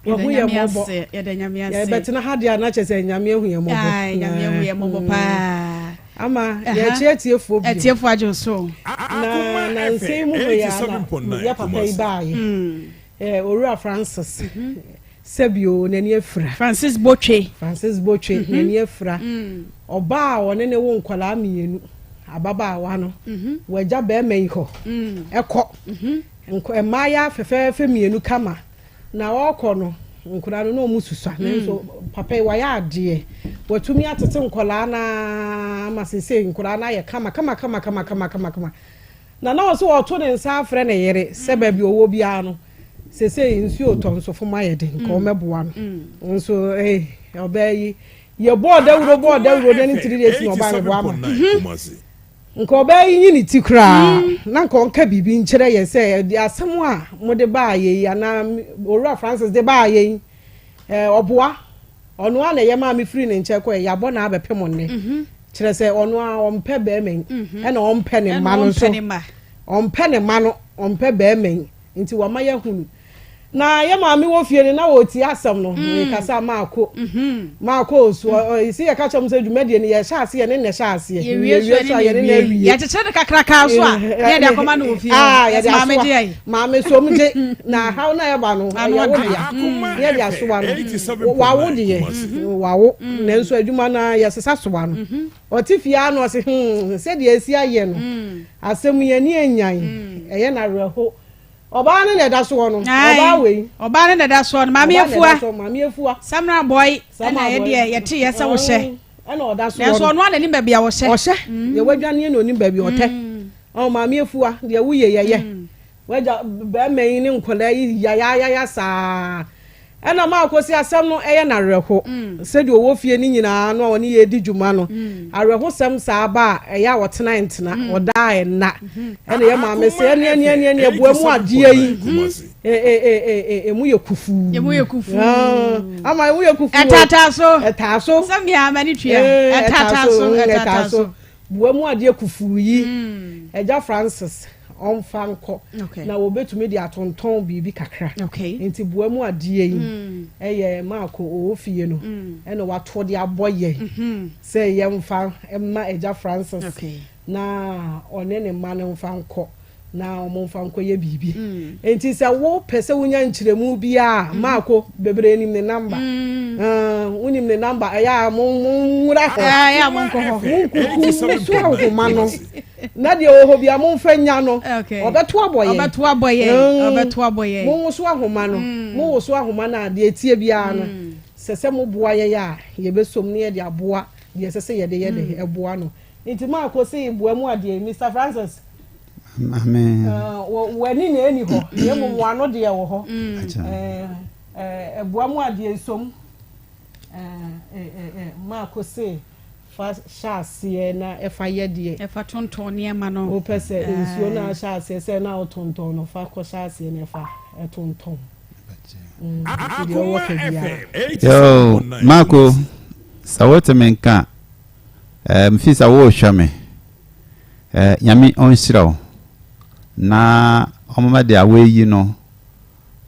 ya betina hade ana chese nyame ehu ye mobo nyame ehu ye mobo pa ama ya chietiefo bi etiefo ajo so na nse mu ya papa ibaye Owura Francis Sebio nani efra Francis Botwe nani efra oba woni ne wo nkwala mienu ababa wa no waja be men ho ekọ emaya fefefe mienu kama na wọkọ no nkura no mususua nso papa wa ya ade watumi atete nkwala na masese nkura na ye kama na wo so oto ne nsa afre ne yere sebabi owo bia no sese nsuo tonso foma ye de nko meboa no nso obayi ye boda wuro de ni 3 days no ba meboa ma nko obayi ni tikra na nko nka bibi nkyere ye se de asem a mode ba ye ana Owura Francis de ba ye oboa ono a na ye ma me free ne nche ko ya bo na abepem nne kire se ono a ompe be men e na ompe ne ma no so ompe ne ma no ompe be men nti wa ma ye hunu na ye ma me wo fie ne na wo ti asem no e kasa maako so isi ye ka chom se dwumade ne ye sha ase ye ne ne sha ase ye wie so ye ne na wie ye cheche de kakraka so a ye de akoma na wo fie ma me de ai ma me so mje na how na ye ba no ye de aso wa no wa wo de ye wa wo na nso adwuma na ye sesa so wa no oti fie ano se se de esi aye no asem ye ni enyan eye na reho Oba ne da so no oba we oba ne da so no mama efua samra boy na ye de ye te ye se wo hye na oda so no so no na ni ba bia wo hye ye wadwane no ni ba bia ote o mama efua de wuye ye waja ba men ni nkola ya saa ena ma akosi asem no eye na reho se de owo fie ni nyina no oni ye di dwuma no areho sem saa ba eya wotena ntena oda ena ena ye ma me se ne ebuamu ade yi emu ye kufu ama emu ye kufu etata so sam ya mani twa etata so buamu ade kufu yi eja Francis onfanko na obetumi de atonton bibi kakra enti buamu ade yi eye maako ofie no ena wato de aboye se ye mfa emma eja Francis na one ne ma ne mfanko na omfanko ye bibi enti se wo pese wonya nkyiremu bia maako bebre nim ne number unim ne number aya munwura ho aya monko ho so ho mano na de oho bia monfanya no obeto aboye mo so ahoma no mo so ahoma na de etie bia no sese mo boa ye ya ye besom ne ye de aboa de sese ye de eboa no nti maako se boa mu ade Mr Francis amen wani na eni ho ye mo wano de wo ho eboa mu ade som maako se fa shaase na efa yede efa tonton ne ma no o pese nsuo na shaase se na otonton no fa ko shaase na efa etonton yo Marco sawote menka mfisa wo hwame nyame onhyirawo na omama de aweyi no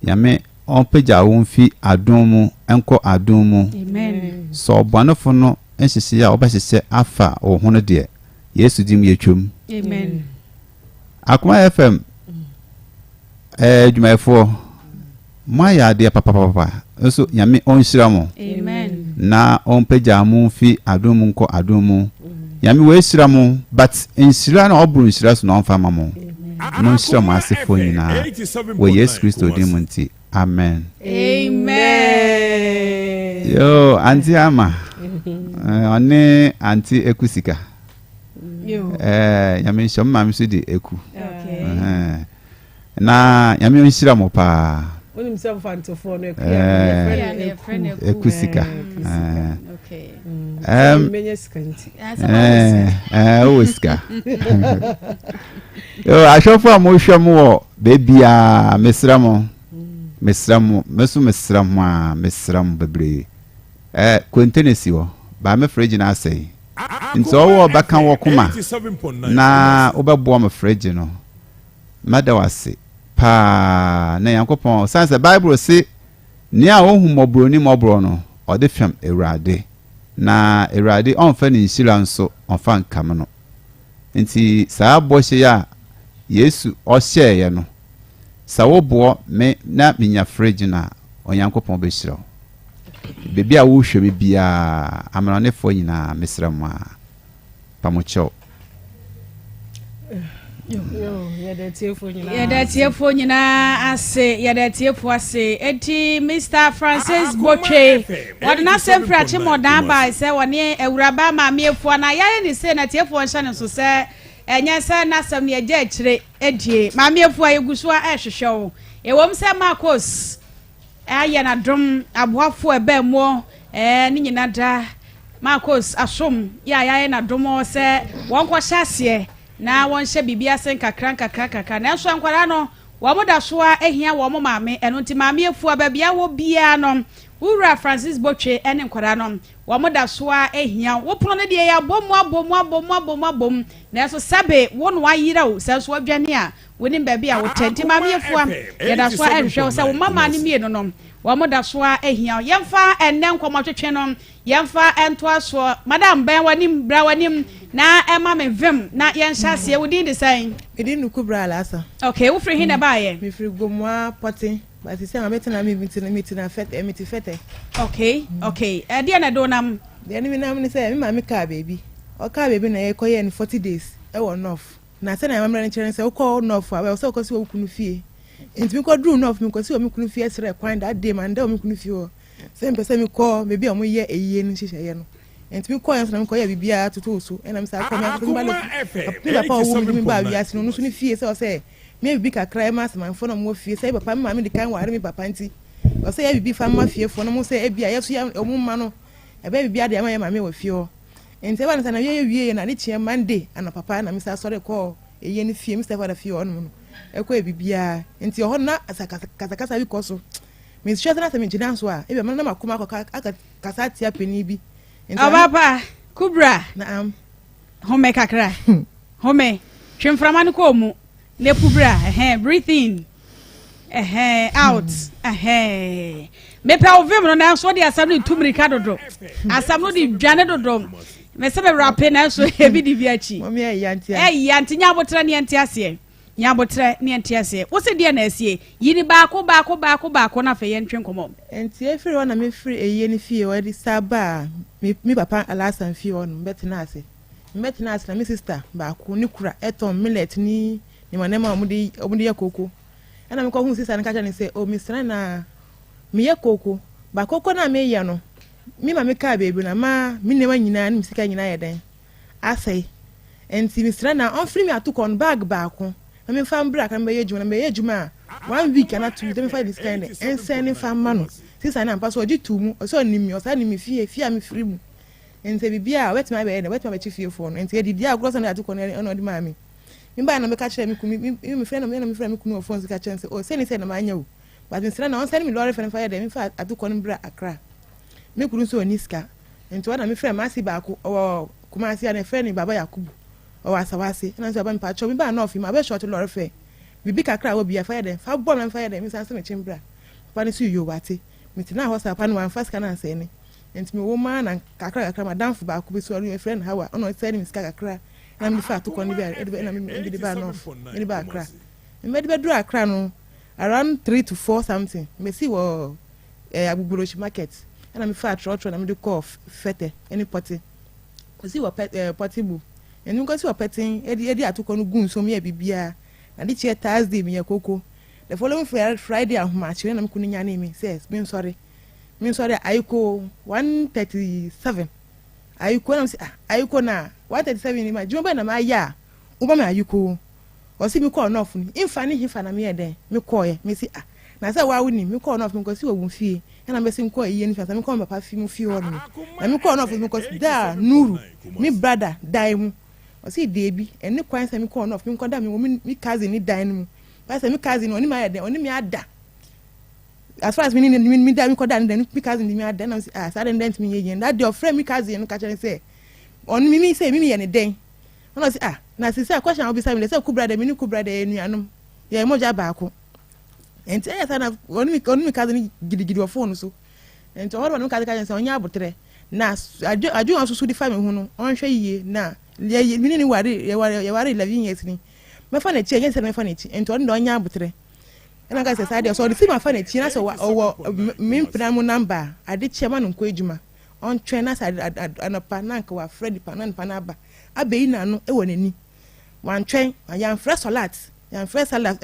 nyame onpeja wo mfi adom mu enko adom mu amen so bwanofo no enhyehyɛ a obɛhyehyɛ afa wo hono de Yesu dim yɛtwom amen Akoma FM dwumayɛfoɔ maya de papa nso nyame onhyira mo amen na onpeja mo mfi adom mu nko adom mu nyame we hyira mo but nhyira na oburu nhyira so na onfa ma mo no nhyira mo asefo nyina wo Yesu Kristo dim nti amen yo anti ama one anti ekusika nyame nhyira mo so di eku na nyame nhyira mo pa onim se mfantofo no ekusika menye skanti oska yo ashofo amohwam wo bebia mesram mesram bebre kontenesi wo ba me fridge na asai nti owo baka wo kuma na obebo me fridge no madawase pa na yankopon sanse bible say ni a ohun mobro ni mobro no ode fam Awurade na Awurade onfa ni nsira nso onfa nkam no nti saa bɔhye ya Yesu ɔhyɛ ye no sa wo bo me na minya fridge na Onyankopɔn be hyira bebi a wo hwɛ me bia amanefo nyina mesra mu a pamocho yada tiefo nyina ase yada tiefo ase enti Mr. Francis Boche wadna sempre ache modan ba se woni Awuraba ma miefo na yare ni se na tiefo nhyɛ ne so se enye se na sam ne agya akire edie ma miefo ayeguso a ehwehwɛ ewom se Marcos aye na dom aboafo ebe mo ni nyina da Marcos asom ya na dom se won kɔ hyase na won hye bibia sen kakra na so ankwara no wo moda so a ehia wo mo maame eno nti maame efu ababia wo bia no wura Francis Boche ene nkwara no wo moda so a ehia wo pono ne de ya bom na so sabe wo no ayira wo se so adwane a woni baabi a wo tenti maame efu am ye da so a ehwe se wo mama ne mie no wo moda so a ehia yemfa enne nkomotwetwe no yemfa ento aso madam ben wanim bra wanim na ema me vim na yenhyase wo din de san edin nuku bra alasa okay wo free hin na baaye me free gomwa potin but say am betena me meeting fete emiti fete okay dia na do nam dia ni nam ni say me ma me ka baby o ka baby na ye koye ni 40 days e wo north na say na mamra ni chere say wo ko north a we so ko si wo kunu fie enti me ko dru north me ko si wo me kunu fie sere kwan that day man da wo me kunu fie o say me pese me ko maybe am ye eyiye ni hihye no enti me ko yan so na me ko ye bibia toto so e na me sa ko me ba lo ni papa wo me ba wi ase no so ni fie say o say me bibi kakra e ma se man fo na mo fie say papa me ma me de kan ware me papa nti o say bibi fa ma fie fo no mo say e bia yeso ya o mo ma no e ba bibi ade ma ye ma me wo fie o enti ba na na ye wie na ni chie Monday ana papa na me sa sore ko eye ni fie me say fa da fie o no e ko e bibia enti o ho na kasa bi ko so me share na se me gina so a e be ma na makoma aka kasa tia pani bi enti papa kubra naam home kakra home twemframa ne ko mu ne kubra breathe in out me pa ovem no na so de asam no tumrika dodo asam no de dwane dodo me se be rape na so e bi di biachi mo me yanti nya botra ne yanti ase nyabotre ne entiase wo se de na asie yini baako na fe yentwe nkomo enti efiri wona me firi eye ni fie wadi saba mi papa alasan fie won betina ase na mi sister baako ni kura eton millet ni manema omudi yakoko ana me ko hu sister na kacha ni se o misra na mi yakoko ba koko na me ya no mi ma me ka bebi na ma mi ne ma nyina ni misika nyina yeden asai enti misra na on free me atukon bag baako na me fam bra kan be yejuma 1 week na 2 dem fa this kind en send fam ma no sister na pass o ji tu mu o so ni mi o sa ni mi fie mi free mu enti bibia wetima be na wetima be chi fie fo no enti edidi agro so na atukon na odi ma mi mba na me ka kire mi friend na me friend mi kunu phone ka kire say o say ni say na ma anya wo but me sira na on send me lorry friend fire dem me fa atukọ ni bra Accra me kunu so oniska enti wa na me friend ma si ba ko o kuma si na friend ni baba Yakubu o wasawase na so ba me pa cho me ba na ofi ma be short lorry fare bibi kakra wo bia fire dem fa bọ na fire dem me san se me chimbra pa ni so yo wate me tina hosa pa no wan fast kana say ni enti me wo ma na kakra madam fu ba ko be so ori friend hawa ono send me ska kakra na me fa to kon bi na me de ba no me ba Accra me de do Accra no around 3 to 4 something me see wo Agbugburoshi market na me fa trotro na me de call fete any party me see wo party bu enu ko see wo petin e di atoko no gun so me bibia na di che Thursday me yakoko the following Friday ahoma che na me kunu nya na me says me sorry ayiko 137 ayiko na say ayiko na 137 ni ma jumba na ma ya uba me ayiko o si mi call no fun infa ni hifa na me eden me call ye me si na say wa wuni me call no fun ko si wo fie na me si call ye ni fa me call papa fi mu fie won na me call no fun ko da nuru mi brother dai mu o si debi eni kwan say me call no fun ko da mi cousin ni dai mu ba say mi cousin oni ma eden oni mi ada as far as me da mi ko da den mi cousin mi ada na say den mi ye that your friend mi cousin no ka chere say on me say me ye ne den ona say na say question obi say me say kubra de me ni kubra de enuanom ye moja baako enti e sana oni mi kaze ni gidigidi wo phone so enti ho no kaze kaze se onya abotre na aju asusu di family hu no onhwe yiye na ye ni ware 11 years ni me fa na chi enye se me fa na chi enti oni do onya abotre ena ka se sade so di si ma fa na chi na so wo mi mpina mu number ade chema no nko ejuma on trainer side anapa na nka wa Fred panan panaba abeyi na no e wo nani wan twen yan fresh salat yan fresh salad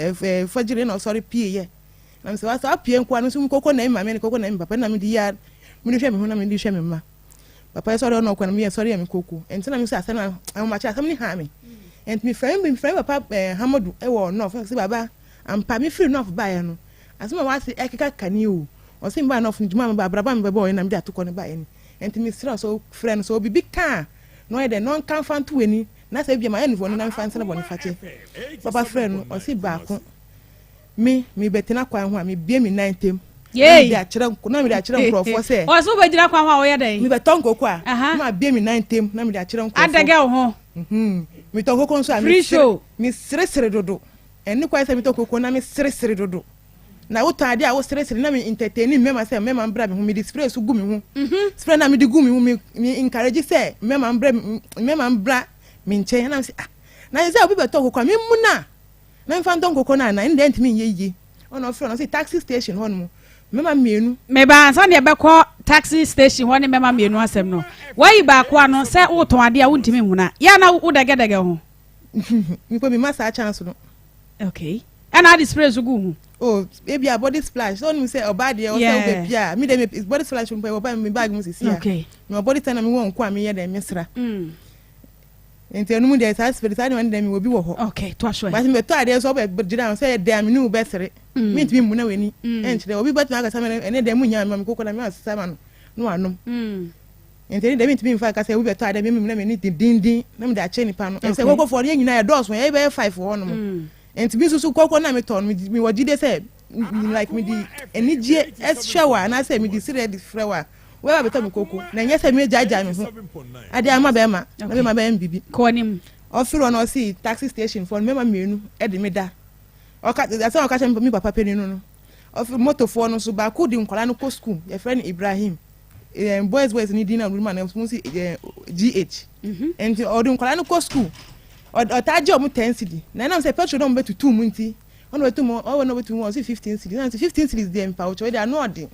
fajiri no sorry pie ye na so wa pie nko anu sum koko na mama me koko na papa na me di ya me hwe me hu na me di hwe me ma papa sorry no kwa na me sorry me koko enti na me so asana am cha asam ni ha me enti me friend papa Hamadu e wo no fa se baba ampa me free no ba ye no asema wa se ekeka kani o o se mba no fu juma ba braba me bebo na me di atoko ne ba ye ni enti me sira so friend so bibi ka no e de non kan fan to weni na se bia ma enu no na fan se na boni fache papa friend o si ba ko me betina kwa ho a me bia mi 9 tem ye dia kire na me dia kire nkrofo se o so be jira kwa ho a wo ye den me beton koko a ma bia mi 9 tem na me dia kire nkrofo adage ho me ton koko nso a me sere dodo eni kwa se me ton koko na me sere dodo na wo tade a wo sere na me entertain mema se mema mbra me hu me display so gu me hu spray na me di gu me hu me encourage se mema mbra me nche na se na ze obi beton koko me mu na mfa ndon koko na inde ntimi yeye ona ofro no say taxi station hon mu mema mienu me ba san de be ko taxi station hon mema mienu asem no wai ba ko ano se wo ton ade a wo ntimi huna ya na wo dege ho mi ko mi masa chance no okay ana display so gu hu oh baby a body splash so no say obade o say be bia mi dem body splash mo pe mi bag mu sisi okay no body tan na mi won ko a mi ye dem misra enti enu mu de sa spirit ani wan dem obi wo ho okay to asho but me to ade so be jira say dem ni u be sere mi ntimi mu na weni enchire obi bat na ka sa me ene dem mu nya ma mi koko na mi asesa ma no anom enti dem ntimi mfa ka say obi beto ade mi mu na me ni din na me da che ni pa no say koko for ye nyina ya dos we be 5 ho no enti bi susu koko na me ton mi wajide say like me di enije Serwaa na say me di sire di frewa we ba beto mi koko na nya say me jaja mi ho ade ama be ma na be ma be bibi ko nim ofiro no see taxi station for me ma mienu e de me da o ka say o ka che mi papa pe ni no ofiro motor for no so ba ku di nkwala no ko school your friend Ibrahim boys ni dina room na so see GH and o di nkwala no ko school o taje o mu 10 cedi na say petrol don be to 2 munti ono betu mo o no betu mo see 15 cedi na 15 cedi dey empower we dey no odi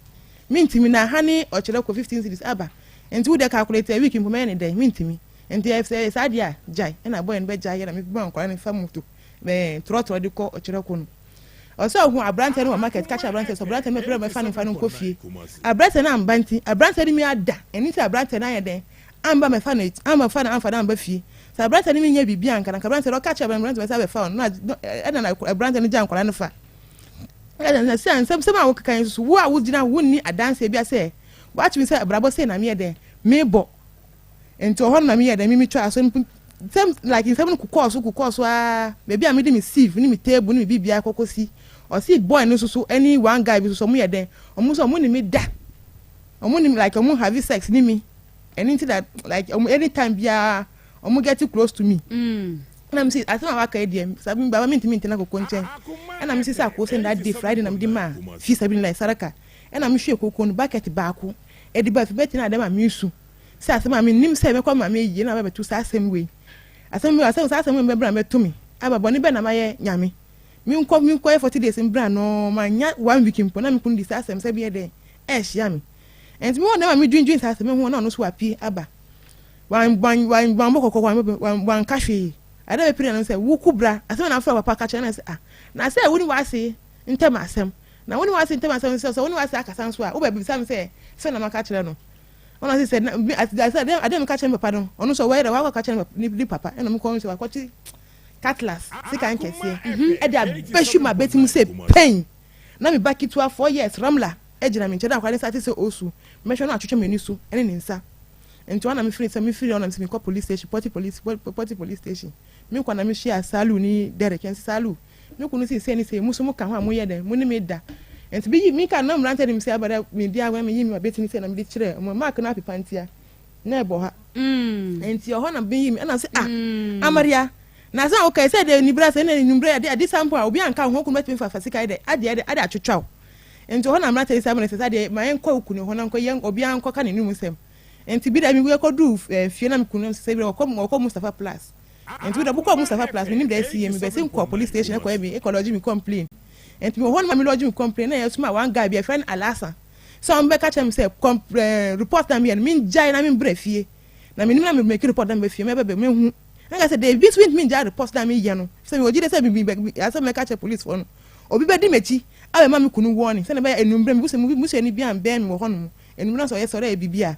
mintimi na hani o chere ko 15 cedi aba and we dey calculate a week in pomene dey mintimi and the say sadia jai na boy en be jai na me gba nkwara ni famuto be trotro di ko o chere ko no o so hu abrante no market catch abrante so abrante me pre me fa no ko fie abrante na ambanti abrante ni mi ada eni say abrante na ye den amba me fa no amba fa na amfa na amba fie so abrante ni mi nya bibia nka na abrante ro catch abrante me say be fa no na abrante ni jan kwara no fa na say ansem ma wo kan so wo a wo gina wo ni adanse bia say watch me say brabo say na me ye den me bo ento ho na me ye den mi twa so some like in seven kukoso maybe I made me sieve ni me table ni bibia kokosi or see boy no so any one guy be so mo ye den omo so mo ni me da omo ni like omo have sex ni me anything that like anytime bia omo get close to me and I'm say I think I work idea sabi baba me ntimi ntina kokko nchen and I'm say say that day Friday na me di ma fi sabi like saraka and I'm hwe kokko no bucket baako e di ba fi beti na dem am yusu say asema me nim say me kwa ma me yi na ba betu say asem we asem me bra me to me aba boni be na maye nyame mi nko 40 days mbra no ma nya 1 week mpo na me kun di say asem say be dey e hia me and me won na me dwindwin say asem ho na no so api aba wan bokoko wan kahwe ada be pira no say wo kubra asem na fra papa ka che na say na say woni wa say ntem asem na woni wa say ntem asem so woni wa say akasan so a wo be bi sam say na maka kire no ona say said I dem catch him papa no ono so where wa catch him ni papa ena me ko so akoti catlas se kan kese e da beshu ma betim say pain na me back it to 4 years ramla e gina me ncheda kwale sati say osu me hwe no atwetwe mani so ene ni nsa ento na me free ona me call police station poti police station me kwa na me share salu ni Derek en salu me kunu say ni say muso mu ka ho amoye den mu ni me da enti bi mi ka na mrante ni say abada me dia gwa me yimi abetini say na me di kire mo mark na apipantia na ebo ha enti ho na bi yimi na say amaria na say okay say de nibra say na nibra de sample obi anka ho ko metimi fa sika de ade atwetwaw enti ho na mra tell say me say de ma enko okunu ho na nko yen obi anko ka ne nimu sem enti bi da mi we ko du fie na mi kunu say bi ko Mustafa Plus enti bi da ko Mustafa Plus mi nim da see mi be say ko police station ko e ecology mi complain enti mi ho na mi lodge mi complain na yesuma one guy be friend Alasa so am be ka chem say report na mi jai na mi brefie na mi nim na mi make report na me fie me be me hu nga say the between me jai report na mi ye no say mi ogide say mi asa me ka che police for no obi be di mechi awe ma mi kunu warning say na be enumbre mi busa ni bia mbe mi wo ho no enumbre so ye so re bibia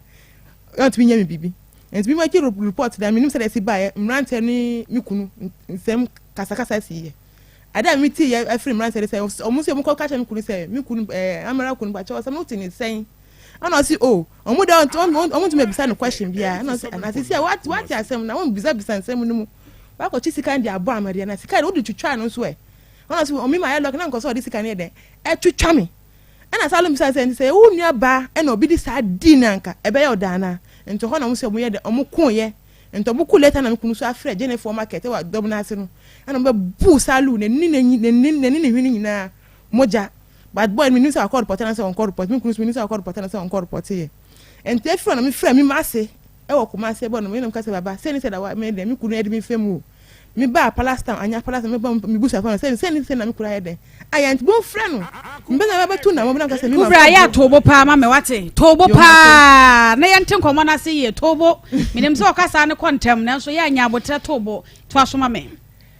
want me nyame bibi and be make report that me nim say dey buy mrante ni mi kunu nsem kasa si ye ada mi ti ye afri mrante say omo se mo ko catch mi kunu amara kunu ba che no tin sen ana si omo to me bisa no question bia ana si what you say na won bisa nsem no mu ba ko chi sika ndi abo amade na sika wo du twitwa no so e ana si omi ma ye lock na nko so di sika ne de twitwa me ana salum say wo nua ba e na obi di sa di nanka e be ye odana ento ho na mo se mo ye de omo kun ye ento mo ku later na me kunu so afre je ne for market wa dom na ase no ana be bu salu ne ni hwini nyina moja bad boy me ni say accord report na say on call report me kunu so me ni say accord report na say on call report ye ento efro na me frɛ me ma ase e wo kuma ase bo no me nem ka say baba say ni say da wa me de me kunu e de me femu mi ba palastam anya palastam mi busa fa say na mi kura he den ayant bon frɛ no mbe na ba tu na mo na ka say mi kubra ya tobo pa ma me wate tobo pa na yente nkomo na say ye tobo minim say okasa ne kontem na so ya anya abotre tobo to aso ma me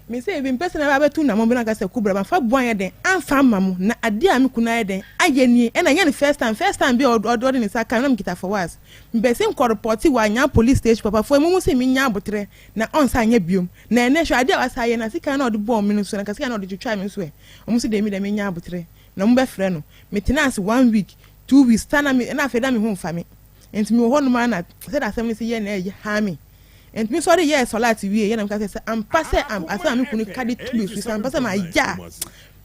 me say bi mpese na ba tu na mo na ka say kubra ba fa boan ye den amfa mamu na ade a mi kuna ye den ayeni e na nya ne first time bi odo ni saka na mkita for was mbese nko report wa nya police station papa fo mu se mi nya abotre na onsa anya biom na ene hwe ade wasa ye na sika na ode bom mi no so na ka sika na ode twitwa mi so e omu se de mi nya abotre na mu be frɛ no maintenance 1 week 2 weeks tana mi na afeda mi hu mfa mi enti mi ho no ma na se da asem se ye na ye ha mi enti mi sorry yes solati wie ye na ka say am passe am asa mi kunu kadi 2 weeks am passe ma ya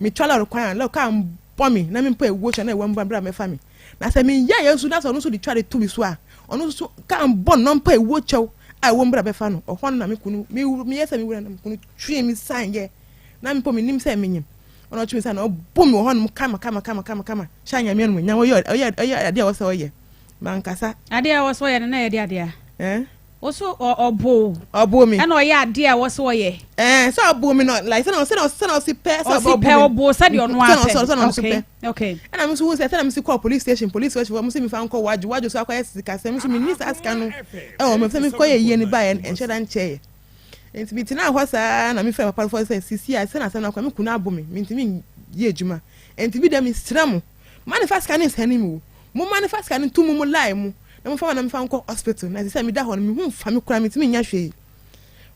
mi twala require lo ka bomi na mi mpa ewo cha na ewo mbra me fa mi na se mi ya yesu na so no so di twale 2 weeks a ono so ka bon no mpa ewo chew a ewo mbra be fa no o hon na mi kunu mi yesa mi wura na mi kunu twie mi san ye na mi po mi nim se mi nyim ono twie mi san o bom mi hon kama shanya mi no nya wo ye ade a wo se wo ye mankasa ade a wo so ye na ye ade oso obo mi ana oye ade a wo so ye so obo mi no like say si pe obo say de ono ape okay ana mi so won say na mi si call police station mo say mi fa nko waju so akwa sika say mi so mi ni aska no o me say mi ko ye ye ni ba en sheda nche enti bi tina hwa sa na mi fa papa for say sisi a say na akwa mi kuna abo mi ntimi ye ejuma enti bi da mi sram manifest kan is hanimu mo manifest kan tumu mo lie mu na mo fa na mi fa nko hospital na say mi da ho no mi hu fa mi kura mi timi nya hwe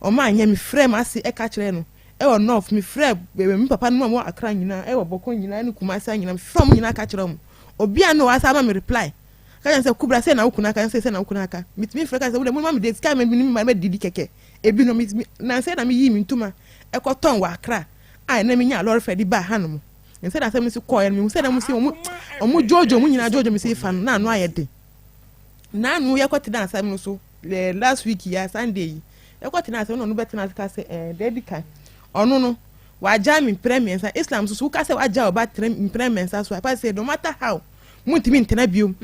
o ma anya mi frɛ ma se e ka kire no e wo north mi frɛ mi papa no mo akra nyina e wo boko nyina ne kuma sa nyina mi frɛ mo nyina ka kire mo obi an no asa ma mi reply ka jan say kubra say na ukuna ka say na ukuna ka mi timi frɛ ka say mo ma mi de sky me ma didi keke ebi no mi na say na mi yi mi ntuma e ko ton wa akra ai na mi nya lorry fɛ di ba hanu mo nse da say mi si call ya mi say na mo si omo jojo mo nyina jojo mi si fa no na no ayede na no ye ko ti dan asam no so last week ya Sunday ye ko ti na asam no betina ka say daddy kan onu no wa ja mi premier sa Islam so ka say wa ja oba premier sa so I say no matter how muntimi ntena biom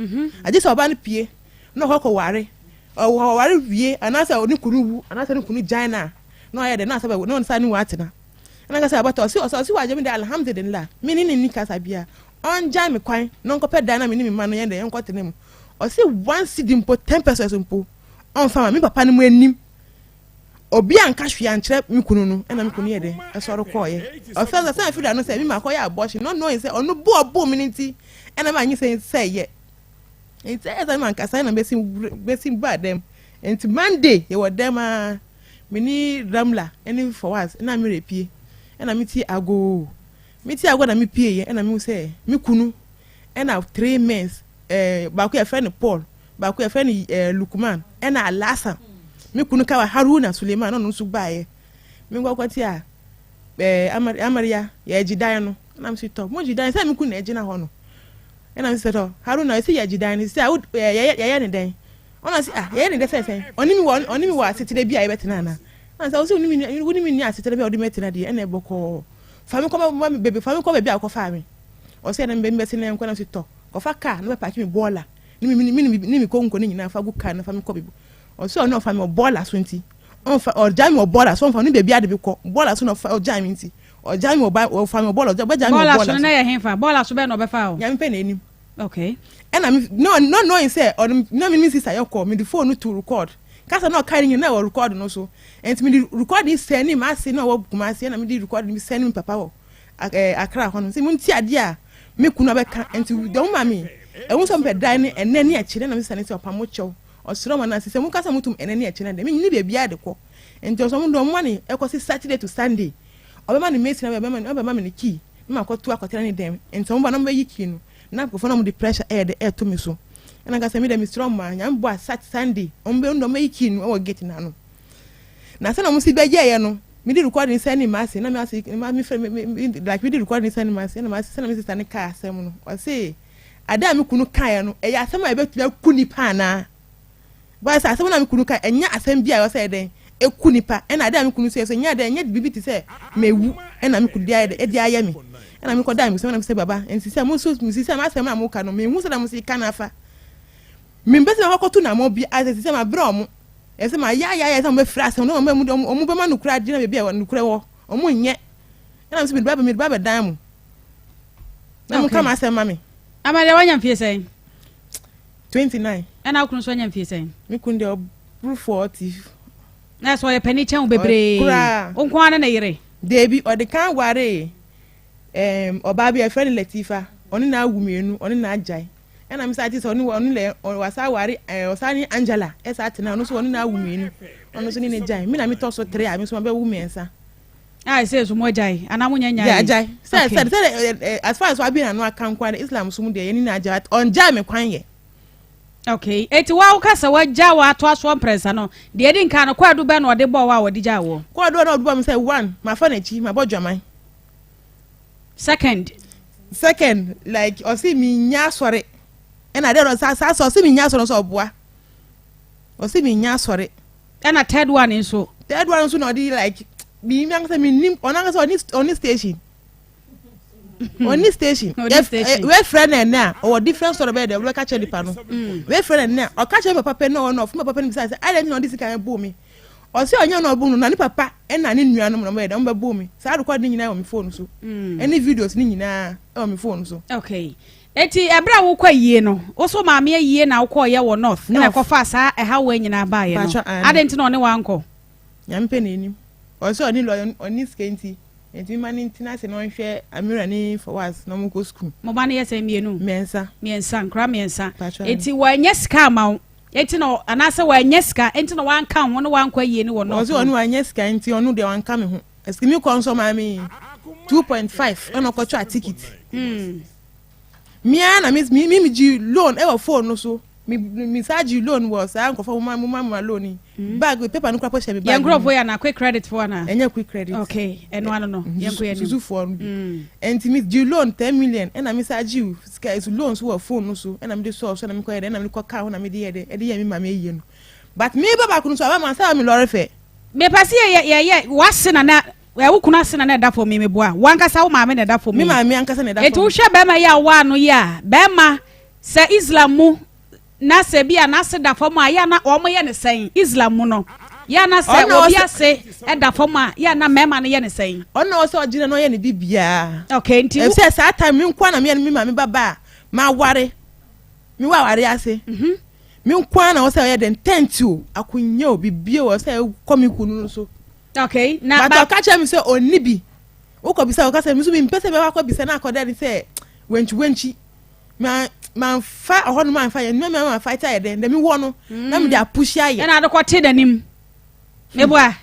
aje say oba no pie no ko ware o ware wie anasa oni kunu wu anasa ni kunu jaina no ayede na sabe no nsa ni wa atina ana ka say abata si wa je mi de alhamdulillah mi ni ka sabia on ja mi kwan no ko peda na mi ni mi ma no ye de en ko tena mu o si one seed impo 10% impo on fama mi papa ni mu anim obi anka hwe ankyere mi kunu no na mi kunu ye de esoro ko ye o fa say fi da no say mi ma ko ya abortion no say onu bo mi nti na ma anyi say ye nti eza man ka say na besim ba dem nti Monday ye wo dem a mi ni ramla any for was na mi repie na mi ti ago na mi pie ye na mi say mi kunu na 3 months ba ko e friend Paul ba ko e friend Lukman na Alasa mi kunu ka wa Haruna Suleiman no nso baaye mi ngwa kwati a Amaria ya ejidan no na mi sito mo jidan say mi kunu na ejina ho no na mi sito Haruna say ya ejidan ni say ya ne den ona say ya ne de say oni mi wa sitire bia e betina na and so you wouldn't mean yes to tell me the meeting at the end of call. Family come baby, family come baby, I'll call family. Or say them baby messing and going to talk. Of a car, no packing baller. Nimi konko ni na fa good car na family come. Or so no family baller 20. Or jam or baller, so family baby had to be called baller soon of jam inti. Or jam or buy or family baller, but jam baller. Baller, na him fa baller so be no be fa. Yam penny. Okay. And I'm no knowing say or no me sister you call me the phone to record. Cause I'm not carrying you now or recording also. And me the recording send him I say no what kuma say na me the recording send him papa Accra hono. Say mun ti ade me kuna be kan enti don mami. E won so be dan ne enani a kire na me sane say opamo chew. Osoro ma na say mun kasa mutum enani a kire na de me ni bia ade ko. Enti so mun don mani e ko Saturday to Sunday. Obema ni mesi na obema me ni key. Me makoto akotera ni dem. Enti so mun ba na me yi key no. Na ko fona mu the pressure air to me so. And I got me the strong man, I'm boy sat Sunday, on making or getting ano. Now, some of them say, no, me did recording sending mass, and I'm asking my like we did recording sending mass, and my son is standing car, someone or say, I damn couldn't kayano, and ya some I bet you couldn't pana. But I said, I'm couldn't and ya send beer, I said, a kunipa, and I damn couldn't say, so yeah, then yet be to say, may woo, and I'm could die at the Ayami. And I'm called Dime, so I'm say, Baba, and she said, Moses, Mrs. Master Mokano, me, most of them say, Canafa. Members of Hoko na mo bi as say my bro e say my ya some be frase no mo be ma no kura di na be bia no kura wo o mo nye na me say me baba dan mu na mo kama say mami amade wanya mfie sen 29 and akunu so wanya mfie sen me kun de 40 na so ye pani chen bebre o nko ana na yire debi o de kan ware oba bi e friend Latifa oni na awumienu oni na ajai and I'm saying so only was our Osani Angela, as at now, no one now women. On the in a jai. Me, I toss 3. I miss one woman, sir. I say so more jai, and I won't jai. Said, as far as I've been, I know I can't quite Islam soon day in Najat on jam a quine. Okay, it's wow, Cassa, what Jawa to us one presano. The Edding can acquire do ban or the bow or the Jawo. Quite don't know say one, my furniture, my bodja. Second, like, or see me, nya sorry. And I don't know, see me nya so boy. Or see me nya sorry. And a third one is so. Third one so not like me young say me on this station. On this station. We friend and now or different sort of bed we catch the panel. We friend and now or catch my papa no my papa say I don't know this can boom me. Or say on no boom na ni papa and na ni nua no bed on be boom me. Say record ni nyina on my phone so. Any videos ni nyina on my phone so. Okay. Eti ebra wo kwa yie no wo so maame yie na wo kwa ye wo north na ko fa sa e ha we nyina ba ye no adenti na one wanko nyampe na enim o so oni lo oni skenti enti mani ntina se no hwe amira ni for was no mo go school mo ba na yesa mienu miensa nkra miensa eti wa nya ska ma eti no anasa wa nya ska enti no wanka ho no wankwa yie ni wo no o so oni wa nya ska enti onu de wanka me ho eskimi konso maame 2.5 ono ko twa ticket Mia na me ji loan e phone no so me charge loan was an ko for mama loan bag with paper no kwa share me bag. Yan growth ya na quick credit for na. Enya quick credit. Okay, and one no. Yan ko yan. Suzu for no. And me ji loan 10 million and na me charge you sky loans wo phone no so and na me dey so na me ko and na me ko car na me dey e dey ya me mama eyi no. But me baba kunu so aba man say me lorry fe. Me pass ye wase na we wo kuna se na da for me boa wankasa wo maame na da for me maame ankasa na da for etu hwe be ma ya wa no ya be ma se Islam mu na se bia na se da for ma ya na o mo ye ne sen Islam mu no ya na se obi ase e da for ma ya na mema no ye ne sen ona o se ogina no ye ne bibia okay nti e se sa time me nkwa na me maame baba ma ware me wa ware ase me nkwa na o se ye den tentu akunye obi bia o se komikunu no so. Okay, na but catch me say oni bi. Wo ko bi say o ka say me so me pese be wa ko bi say na akoda ni say wenchi man fa ho no man fa ye no man fight aye den me wo no na me dey push aye na adekote danim me boa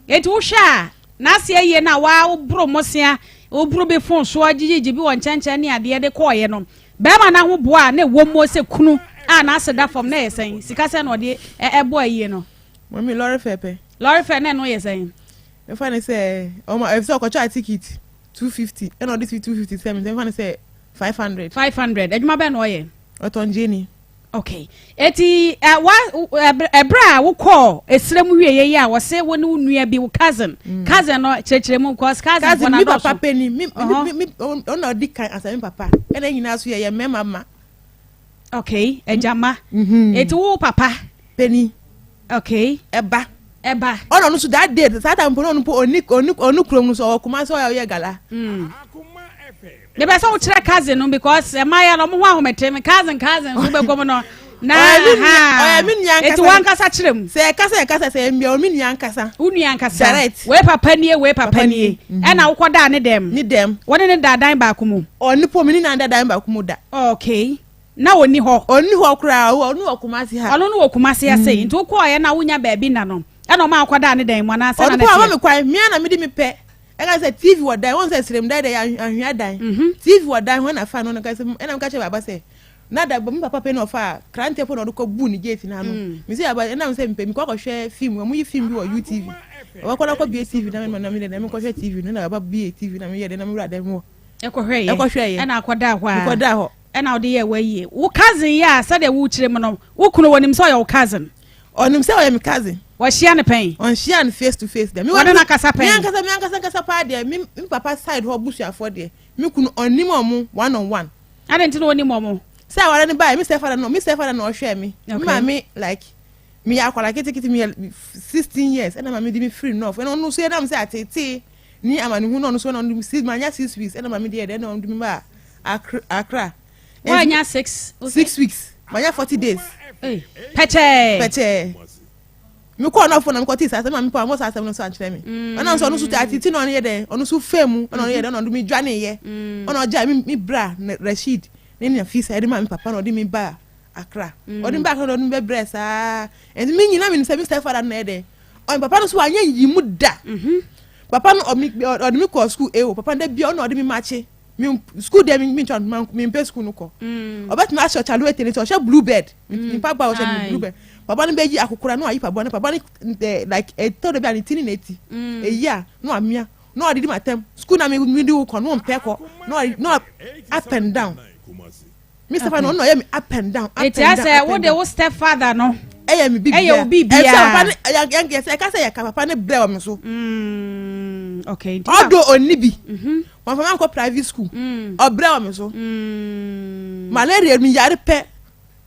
eti wo hwa na se ye na wa wo bro mosia wo bro be fon so agigigi bi won chancha ne ade de ko ye no be ma na ho boa na wo mo se kunu a na se da fom na ye sen sika se no de boa ye no mami lorry fepe Lorry fair no yes saying. If I say if so try ticket 250 and all this 257 then I say 500. 500. Ejuma be no ye. Oton Jenny. Okay. Eti ebra wo call esrem wiye ye a wo se wo ne nua bi wo cousin. Cousin no chechiremu cause cousin mi papa peni mi ono di kan asami papa. Ena nyina so ye mema. Okay, ejama. Eti wo papa peni. Okay. Eba. Ono no so that day that time no onu krom no so Akoma so ye gala. The best wo kire cousin no because emaya no mo ho ahomete me cousin so be gom no. Na ha. Oya mi nyan kasa. Eti wan kasa kirem. Se kasa se mi o mi nyan kasa. Unyan kasa. We papa nie. E na wo koda ne dem. Ni dem. Woni ne dadan ba ko mu. Oni po mi ni na dadan ba ko mu da. Okay. Na oni ho kura oni Akoma si ha. Ono no Akoma si ase. Nti wo ko ye na wonya ba bi na no. E no ma koda ne dem mo na ase na ne. Oni po ma me kwan mi na me di me pe. I say TV what die won say srem die ahwia die TV what die when I find on say na ka che baba say na da mi papa pe no fa krante po no ko bu ni gate na no mi say baba na say mpe mi ko hwe film mo yi film bi wo YouTube wa ko na ko bi TV na mi ko hwe TV na baba bi TV na mi ye de na mi wura dem mo e ko hwe ye na akoda ho e na ode ye wa yi wo cousin ya say de wo kire mo no wo kunu wonim so your cousin onim say o ye mi cousin wa share ne pen on share ne face to face dem mi wa na kasa pen mi ankasa pa de mi papa side ho busuafo de mi kunu onim omo one on one ade ntino onim omo say wa ne buy mi say father no hwe mi mama like mi akwala kiti mi 16 years and mama di me free enough and no so dem say atete ni amani hu no so no do 6 weeks and mama di de no do me ba Accra why nya 6 weeks manya 40 days peche mi ko no phone am ko ti sa ma mi pa mo sa no so ankyere mi ana so no so atiti no ye de ono so fam ono ye de ono do mi dwane ye ono ja mi bra Rashid ni na fi sa de ma mi papa no de mi ba Accra odi ba ko no be bra sa en mi nyina mi se mi step father na ye de on papa no so anya yi mu da papa no odi mi ko school papa de bia ono odi mi mache mi school de mi chan mi pe school no ko obet na aso chalo etene to she bluebird mi papa o she bluebird papa no beji akukura no ayipa bo papa like e to de bia ni tini neti e ya no amia no adi matem school na mi di ko no mpe ko no up and down Mr. Fano no ya mi up and down it ya say what the stepfather no eya mi bibia eya bibia e papa ya say ka say ya papa ne bre o me so okay odo oni bi wan fama ko private school o bre o me so malaria mi yare pe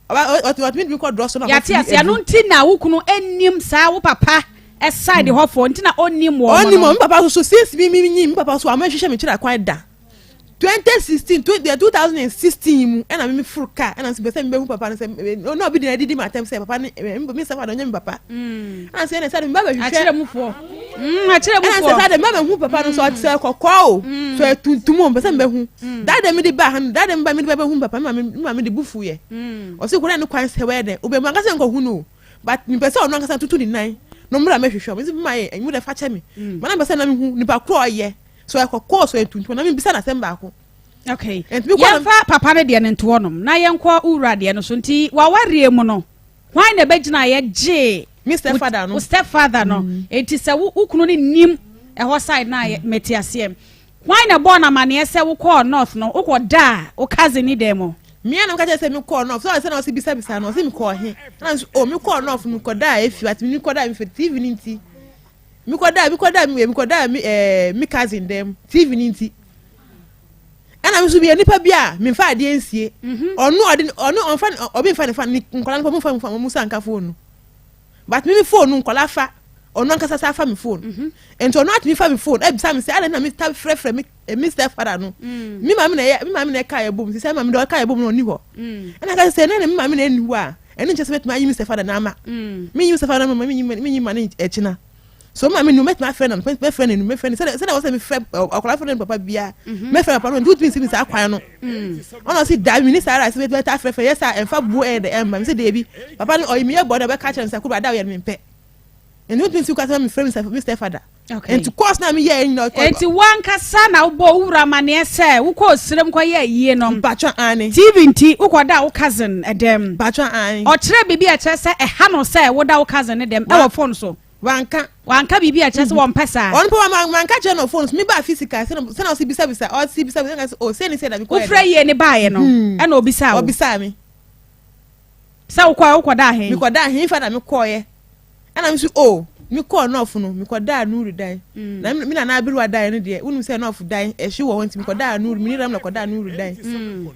what me ko draw so na ya tia ya no ntina wo kunu ennim sa wo papa side ho fo ntina onnim wo onnim papa so since mi papa so amahwehwe me kira kwan da 2016 mu ena me furu ka ena se be se me hu papa se no bi didi matem se papa mi se fa do nyam papa ana se ena se me baba hwehwe akire mu fo ana se me baba hu papa no so se kokko so tuntum be se me hu dada me di ba han dada me ba me di baba hu papa me di bufu ye o se kura ne kwan se we de obe mu anga se nko hu no but me be se ono anga se tutu di nan no mra me hwehwe me se ma ye enyu de fa che me mana be se na me hu ni ba kro ye so ekokọ so etuntu na me bisa na semba ako okay ya fa papa ne de ne ntonom na ye nkọ ura de no so nti wa warie mu no hwan na begina ye je Mr. Father no stepfather no enti se wo kunu ne nim e ho side na ye metiasem hwan na born na mane se wo call north no wo ko da wo cousin ni dem mo me na ka se me call north so se na o se bisa no se me call he na o me call north me ko da efi at me ko da me TV ni nti mi koda mi cousin dem TV ni nti ana mi so bi nipa bia mi fa ade ensie onu on fa obi fa ni nkola no mo fa mo sanka phone but mi phone nkola fa onu anka sa fa mi phone ento onu at mi fa mi phone e bisa mi se ala na mi tab frefre mi Mr. Father no mi ma mi na ka ye bom se ma mi do ka ye bom no ni ho ana ka se na mi ma mi na ni ho a eni nche se bet ma yi Mr. Father na ama mi yi Mr. Father ma mi yi ma ni echina so mama no met my friend and my friend and my friend said I was me friend okola friend papa bia my friend papa do twins me say akwan no ona say da mi ni say I say better friend yes sir en fa bo e de em me say dey bi papa no o mi e boda be catch am say ku ba da we me pe and do twins ku ka me friend Mr. Father okay and to course na me here you know enti wan kasa na wo bo wura mane say wo ko sirem ko ye yie no batwa ani TV nti wo ko da wo cousin edem batwa ani o kire bibi a kire say e ha no say wo da wo cousin edem e wo phone so wanka bibi a chese won pesa on po manka che no phones me ba physical se na o si bisa o si bisa o se ni se na bi ko wo fra ye ne ba ye no e na obisa mi Sa ukoda he. Me koda he fa na me koye. Ana me so oh, me call no no, me koda nuru dan. Na me na abiru dan no de. Unu se no of dan e hwe wo nti me koda nuru, me ram na koda nuru dan.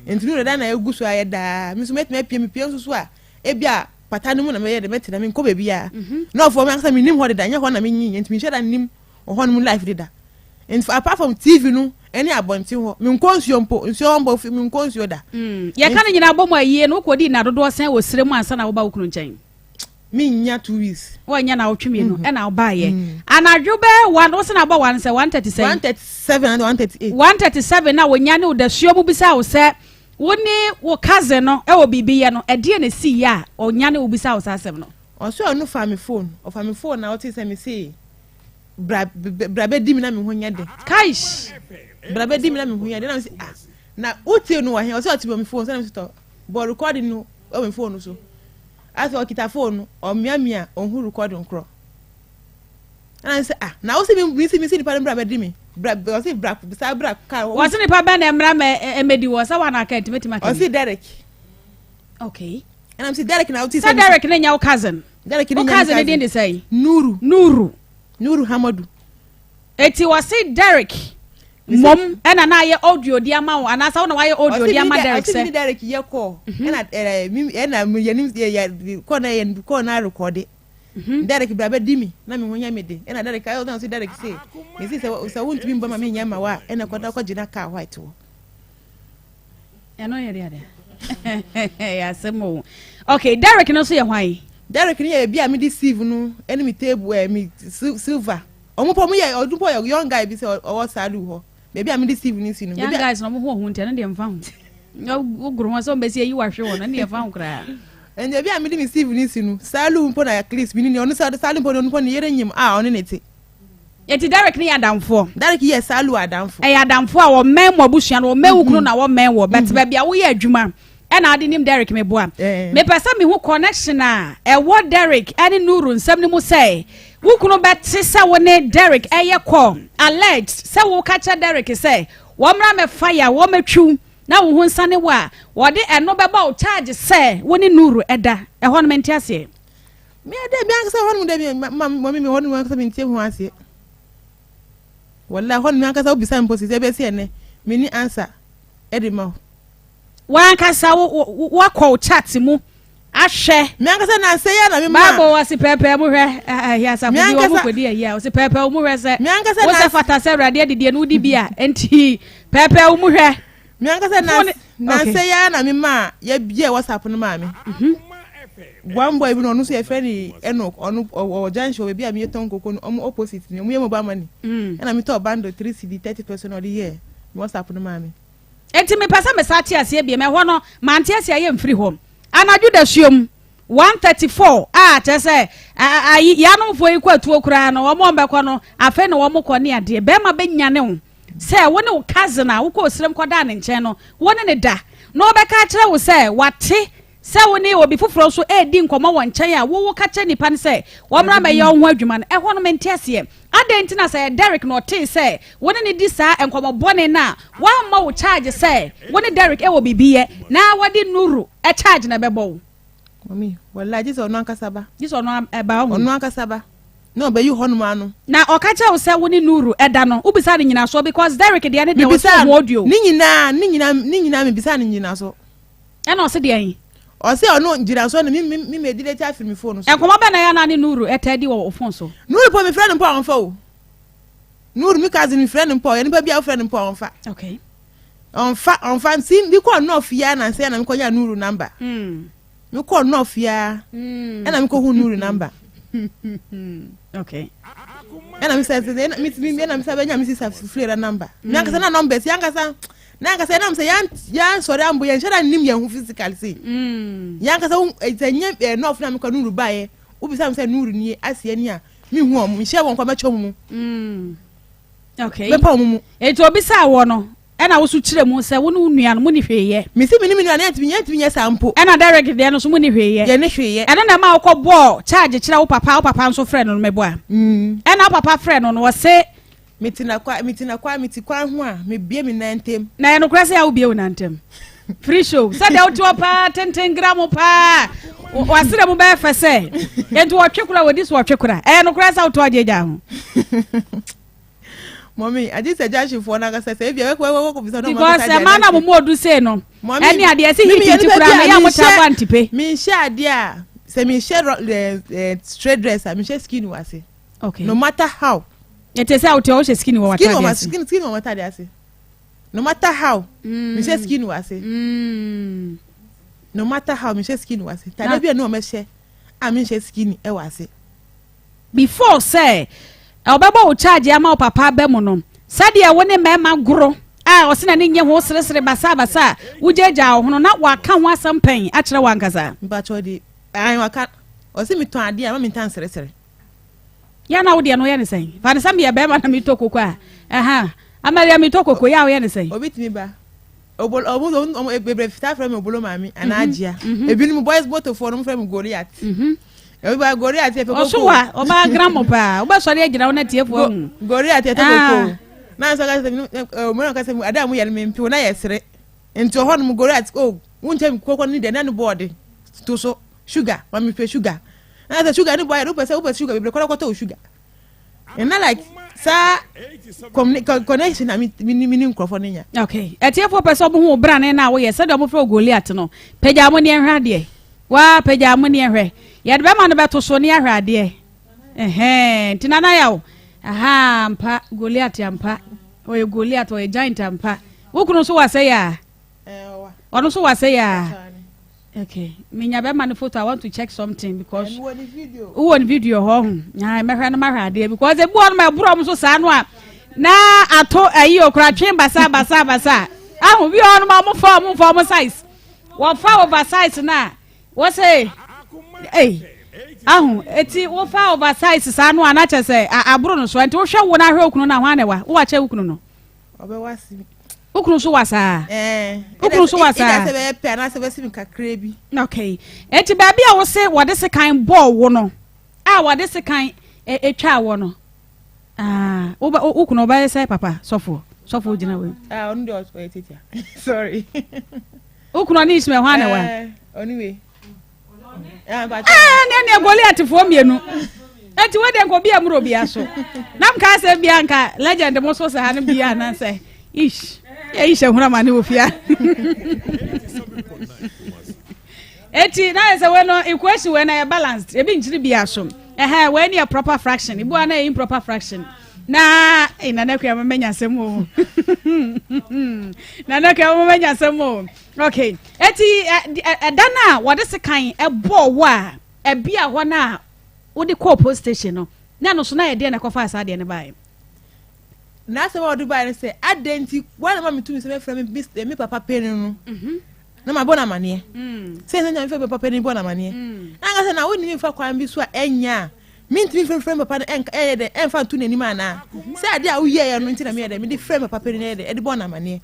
Enti nuru dan na egusu aye da. Me so met me pie so a e bia pata no mu na me ye de meti na me nko bia bia. No for me asa me nim ho de dan, nya ho na me nyi, enti me hwe dan nim o ho no life de da. And apart from TV no any abonti ho me nkonsuo mpo nsuo mbo me nkonsuo da ye kan nyina bomo ayie no kodi na dodo sen wo sire mu ansa na wo ba wokunu nchen me nya 2 weeks wo nya na wotwe me no e na wo ba ye anadwo be one wo se na ba one se 137 and 138 137 na wo nya ne wo da suo mu bisa wo se wo ni wo cousin no e wo bibiye no e de na si ya o nya ne wo bisa wo sa asem no o so onu fa me phone na what say me say brabe di mi na me ho nya de kaish brabe di mi na me ho nya de na say ah na uti no wa he o say oti me phone say me to but recording no o me phone so as o kita phone o miamia o hu recording kro and say ah na o say me see di pa brabe di mi brabe o say bra sa bra ka o say ni pa be na emra me emedi wo sa wa na ka timeti ma o say Derek okay and I'm say Derek na uti say Derek na nya wo cousin Derek ni nya cousin dey say Nuru Hamadu. Eti wasi Derek. Mom ena na ye audio di ama wo anasa wo na wa ye audio di ama Derek se. Derek ye call. Ena ye ko na record. Derek brabe di mi na me honya me de. Ena Derek ayo don say Derek say. Me say won't be mba me nya ma wa ena ko da ko gina car white wo. Eno ye dia. Ya semo. Okay, Derek no so ye hwan. Derek ni e bia me deceive no eni me table me silver omo mo ye odun po young guy bi say o salu ho be bia me deceive ni si no young guys no mo ho ntia na de mfa ho oguru ho so mbesi yi wahwe ho na de mfa ho kra en de bia me deceive ni si no salu mpo na Chris bi ni onu salu mpo no ni yere nyim onu neti eti Derek ni adamfo Derek ye salu adamfo e adamfo a wo men mo abusua no wo mewukunu na wo men wo bet be bia wo ye adwuma and I didn't Derek me boa. Me pesa me who connection na e what Derek any nuru nsam ni mu say. Wo kuno beti say woni Derek eye call alleged say wo catch Derek say wo mra me fire wo metwu na wo hu nsane wa wo de eno beba o charge say woni nuru eda e ho no menti ase. Me ade me akasa ho no de me me ho no akasa me ntie ho ase. Wallahi ho no akasa obisa mposi se be se ene me ni answer edima wan kasa wa call chat mu ahwe me ankasa na say ya na me ma Bible wasi pepe mu hwe ya sa kudi wo kodi ya wasi pepe mu hwe se wo se fata se rade de no di bia enti pepe mu hwe me ankasa na say ya na me ma ya bia WhatsApp no ma me one boy bi no no so e friend Enoch onu o junction we bia me ton koko no opposite ni mu ye mo ba mani na me to bando 3 CD 30% of the year WhatsApp no ma me enti me pesa me sachi ase bia me ho no mante ase aye mfiri ho anaju da suom 134 te se ya no fo iku atuo kura no wo mo mbekọ no afa ne wo mo kọ ne ade be ma benyane ho se wo ne wo cousin a wo ko osrem kọ da ne nchen no wo ne da no be ka kire wo se wate se wo ne obi foforo so edi nkọmọ wo nchen a wo ka kire nipa ne se wo mra me ye ho adwuma no ho no mente ase adenti na say Derek no te say woni ne di sa enkomo bone na wa ma wo charge say woni Derek e wo bibiye na wadi nuru e charge na bebo mami wallahi jiso no ankasa ba jiso no e ba ho no ankasa ba no be you honu ma no na o ka che wo say woni nuru e da no ubisa ne nyina so because Derek de ne de wo so audio ni nyina me bisa ne nyina so e na o se de yin o se ono njira so na mi me delete afi mi phone so enkomo ba na ya na ne nuru e tadi wo phone so nuru po mi friend mpo onfa o nuru mi cousin mi friend mpo ya ni ba bia friend mpo onfa okay onfa sim bi ko no fia na se na mi ko ya nuru number mi ko no fia e na mi ko hu nuru number okay e na mi say mi na mi say benya mi si flera number mi akasa na number si akasa na say na say yan sorry ambo yan shara nim yan hu physical say yan ka say zenye no na me ko nuru bae ubi say nuru ni asie ni a mi hu o mi share won kwa macho mu okay be pa mu eto obi sa wo no e na wo su kire mu say wo no nua no mu ni hweye mi si mi ni nua na yantimi nya sampo e na direct de no so mu ni hweye ye ne hweye e na ma wo ko ball charge kire wo papa nso friend no mebo a e na papa friend no wo say mitina kwa ho a me bie mi nantem na ye no kura se ya wo bie wo nantem free show said out to pa 10 gram pa wasere mu be fa se enti wo twekura wodi so twekura no kura sa to ajeja ho mommy I just suggest for na say if you work with no because man am mo odu say no any ade say hit kura me ya mo ta ba ntipe me share ade a say me share straight dresser me share skin wase okay no matter how it say out o share skin wo wata skin wo wata dey say no matter how me share skin wase no matter how me share skin wase tade bia no me share a me share skin e wase before say obeba o charge ama o papa be mo no sade e woni mema goro o se na ne nye ho sere basa wujeja ho no na waka ho asampan a kire wankasa mba chodi ai waka o se mi ton ade a ma mi tan sere ya na wo de no ye ne sen fa ne sam ye be ma na mi to kokko a amaria mi to kokko ya wo ye ne sen obitimi ba obol bebre fita from obolo mami anajia ebinu boys boto for no from Goliath everybody Goliath e fe kokko so wa o ba gramo pa o ba so le gira wona tie fo Goliath e te kokko na so ga o mo ka se ada mu ye me mpi na ye sere enti ho no Goliath wunche mi kokko ni de na no board to so sugar mami fe sugar na the sugar ni boy do pese sugar bebre kwata sugar and na like sa connection na mini nkrofo nya okay etiefo pese obo hu bra na wo ye se do mo fe Goliath no pagya mo ne hwa de wa pagya mo ne hwe ye de be ma no beto so ne hwa de tinana ya o mpa Goliath ampa o Goliath o giant ampa wo kunu so wa se ya ono so wa se ya okay minya be man photo I want to check something because who on video ho nya me hwa na ma hwa de because e bu on ma bro mo so sa no a na ato ayi okra twen basa ahu bi on ma mo form size wo fa oversize na wo say ahu eti wo fa oversize sa no a na che say abro no so enti wo hwe wo na hwe okunu na hwa ne wa wo wa che okunu no obewasi ukunu so wasa ukunu so wasa ida se be pe na se be sim kakra bi okay eti ba bia wo se wo de se kan ball wo no wo de se kan etwa wo no ukunu ba se papa sofo jina we on do so teacher sorry ukunu ni isme hwa na wa anyway ne Goliath fo mienu eti we de ko bia muro bia so nam ka se bia nka legend mo so se ha ne bia na se ish isha huna mani ofia eti na se we no equation we na balanced e bi nchiri bia so we ni a proper fraction ibu na improper fraction na na kwa manya semo na kwa manya semo okay eti dana what is kan e bo wa e bia ho na wo de call post station no na no so na ye de na kwa fa asa de ne bai na se wa Dubai ne say adenti wana ma mitumi se me frame me papa pen no na ma bona mane se se nya me papa pen bona mane anga se na woni mi fa kwan bi so a enya mintimi frame papa en de en fa tu nani ma na se ade a wo ye no nti na me de me de frame papa pen ne de e de bona mane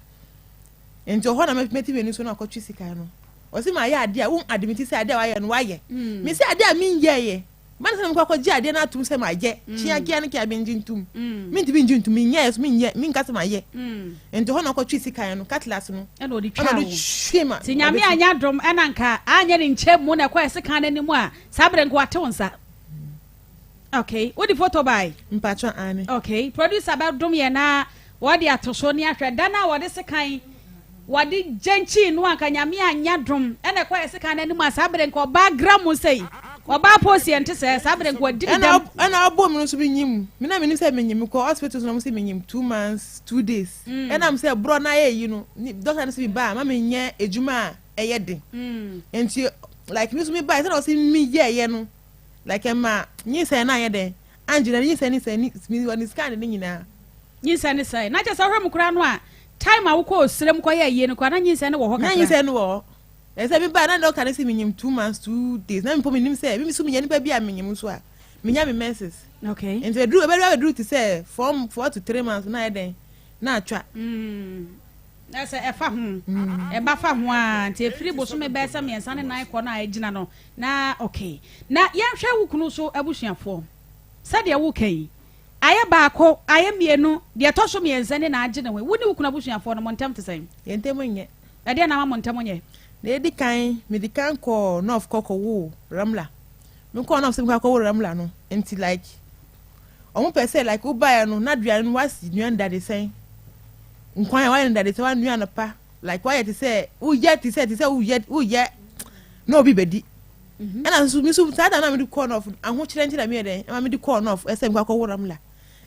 ento ho na me metimi ni so na akotwi sika no o se ma ya ade a wo admiti se ade a wa ye no wa ye me se ade a min ye man se mko akogye ade na atum se ma ye chia kia ne kia benjintum minti benjintum yes min ka se ma ye ento ho na akotwi sika no cutlass no e no di twa shema ti nyame anya dom e na nka anya ni nche mu na kwa sika na ni mu a sabre nko ate wonsa okay what the photo by mpacho ane okay producer ba dom ye na what the atoso ni ahwe da na what the sekan what the genchi no anka nyame anya dom e na kwa sika na ni mu a sabre nko ba gram sei oba posi ente se sabre nko di dem ana abo mi so bi nyim mi na mi ni se menyim ko hospital no mo se menyim 2 months 2 days na me se bro na ye yi no doctor na se bi ba ma me nye ejuma eye de enti like mi so mi ba se na se mi ye no like ma nyi se na ye de Angela nyi se ni mi woni scan ni nyina nyi se ni se na je se hwem kura no a time a wo ko osrem ko ye ye no kwa na nyi se ni wo ho kakra na nyi se ni wo ese bi ba na doctor na se menyim 2 months 2 days na mi po menim se mi so mi ye ni pa bi a menyim so a menya me menses okay enti do to say from 4 to 3 months na ye den na atwa na se e fa hu e ba fa hu a nti efiri bo so me be se me ensa ne nan ko na agina no na okay na ye hwe wukunu so abusuafo se de wo kai aye ba ko aye mienu de to so me ensa ne na agina we woni wukunu abusuafo no montam te sen yentem nye e de na ma montam nye na edi kan medikan ko north koko wo ramla me ko north se ko wo ramla no enti like omo pese like u buy no na duane no wasi duane dade sen nkwan wa dade se wa duane pa like why it say u ye u ye no bi bedi ana nso mi so sada na me di corn off aho kire nti na me den ma me di corn off ese nkwa ko wo ramla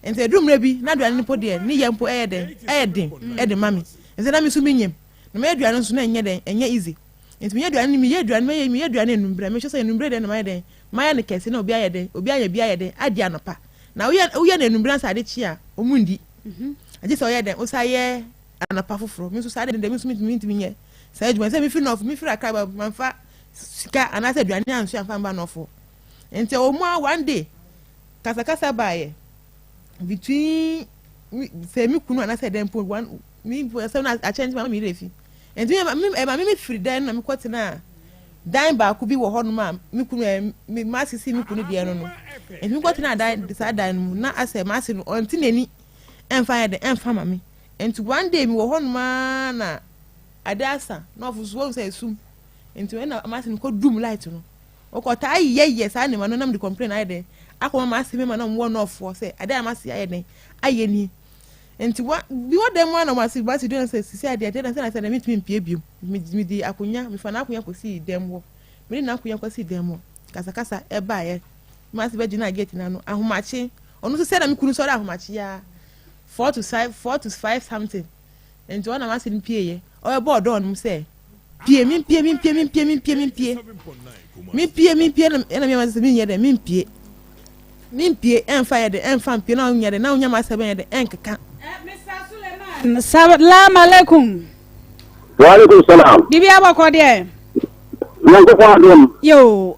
enti edumre bi na duane ni po de ni ye mpo eden mami enti na mi so mi nyem na me duane nso na enye den enye easy enti me duane me ye duane enumbre me so enumbre den na ma den ma ne kese na obi aye den adi anopa na uye na enumbre nsa ade chi a omundi aje so ye den o sa ye anopa foforo me so sa de dem so mi nye sa ejuma se mi fi no mi fi akaba manfa sika anase duane anso anfa mba no fo enti o mu one day kasa bae between se mi kunu anase dem po one mi se na a change ma mi refi enti mi free den na mi kwotena dan ba ku bi wo hono ma mi kunu mi masisi mi kunu de no enti mi kwotena dan sa dan mu na ase masi no onti nani enfa ya de enfa ma mi enti one day mi wo hono ma na adasa no of so say sum enti when masi ko dum light no o ko ta ye sa ne ma no nam de complain aye de akoma masi me ma na mo no for say ada masi aye den aye ni enti wa bi wo dem wa na masi do say sisi ade ade na say na me tumi mpie biom mi di akunya mi fa na akunya ko si dem wo mi na akunya ko si dem wo kasa e ba ye masi be gina gate na no ahomache onu so say na mi kunu so da ahomache ya 4 to 5 something enti wa na masi mpie ye o e board on say pie mi pie na mi masi mi ye de mi pie enfa ye de enfa pie na nya de na nya masi be ye de enkeka Salam alaikum. Wa alaikum salam. Bibi abako de. Nko kwa dum. Yo,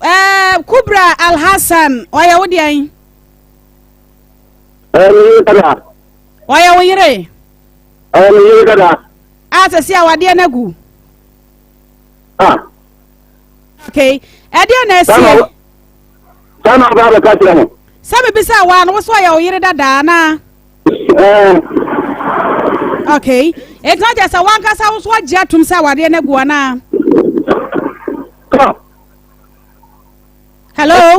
Kubra Al Hassan, oya wodi an? Ni kada. Oya woyire? Ni kada. Asa si awade na gu. Okay. Ade na esi. Sana ba ka tira mo. Sabe bisa wa no so oya woyire dada na. Okay. It's not just a one kasa wo so agya tum sa wade na gu na. Hello.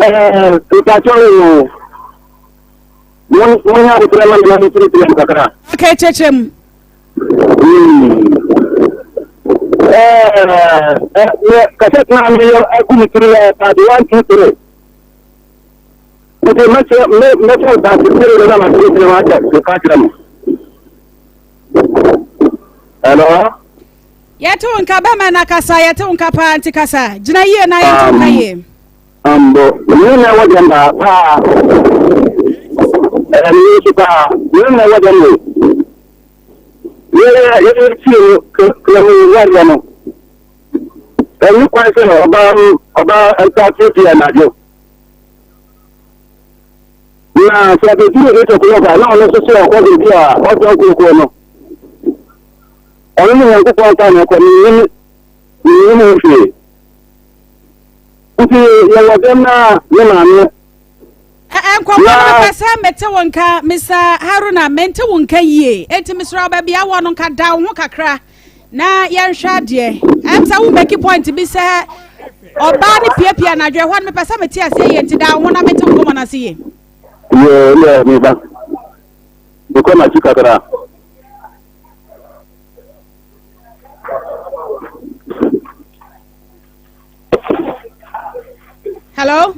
Itacho. Mo ya ko tira man ya tira kakara. Okay, chechem. Kaset na mi yo akuni tira ta di 1 2 3. Ote me ta tira na ma tira ma ta ka tira mo. Hello. Yetu nka ba na kasa yetu nka pa anti kasa. Jina yie na yetu nka yie. Ambo, ni na wajanda pa. Ni kita, ni na wajanda. Ye ti ko ni wajanda. Ni kwa se oba anta ti na jo. Na se be ti re to ko ba na no so se ko bi a ojo ko no. Oni ni ko kwa ta na ko ni fi. Uti ya wadena na Kwa pesa mete wonka Mr. Haruna mente wonka yie enti Mr. Oba bia wo no nka da ho kakra na yenhwa de amsa wo make point bi se oba ni piapia na dwe ho no pesa mete ase yie enti da ho na mete wo na se yie ye mi ba ko na chikakara Hello.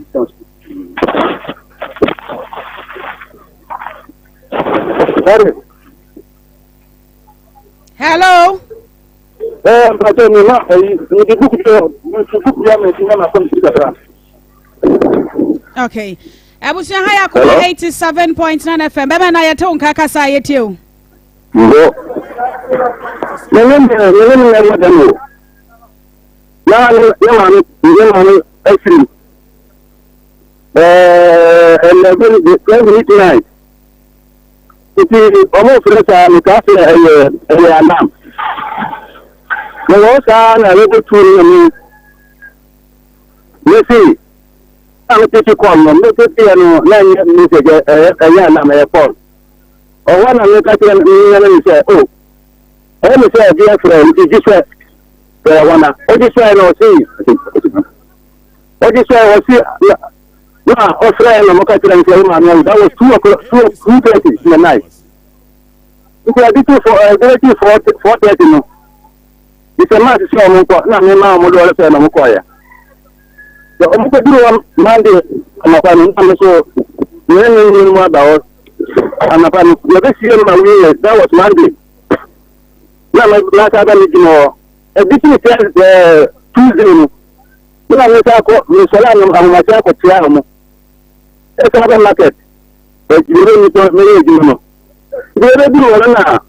Hello. Pato ni ma ni di buku ya me tina na kom sikatra. Okay. Abusia haya ko 87.9 FM. Baba na yete unka kasa yete o. Ngo. Nene na wadano. Na actually and the tonight. It is almost a alarm. The most are able to let's see. I'm taking call. Let's see, alarm airport. Or one of the say, oh, I say, dear friend, it is just Wana. What you say? No, see. What you say? Was see. Yeah, Australia. I'm okay to say, man. That was 2:30 in the night. It's a bit for 4:30. No. It's a matter of na me ma mo do le pe na mo ko ya. So o mo ko duro Monday na pa ni so ni mo ba o. Ana pa ni be see ma we that was Monday. Na me ta ba ni no. E bit ni Tuesday no. Na me ta ko ni so la no ma ta ko tia mo. E ka ba market. E ji ni to me ji no. Be duro na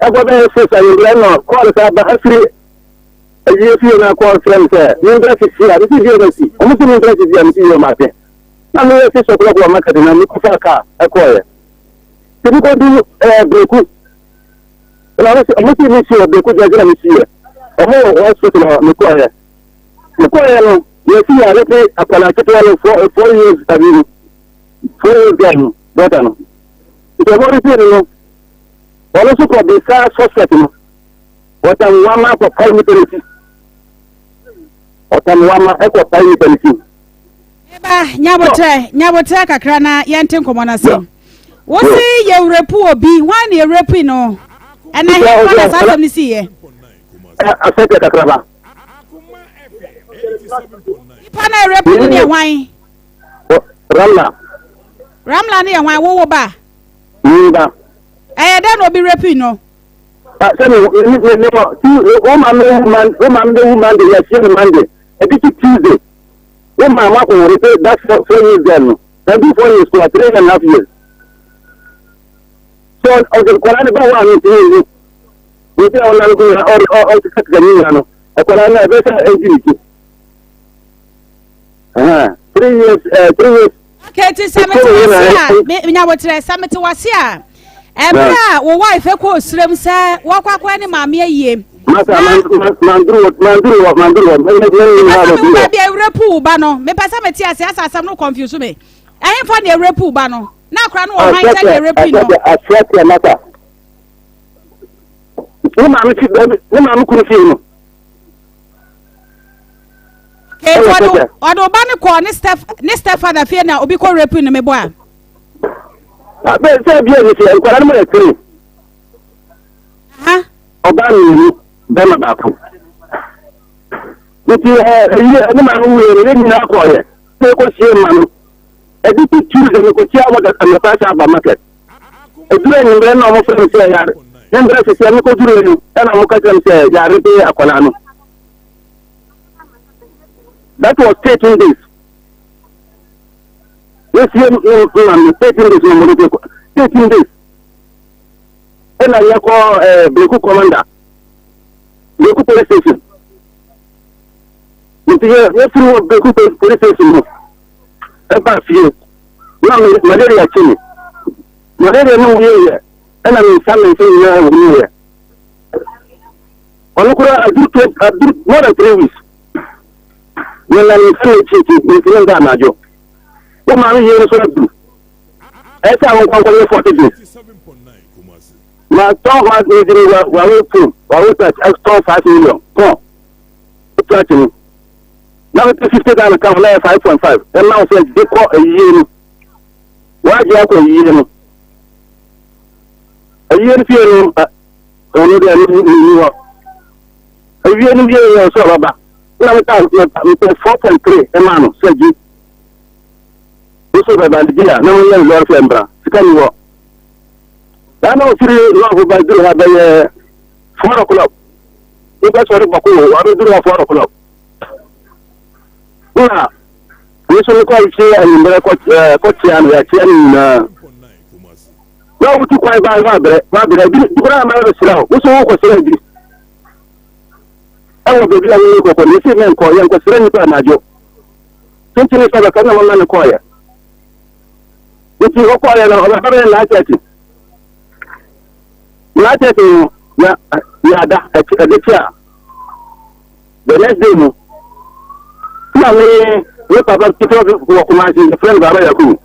Agora você saiu lá no qual tá basri a gente na qual friend não dá se fiar isso dia assim como se não dá se dia não mate na não é só para uma cadena não precisa cá é coisa se não quando beco lá você não se beco já já não se é o só no coisa não eu se a repete a para que tu 4 years tá vindo 4 years ganho bota não então agora isso Wọ́n sọ pé bísí suspect no ọ̀tàn wọ́n máa kọ̀ pàì ní pẹ̀lẹ́sì ọ̀tàn wọ́n máa ẹ̀kọ̀ pàì ní pẹ̀lẹ́sì. Eba nyabotre kakra na yɛnte nkɔmɔ na sɛm wo si yɛ wrepu obi wan ne wrepu no ɛna he ko na sasɛm ni si yɛ asɛte kakra ba nipa na wrepu ni yɛ wan ramla ne yɛ wan wo ba ba da no be repi no say woman the yes Monday e bit Tuesday woman ma ko repeat that 4 years then and 4 years to 3.5 years so o de Quran ba wa ni ni we te ona ko o te kat gani no e Quran na be sa ejiti 3 years okay ti samete wasia me nya wotre samete wasia Ebra wo wife ko srem se wo kwakwa ne maame ayie mandru ba bia repu ba no me pesa meti ase asasam no confuse me ehin fa ne repu ba no na akra no o han se ne repu no asete mata wo maame kunu fi no ke odo ba ne ko ne Steph da fie na obi ko repu no me bo a Abe se bi e se nkwara mo ekiri. Oba ni be ma ba ko. Nti ni ma nu we ni na ko ye. Se ko sie ma nu. E di ti Tuesday ko tia mo da kan pa sa ba market. E dure ni be na mo fe se ya. Ni be se se mi ko dure ni. E na mo ka se ya re be akola no. That was 13 days. Yes, you 13 days no 13 days. And I call Beku commander. Beku police station. You through Beku police station. About few. Now malaria chini. Malaria no here. And I mean some thing here. Onukura I do more than 3 weeks. When I finish it, that majo. What man here so do? Esa won kon 40 days. Ma talk ma dey wa we touch extra 5 million. Come. Touch me. Now 50 dollars come like 5.5. And now say they call a year. Why you call a year? A year fear only the a year so baba. Now we 4.3 emano say you. So by Bandia, no one will remember. Can you? I know 3 love by do have 4 o'clock. You guys are Baku, I will do 4 o'clock. Yeah, we should call here and coach and we are chatting. Now, we took my by Rabbi, I didn't grab my slow. We saw what was this. I will be able to go for the same call and go to any job. Simply for the Kanaman choir. Which you acquire a very large at it. Large at you, Yada, at the chair. The next day, look about people who are commanding the friend Babayaku.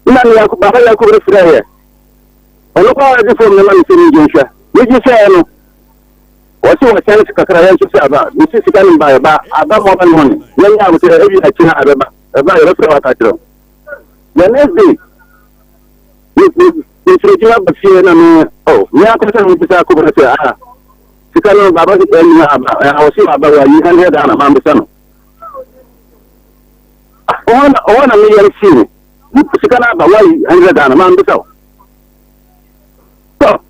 Babayaku is here. I look at the phone, the man is in Joshua. Which is say, wasi wa chance kakra ya nso aba ni sisi kan ba aba mobile money yan ya mutu ebi a kina aba ya rafa wa katro the next day ni sirjima ba fiye na me ya ko san mutu sa ko ba sai sikano baba ki ni aba wasi aba wa yi 100 ana ma mbisano ona mi yar shi ni sikana ba wa yi 100 ana ma mbisao to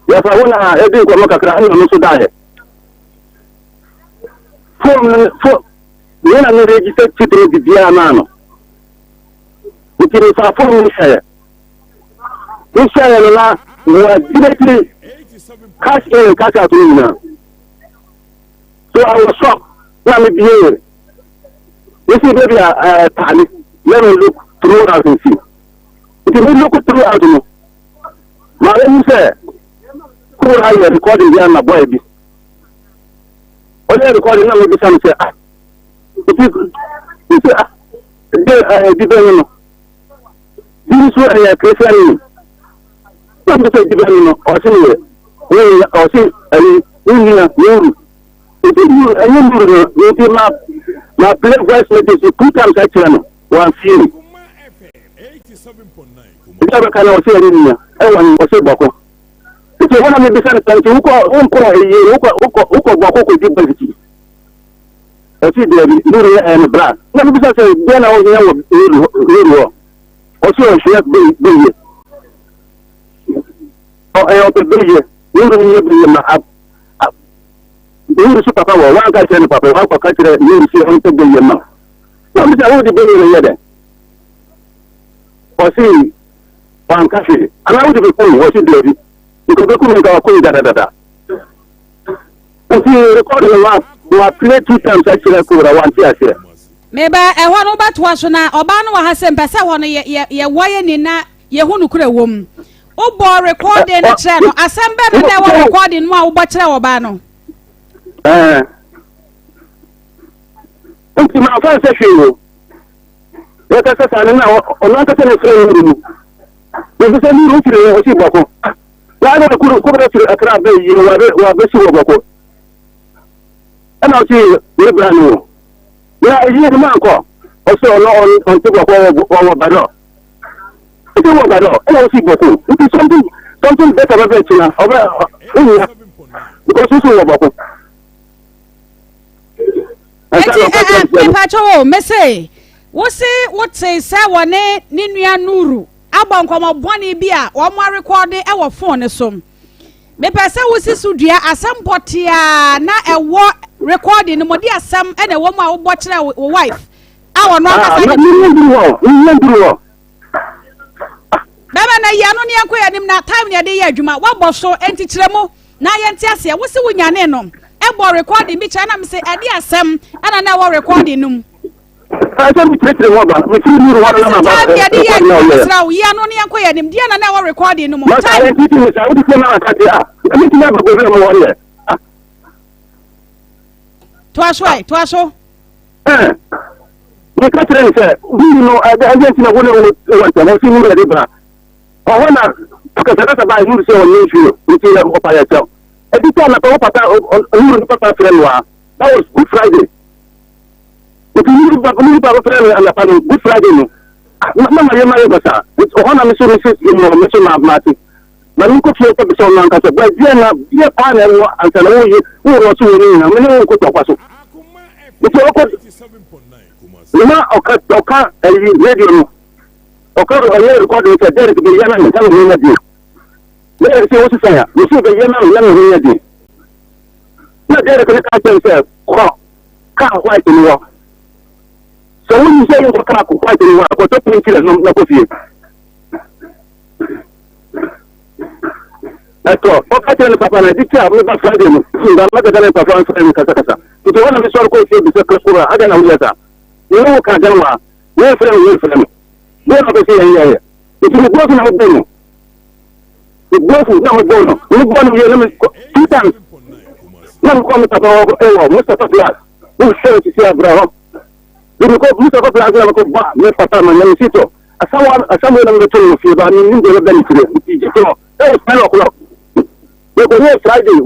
ya fa wona ebi ko maka kra ni musu dae fo yana ni register titre di dia mano utiri fa fo ni shaya la wa directly cash in cash out ni na so I was shocked na me behave you see baby tani let me look through out and see if you look through out no ma let me say ko ayi recording dia na boy bi only recording na me bi say dibeni no this way ya Christian no me say dibeni no o si ayi ni na yuru it you ayi yuru no it ma play voice message 2 times actually no one feeling 87.9 ita ba kana o si ayi ni ya e wan o si boko ite wona me bi say tanti uko eyi uko boko ko di baziki oti de luru en bra na bi say de na o nya wo luru o so o shia be ye o e o be ye luru ni be ma ab luru su papa wo wan ka chen papa wa ko ka chen luru si on te be ye ma no bi say o di be ye de o si wan ka fi ana o di be ko o si de bi ko be ko me ka ko da o si record the wa play 2 times actually ko ra wan ti ase meba ehwo no batwa so na oba no wa ha se mpese ho no ye woye ni na ye hu no kura wom o bo recording na kire no asembe no de wo recording no a wo bo kire oba no o ti ma fa se hwe o ta sa na o na ka se ne fere ni o se ni ru kire o si boko la na ko ba kire akra be yi wa be si wo boko ana o si le brano ya yi ni man ko o so on to go bado ite wo bado o si boko it is something better about it na over because so wo boko eti pacho me say wo say say wone ni nua nuru abonkomo boni bi a wo mo record e wo phone so me pese wo si sudua asampotia na ewo recording mo di asam e na wo mo a wo bo kire wo wife awo no akasa ni baba na ya no ne akoya nim na time ne de ya adwuma wo bo so enti kire mo na ye nti ase wo si wo nyane no e bo recording bi kire na me se e di asam ana na wo recording num asam bi kire wo ba me kire ni ro wa na ba ya di ya no ya no ne akoya nim di ana na wo recording num ma ta ti ti sa wo di na ka ti mi ti na ba go mo wo ye to aso ni ka tren se we no agent na wona wa ta na si ni re bra o wana ka sa ba ni se on ni ju ni ti la ko pa ya cha e di ta na ko pata o ni papa friend wa that was Good Friday o ni ba friend ala pa Good Friday no ma ye ba sa o wana mi so ni se mi so na mati na ni ko fi ko bi so na ka se ba dia na dia pa na wo anta na wo ye wo ro so ni na me ni ko to kwa so ito ko 87.9 kuma oka radio no oka o record o tede ke yana ni kan ni na di le se o se ya ni se be yana ni na di na de ke ka tell se ko ka white ni wo so when you say you ka ko white ni wo ko to pin kile no na ko fi eto o ka tell papa na di tia mo ba Friday no nga ma ga na papa Friday kasa ito wana mi sor ko fi bi se kura aga na wuleta ni wo ka ganwa we frem no ko se ya ito ni gofu na mo bono ni gofu na mo bono ni bono ye na mi titan na ko mi papa o e wo Mustafa Plus ni se ti se Abraham ni ko Mustafa Plus na ko ba me papa ma na sito asawa na mo to fi ba ni ndo da ni kire ti je ko e spell o'clock we go Friday.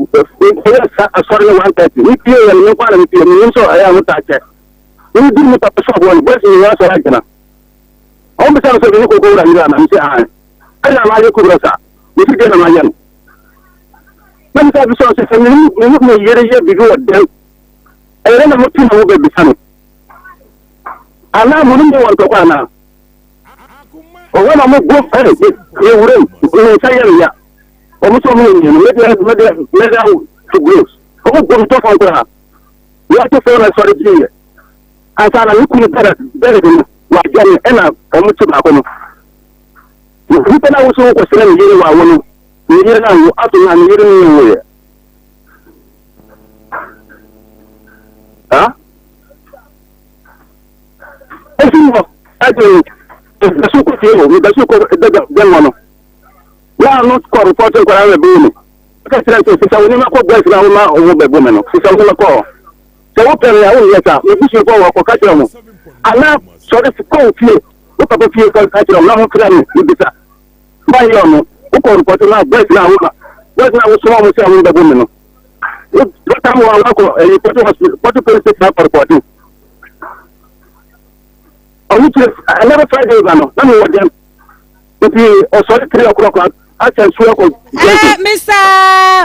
Sorry, 1:30. We pay and no one pay. Me so I am touch. We do not have to one. Where's the answer right now? All the time so we go and say I am like Kurasa. We get a man. Many times so say me look me year before them. I don't know what to know about the son. Ana mun ne wanka kwana. O wana mu go fare ye wurin ne sayar ya. O mu so mu ne meda to gross. O mu go to fa kwana. Ya to fa na sori ji. Asa na ku tara dare ne wa jani ena o mu tuba ko no. Ni tana wuso ko sele ni wa wono. Ni na wo atu na ni ni wo ya. Ha? I do the super table with the super one. We are not called reporting for our baby. Because I will never call Grace Lama over the woman. She's a little call. So, what can I only let we push you forward for Catchum. And now, so that's a cold fear. Look up a few Catchum, not friendly with this. My young, who call reporting now, Grace Lama. Grace Lama was small with the woman. What time will I go? A reporter for reporting. I never tried those. Let me watch them. If you also 3 o'clock, I can swear. Mr.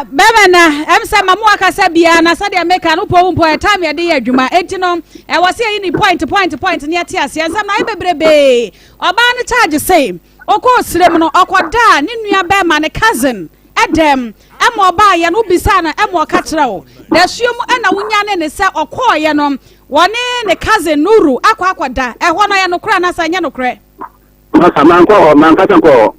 Bemana, I'm some Mamaka Sabia, and I said, I make an upo for a time a day, Juma, 18. I was here in point, and yet, yes, I'm not a baby. Or ban the charge the same. Of course, Lemon or Quada, Ninia Beman, a cousin. Adam, I'm more by and Ubisana, I'm more catchrow. There's some and a winyan and a set or coyanum. One in a cousin Nuru, Aquaquada, and one I no crana Sanyano cre. Manco, Mancatanco.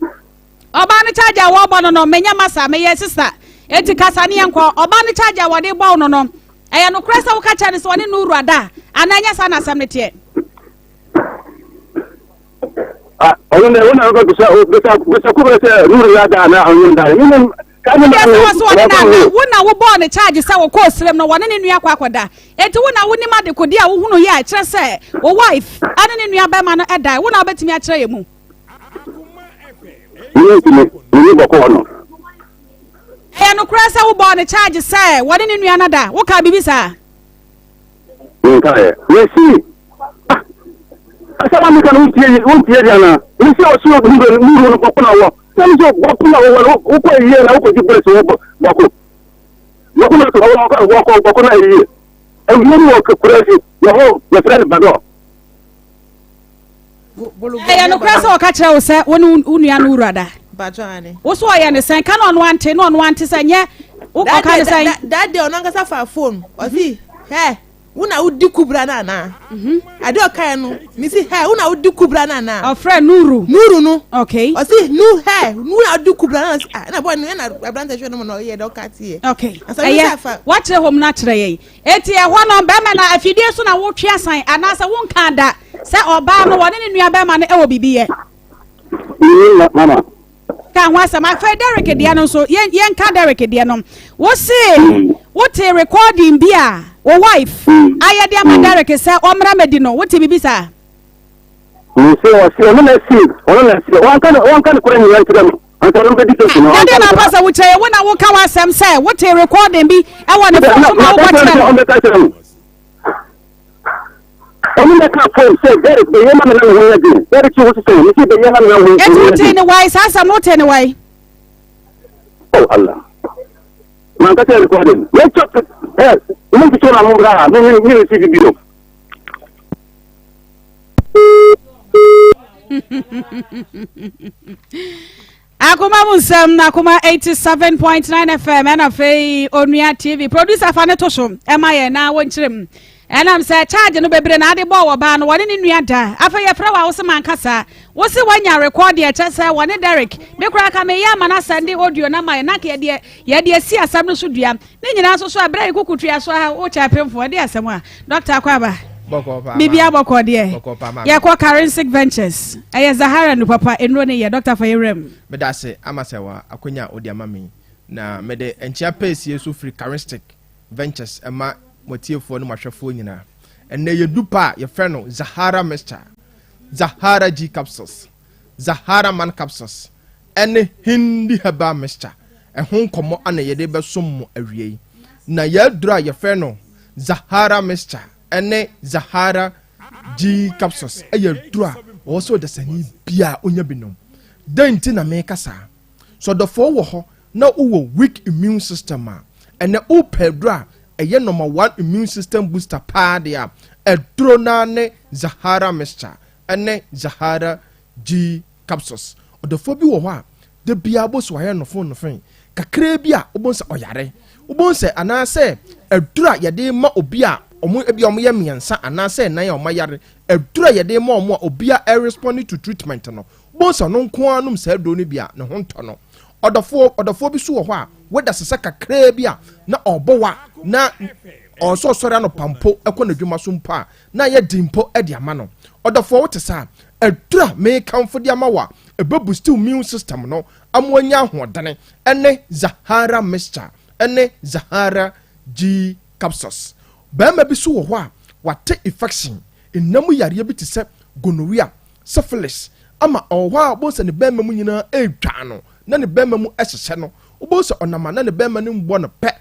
Obani charger, Wabono, Menya Massa, may sister. Eti Casanianco, Obani charger, what they bono no. I no crest of catcher is one in Nurada, and Anya Sana Samnetier. I don't know when I go to Nurada now. Yes, one I will born a charge, so course, no one in your quaquada. And to one I wouldn't matter could dear who ya just say, or wife, and in your beman at die, one I bet me a tray. And no crest I will born a charge, say, what in your another? What can be, sir? Yes, see. I said, I'm going to hear you. You see, Sanjo bakuna uko yeye na uko jibresi uko bako bakuna bakuna yeye emuni wako kuresi yaho ya friend bado ya no kwasa wakacha wo se wonu unua no urada bajane wo so ya ne sen kan on wante sanye wo ka ne sen that day onangasa fa phone osi he una udi kubra na ade okan no mi si he una udi kubra na o friend nuru no okay o si nu he una udi kubra na boy no na abrante hwe no no ye de okati okay what the home na kire ye eti e ho no be ma na afidie so na wo twe asan anasa wo nka da se oba no wone ne nua be ma no e wo bibiye mama kan wasa ma Frederick dia no so yen ka Derek dia no wo se wo te recording bia o wife aya dia ma Derek say omra medino what bibi sa you say o see on one can kure ni yanti dem anto no be dictate no dia na pasa wo cheye wo na wo ka wasem say what te recording bi e won the phone ma wo tire I'm not going to say that the woman and the woman very true to say. You see the young man. It's not anyway. I'm not anyway. Oh Allah. Man, that's a recording. Let's talk. Yes. You need to show them around. You see the video. Akoma Musam Nakoma 87.9 FM and Afei Onua TV. Producer Fanetoshom. Am I now one trim? And I'm say charge no bebre na de bo ba no wone ne nua da afa ye fra wa wo se mankasa wo se wanya record ye che say wone Derek me kura ka me ya mana send audio na my na ke ye de si asam no so dua ne nyina so so abra ikukutua so ha wo cha pemfo de asam a Dr. Akwaba bibia boko de ye ko Currency Ventures eye Zahara no papa enro ne ye Dr. Fayerem me da se amasewa akonya odi amami na me de enchia pace ye so free Currency Ventures ema motiefo no mahwefo nyina enne ye dupa ye frɛ no Zahara Mixture, Zahara G capsules, Zahara Man capsules, enne Hindi Herbal Mixture ɛho nkɔmmɔ ana yɛde bɛsom mo awie na yɛaduru a yɛfrɛ no Zahara mixture ɛne Zahara G capsules ɛyɛ duru a ɔwɔ sɛ ɔdasani bia onya binom dan nti na meka saa so dɔfoɔ wɔ hɔ na wowɔ weak immune system a ɛnɛ wopɛ duru a ɛyɛ number 1 immune system booster paa de a ɛduro na ne Zahara mixture ɛne Zahara G capsules ɔdɔfoɔ bi wɔ hɔ a de bia bo so ayɛ nofo kakra bi a wobon sɛ ɔyare wobon sɛ anaasɛ ɛduro a yɛde ma obi a ɔmo ebi ɔmo yɛ miɛnsa anaasɛ nan a ɔmo yare ɛduro a yɛde ma ɔmo a obi a respond to treatment no wobon sɛ no nko anum sɛ do no bi a ne ho ntɔ no ɔdɔfoɔ bi so wɔ hɔ a weda sesa kakra bi a na ɔbɔwa na ɔnso sɔre ano pampo ɛkɔ n'adwuma so mpo a na yɛ dimpo ɛde ama no ɔdɔfoɔ wote saa ɛdura me kamfo de ama wa ebe boost immune system no amoanya hoɔdene ɛne Zahara mixture ɛne Zahara G capsules bɛrima bi so wɔ hɔ a wate infection enam yareɛ bi te sɛ gonorrhea syphilis ama ɔwɔ a bonsa ne bɛrima mu nyinaa ɛdwa no na ne bɛrima mu ɛhyehyɛ no wobonsa ɔnama na ne bɛrima no mbɔ no pɛ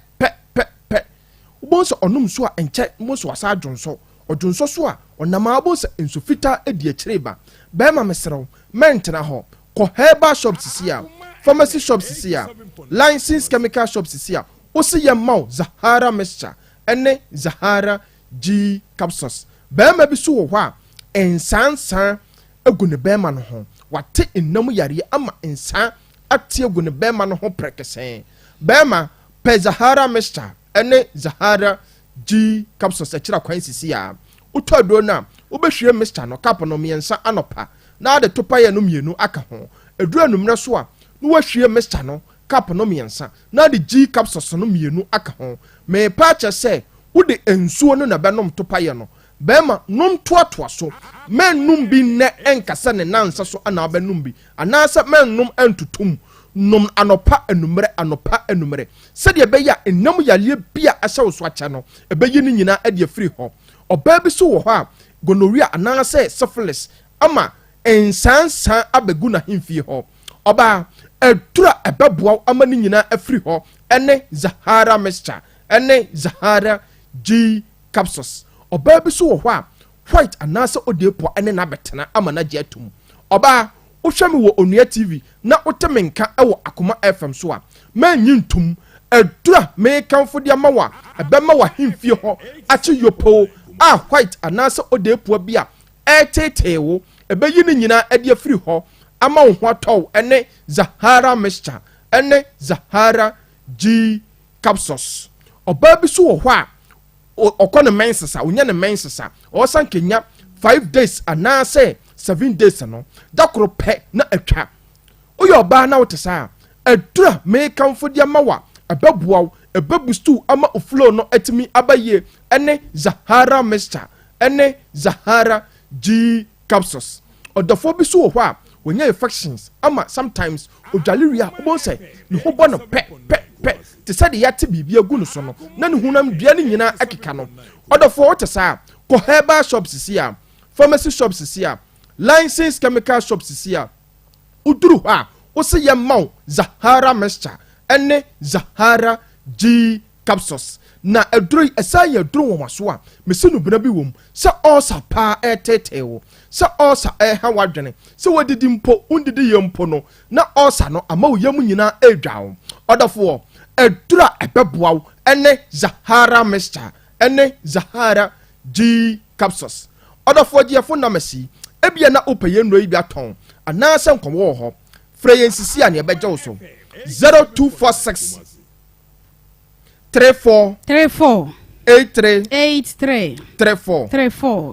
wobonsa ɔnom so a ɛnkyɛ bonsa wasa adwonso so a ɔnama bonsa nso fita edi akyire ba bɛrima meserew mentena hɔ kɔ herbal shops sisi a pharmacy shops sisi a licensed chemical shops sisi a wosi yɛ maw Zahara mixture ɛne Zahara G capsules bɛrima bi so wɔ hɔ a nsansan egu ne bɛrima no ho wate nnam yareɛ ama nsan ate egu ne bɛrima no ho pɛrɛkɛsɛn bɛrima pɛ Zahara mixture ɛne Zahara G capsules ɛkyerɛ kwan sisi a wotɔ aduro na wobɛhwie mixture no cup no mmiɛnsa anɔpa na ade topa yɛ no mmienu aka ho aduro numre so a no wahwie mixture no cup no mmiɛnsa na ade G capsules no mmienu aka ho me pa kyɛ sɛ wode ensuo no na bɛnom topa yɛ no bɛma nom toatoa so mennum bi nɛ ɛnkasa ne nansa so ana bɛnum bi anaasɛ mennum ɛntutum nom anopa enumere sɛdeɛ bɛyɛ enam yaleɛ bia ahyɛ wo so akyɛ no ɛbɛyi ne nyina ɛde afiri hɔ ɔbaa bi so wɔ hɔ a gonorrhea anaasɛ syphilis ama ensansan abegu na hemfie hɔ ɔbaa ɛdura ɛbɛboa ama ne nyina afiri hɔ ɛne Zahara mixture ɛne Zahara G capsules ɔbaa bi so wɔ hɔ a white anaasɛ odeepo ɛne na betena ama na gye atum ɔbaa wohwɛ me wɔ Onua TV na wote me nka ɛwɔ Akoma FM so a manyi ntum ɛdura me kamfo de ama wa ɛbɛma wa hemfie hɔ akye yopo a white anaasɛ odeepo bi a ɛteteewo ɛbɛyi ne nyina ɛde afiri hɔ ama wo ho atɔw ɛne Zahara mixture ɛne Zahara G capsules ɔbaa bi so wɔ hɔ a ɔkɔ ne mensesa wonya ne mensesa ɔsan kenya 5 days anaasɛ 7 days no dakoro pɛ na atwa oyɛ ɔbaa na wote saa adura me kamfo de ama wa ɛbɛboaw ɛbɛbustu ama oflow no atimi abaye ɛne Zahara mixture ɛne Zahara G capsules ɔdɔfo bi so wɔ hɔ a wonya infections ama sometimes odwaleria wobɔnsɛ ne ho bɔ no pɛ te sɛ de yɛate biribi agu no so no na ne hunam dua ne nyinaa akeka no ɔdɔfo wote saa kɔ herbal shops sisi a pharmacy shops sisi a licensed chemical shops sisi a uduru hɔ a wose yɛ maw Zahara mixture ɛne Zahara G capsules na aduro ɛsan yɛ aduro wɔn so a mesi no bena bi wɔ mu sɛ ɔsa paa ɛtɛtɛwo sɛ ɔsa ɛha wadwene sɛ wadidi mpo undidi yɛ mpo no na ɔsa no ama wo yam nyinaa ɛdwa wo ɔdɔfoɔ aduro ɛbɛboaw ɛne Zahara mixture ɛne Zahara G capsules ɔdɔfoɔ gyefo namasi ebia na opɛyɛ nnuro yi bi atɔn anaasɛ nkɔmɔ wɔ hɔ frɛ yɛn sisi a ne ɛbɛgye wo so 0246 34 83 34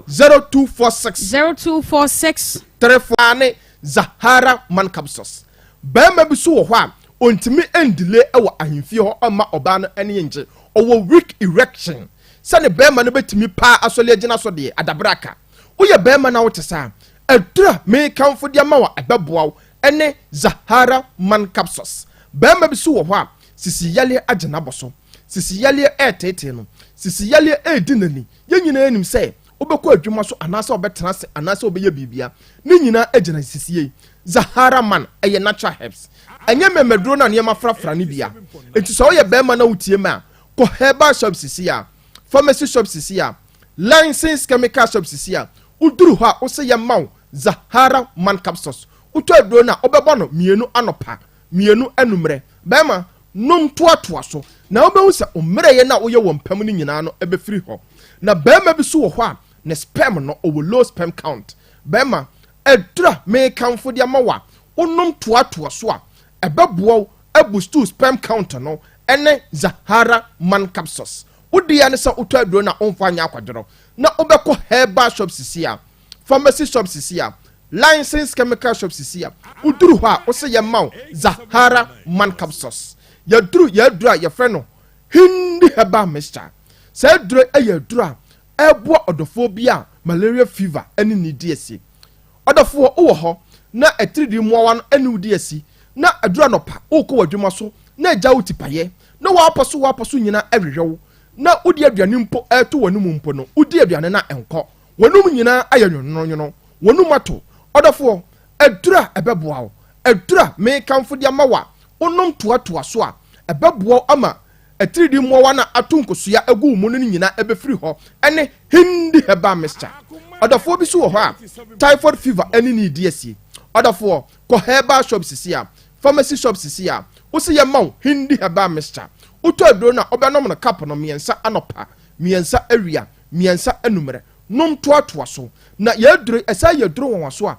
0246 34 ane Zahara man capsules bɛrima bi so wɔ hɔ a ontimi endile ɛwɔ ahemfie hɔ ama ɔbaa no ɛne nje ɔwɔ weak erection sɛ ne bɛrima no betimi paa asɔle agyina so de adabraka woyɛ bɛrima na wote saa adura me kamfo de ama wa ɛbɛboaw ɛne Zahara man capsules bɛrima bi so wɔ hɔ a sisi yale agyina bɔso sisi yale ɛtete no sisi yale ɛdi nani yɛ nyinaa nim sɛ wobɛkɔ adwuma so anaasɛ wobɛtena se anaasɛ wobɛyɛ bibia ne nyinaa agyina sisi yi Zahara man eye natural herbs enye memedro na niema frafra ne bia enti so ye be ma na utie ma ko herbal shop sisi a pharmacy shop sisi a licensed chemical shop sisi a uduru ho a wo se ye maw Zahara man capsules uto adro na obebo no mienu anopa mienu anumre be ma nom toatoa so na obehu se omre ye na wo ye wo mpam ni nyina no ebe free ho na be ma bi so wo ho a ne sperm no o low sperm count be ma edra me kamfo dia mawa onom toatoa so a ebeboa abustu sperm count no ene Zahara man capsules udi ya ne sa uto adro na onfanya akwadoro na obekọ herbal shop sisi a pharmacy shop sisi a licensed chemical shop sisi a uduru ho a wo se ye maw Zahara man capsules ya duru ya freno hindi herbal mixture sa duru ya duru a ebo odophobia malaria fever eni ni diesi odofo wo ho na etiridi muawa no eni udi esi na adura no pa ukọ wadwuma so na agya utipaye na wapaso nyina awehwewo na udi aduane mpo eto wanum mpo no udi aduane na enko wanum nyina ayanwonwonwo wanum ato odofo adura ebeboa adura me kamfo dia mawa onom toatoa so a ebeboa ama etiridi muawa na atunkosoya egu mu no nyina ebefiri ho ene hindi heba mixture odofo bi so ho a typhoid fever eni ni diesi odofo ko herbal shop sisi a pharmacy shop sisi a wo se ye maw hindi heba mixture uto adro na obenom no cup no miensa anopa miensa awia miensa anumre nom toatoa so na yedro esa yedro won so a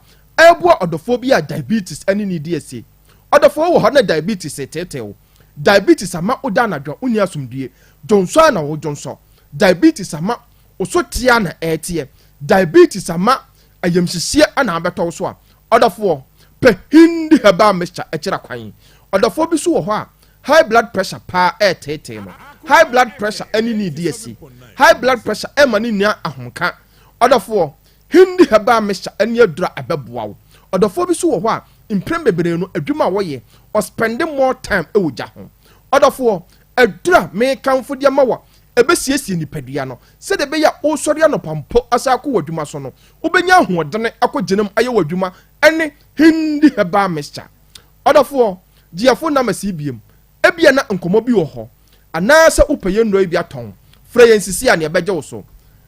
ebo odofo bi a diabetes eni ni diesi odofo wo ho na diabetes etetewo diabetes ama oda na dwo uni asumdie jonso na wo jonso diabetes ama osotia na etie diabetes ama ayemhyesie ana abeto so a odofo pe hindi heba mixture ekira kwan odofo bi so wo ho a high blood pressure pa etete no high blood pressure any ni DSC high blood pressure e mani nia ahomka odofo hindi heba mixture eni adura abeboa wo odofo bi so wo ho a imprem bebere no adwuma wo ye or spending more time e woja ho odofo adura me kamfo dia mawa ebesiesie nipadua no se de be ya o sori anopampo asako wadwuma so no obenya hoodene akogenam aye wadwuma ene hindi heba mixture odofo diafo na masibiem ebia na nkomo bi wo ho anasa upeye ndo ebia ton freyensisi a ne beje wo so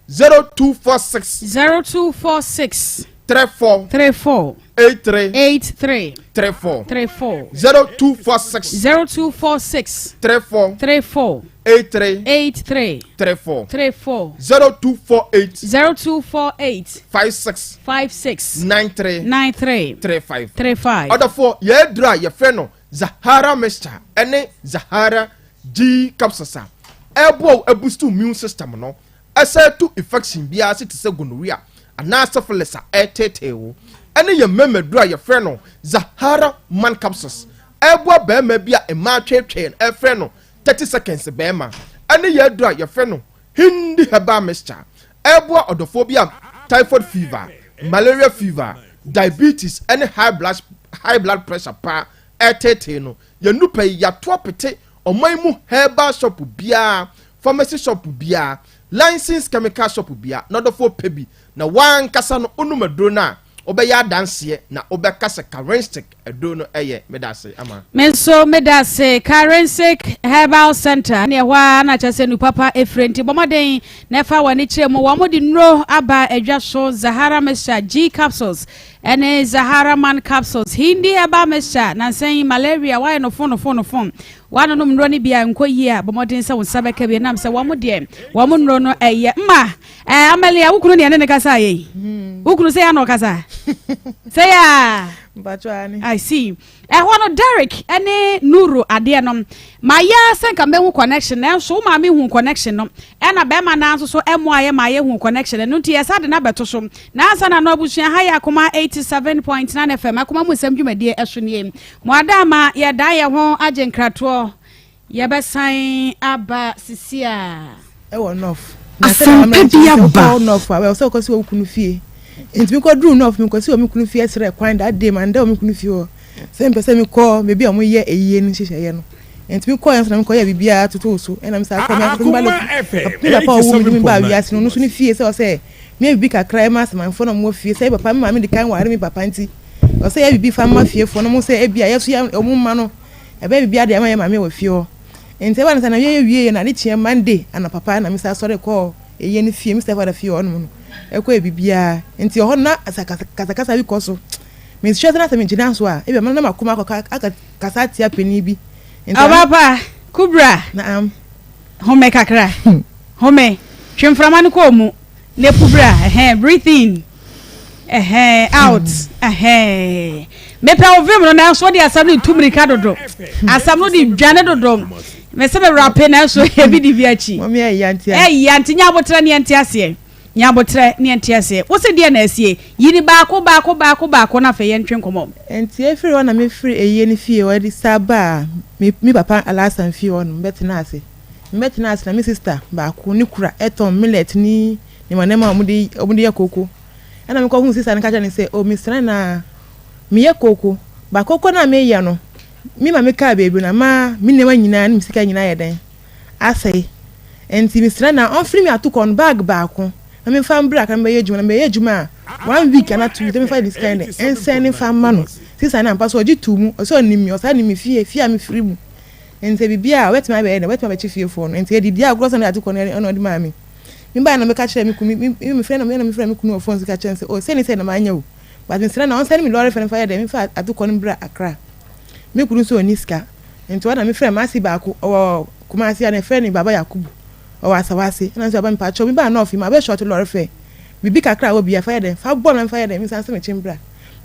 0246 34 83 34 0246 34 83 34 0248 56 93 35 other for ye dry ye freno Zahara mixture ene Zahara G capsules ebo boost immune system no to infection bia se te se gonorrhea ana syphilis etetewo ene ye memedura ye freno Zahara man capsules ebo be ma bia e ma twetwe e freno 30 seconds be ma ene ye dura ye freno hindi heba mixture ebo odophobia typhoid fever malaria fever diabetes ene high blood pressure pa etete no ya nupa ya toapete oman mu herbal shop bia pharmacy shop bia licensed chemical shop bia no for pebi na wan kasa no onumadro na obeya danse na obekasa currentic edo no eye medase ama menso medase currentic herbal center ne hwa na chase nu papa efrenti bomoden na fa wani chiremo wa modi nro aba edwa so Zahara mixture G capsules ene Zahara man capsules hindi herbal mixture na sen malaria wa no fon wano no nro ni bia nkoyi a bomoden se wonsa beka bi nam se wa modi wa mo nro no eye ma amalia wukunu ne ne kasa ye wukunu se ya no kasa say ya Bachwani I see hono Derek ene Nuru ade no maya senka me hu connection na so ma me hu connection no na be ma na so emo aye ma ye hu connection no nti yesa de na beto so na asa na no abusua ha ya Akoma 87.9 FM Akoma musam dwumadie ehwene mo adama ye da ye ho agenkrato ye besan aba sisia enough asempedia ba enough we so ko si okunu fie enti mi ko dru enough mi ko si o mi kunu fie sere kwan that day man da o mi kunu fie o se mi ko me bia mo ye eyiye ni hyehyeye no enti mi ko yan na mi ko ye bibia toto so na mi sa ko mi ba lo mi ba pa o mi ba wi ase no so ni fie se o se mi bi kakra ma se man fo na mo fie se papa mi ma mi di kan ware mi papa nti o say bibi fa ma fie fo no mo say ebia yeso ya omuma no ebe bibia de ma ye mame wo fie ho enti wan sana ye wie na de chie Monday ana papa na misa sori ko eye ni fie misa fa da fie ho no ekọ bibia enti ho na kasa bi koso me sure na se me gina so a ebe na makoma aka kasa tia pani bi enti papa kubra naam home kakra home twemframa ne ko mu ne kubra breathe in out mepa ovem no na so de asam ne tumrika dodo asam no de dwane dodo me se be rape na so ebi di biachi mami yanti yanti nya botra ne yanti ase nya botra ne yanti ase wo se de na asie yiri baako na fe yentwe nkomo enti efiri wana me free eye ni fie wadi saba mi papa alasan fie wonu betina ase na mi sister baako ni kura eton millet ni manema omudi yakoko ana me ko hu sister nka jani say o Mr. na me yakoko ba koko na me ya no mi ma me ka bebi na ma mi nema nyina ni sika nyina ye den asai enti Mr. na on free me atukon bag baako na me fam bra kan be yejuma 1 week na 2 dem fa this kind en send fam ma no sister na mpa so oji tumu o so nimi o sa nimi fie mi free mu enti bibia wetima be chi fie fo no enti di dia grosso na atukon no di ma mi mba na me ka chere me kunu me friend me kunu phone ka chere say oh say na ma anya o but Mr. na on send me lorry friend fire dem me fa atukọ no bra akra me kunu so oniska enti wa na me friend ma si ba ko o kuma si na friend baba Yakubu o wa sawase na so ba me pa cho me ba na ofi ma be short lorry friend bibi kakra wo bia fire dem fa bo na fire dem me san se me chimbra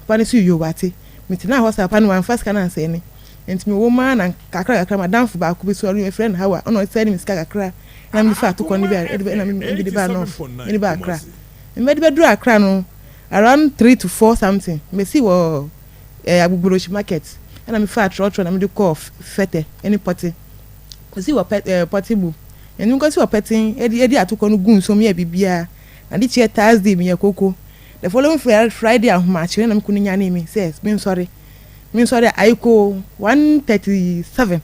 pa ne so yo wate me tina ho sa pa no wan fast kana se ni enti me wo ma na kakra madam fu ba ko bi so me friend hawa ono send me ska kakra na me fa to kon bi na me bi ba no ni ba akra me be dru akra no around 3 to 4 something me see wo Agbugborochi market na me fa trotro na me de call fete any party me see wo party bu enu ko see wo petin edi atoko no gun so me ya bibia na di che Thursday me yakoko the following Friday ahoma che na me kunu nya na me says me sorry ayiko 137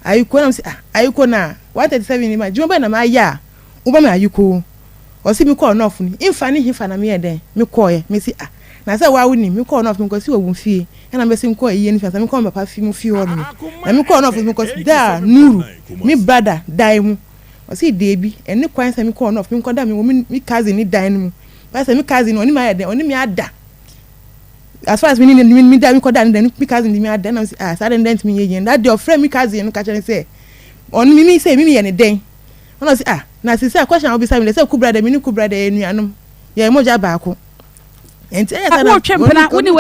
ayiko na say ayiko na 137 ni ma jumba na ma ya uba me ayiko o si mi call enough ni infa ni hifa na me ye den me call ye me si na say wa wuni me call enough me ko si wo fie na me si me call ye ni fa me call papa fi mu fie ho no na me call enough me ko da nuru me brother dai mu o si debi eni kwan say me call enough me ko da me cousin ni dai mu pa say me cousin oni ma ye den oni me ada as far as me da me ko da den me cousin me ada na say sa den me ye yen that your friend me cousin no ka chere say on me say me ye ne den ona say na say question obi say me say ku brother me ni ku brother enuanom ye moja baako enti e say na twempena woni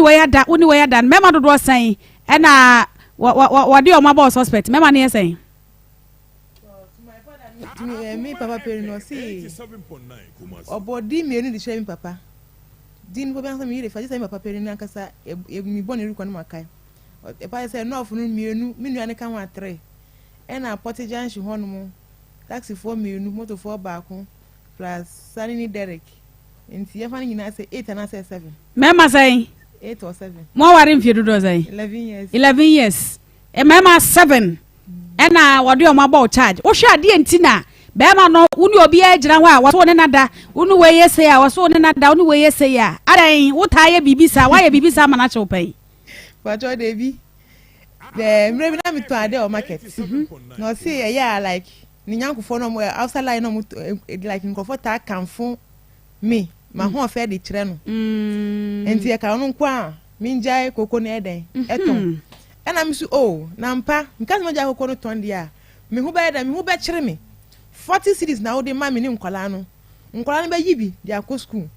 we ya da mema dodo san e na wade o maba suspect mema ne say me papa peri no see obodi me ni di share me papa din bo ban say me refa say me papa peri na kasa mi boni ru kwanu makai e pa say no funu mienu me nuane ka ho 3 e na Portijan shi hono mu taxi 4 mienu moto 4 baako plus Sanini Derek enti ye fa ni na say 8 and say 7 mema say 8 or 7 mo ware mfie dodo say 11 years e mema 7 e na wade o maba charge wo hwa ade entina bema no woni obi agira ho a waso ne nada woni we yese a waso ne nada woni we yese a adan wo taye bibisa wa ye bibisa ma na chewpai pacho debi the mrebi na mitu ade o market no see yeah like ni nyankofo no outside line no like nkofo ta kanfo me ma ho fe de kire no enti e ka no kwa minjai koko ne eden eton ena misu na mpa nka se ja koko no ton dia me hu ba me hu ba kire me 40 cities na wo de ma me ni nkwala no be yibi dia ko school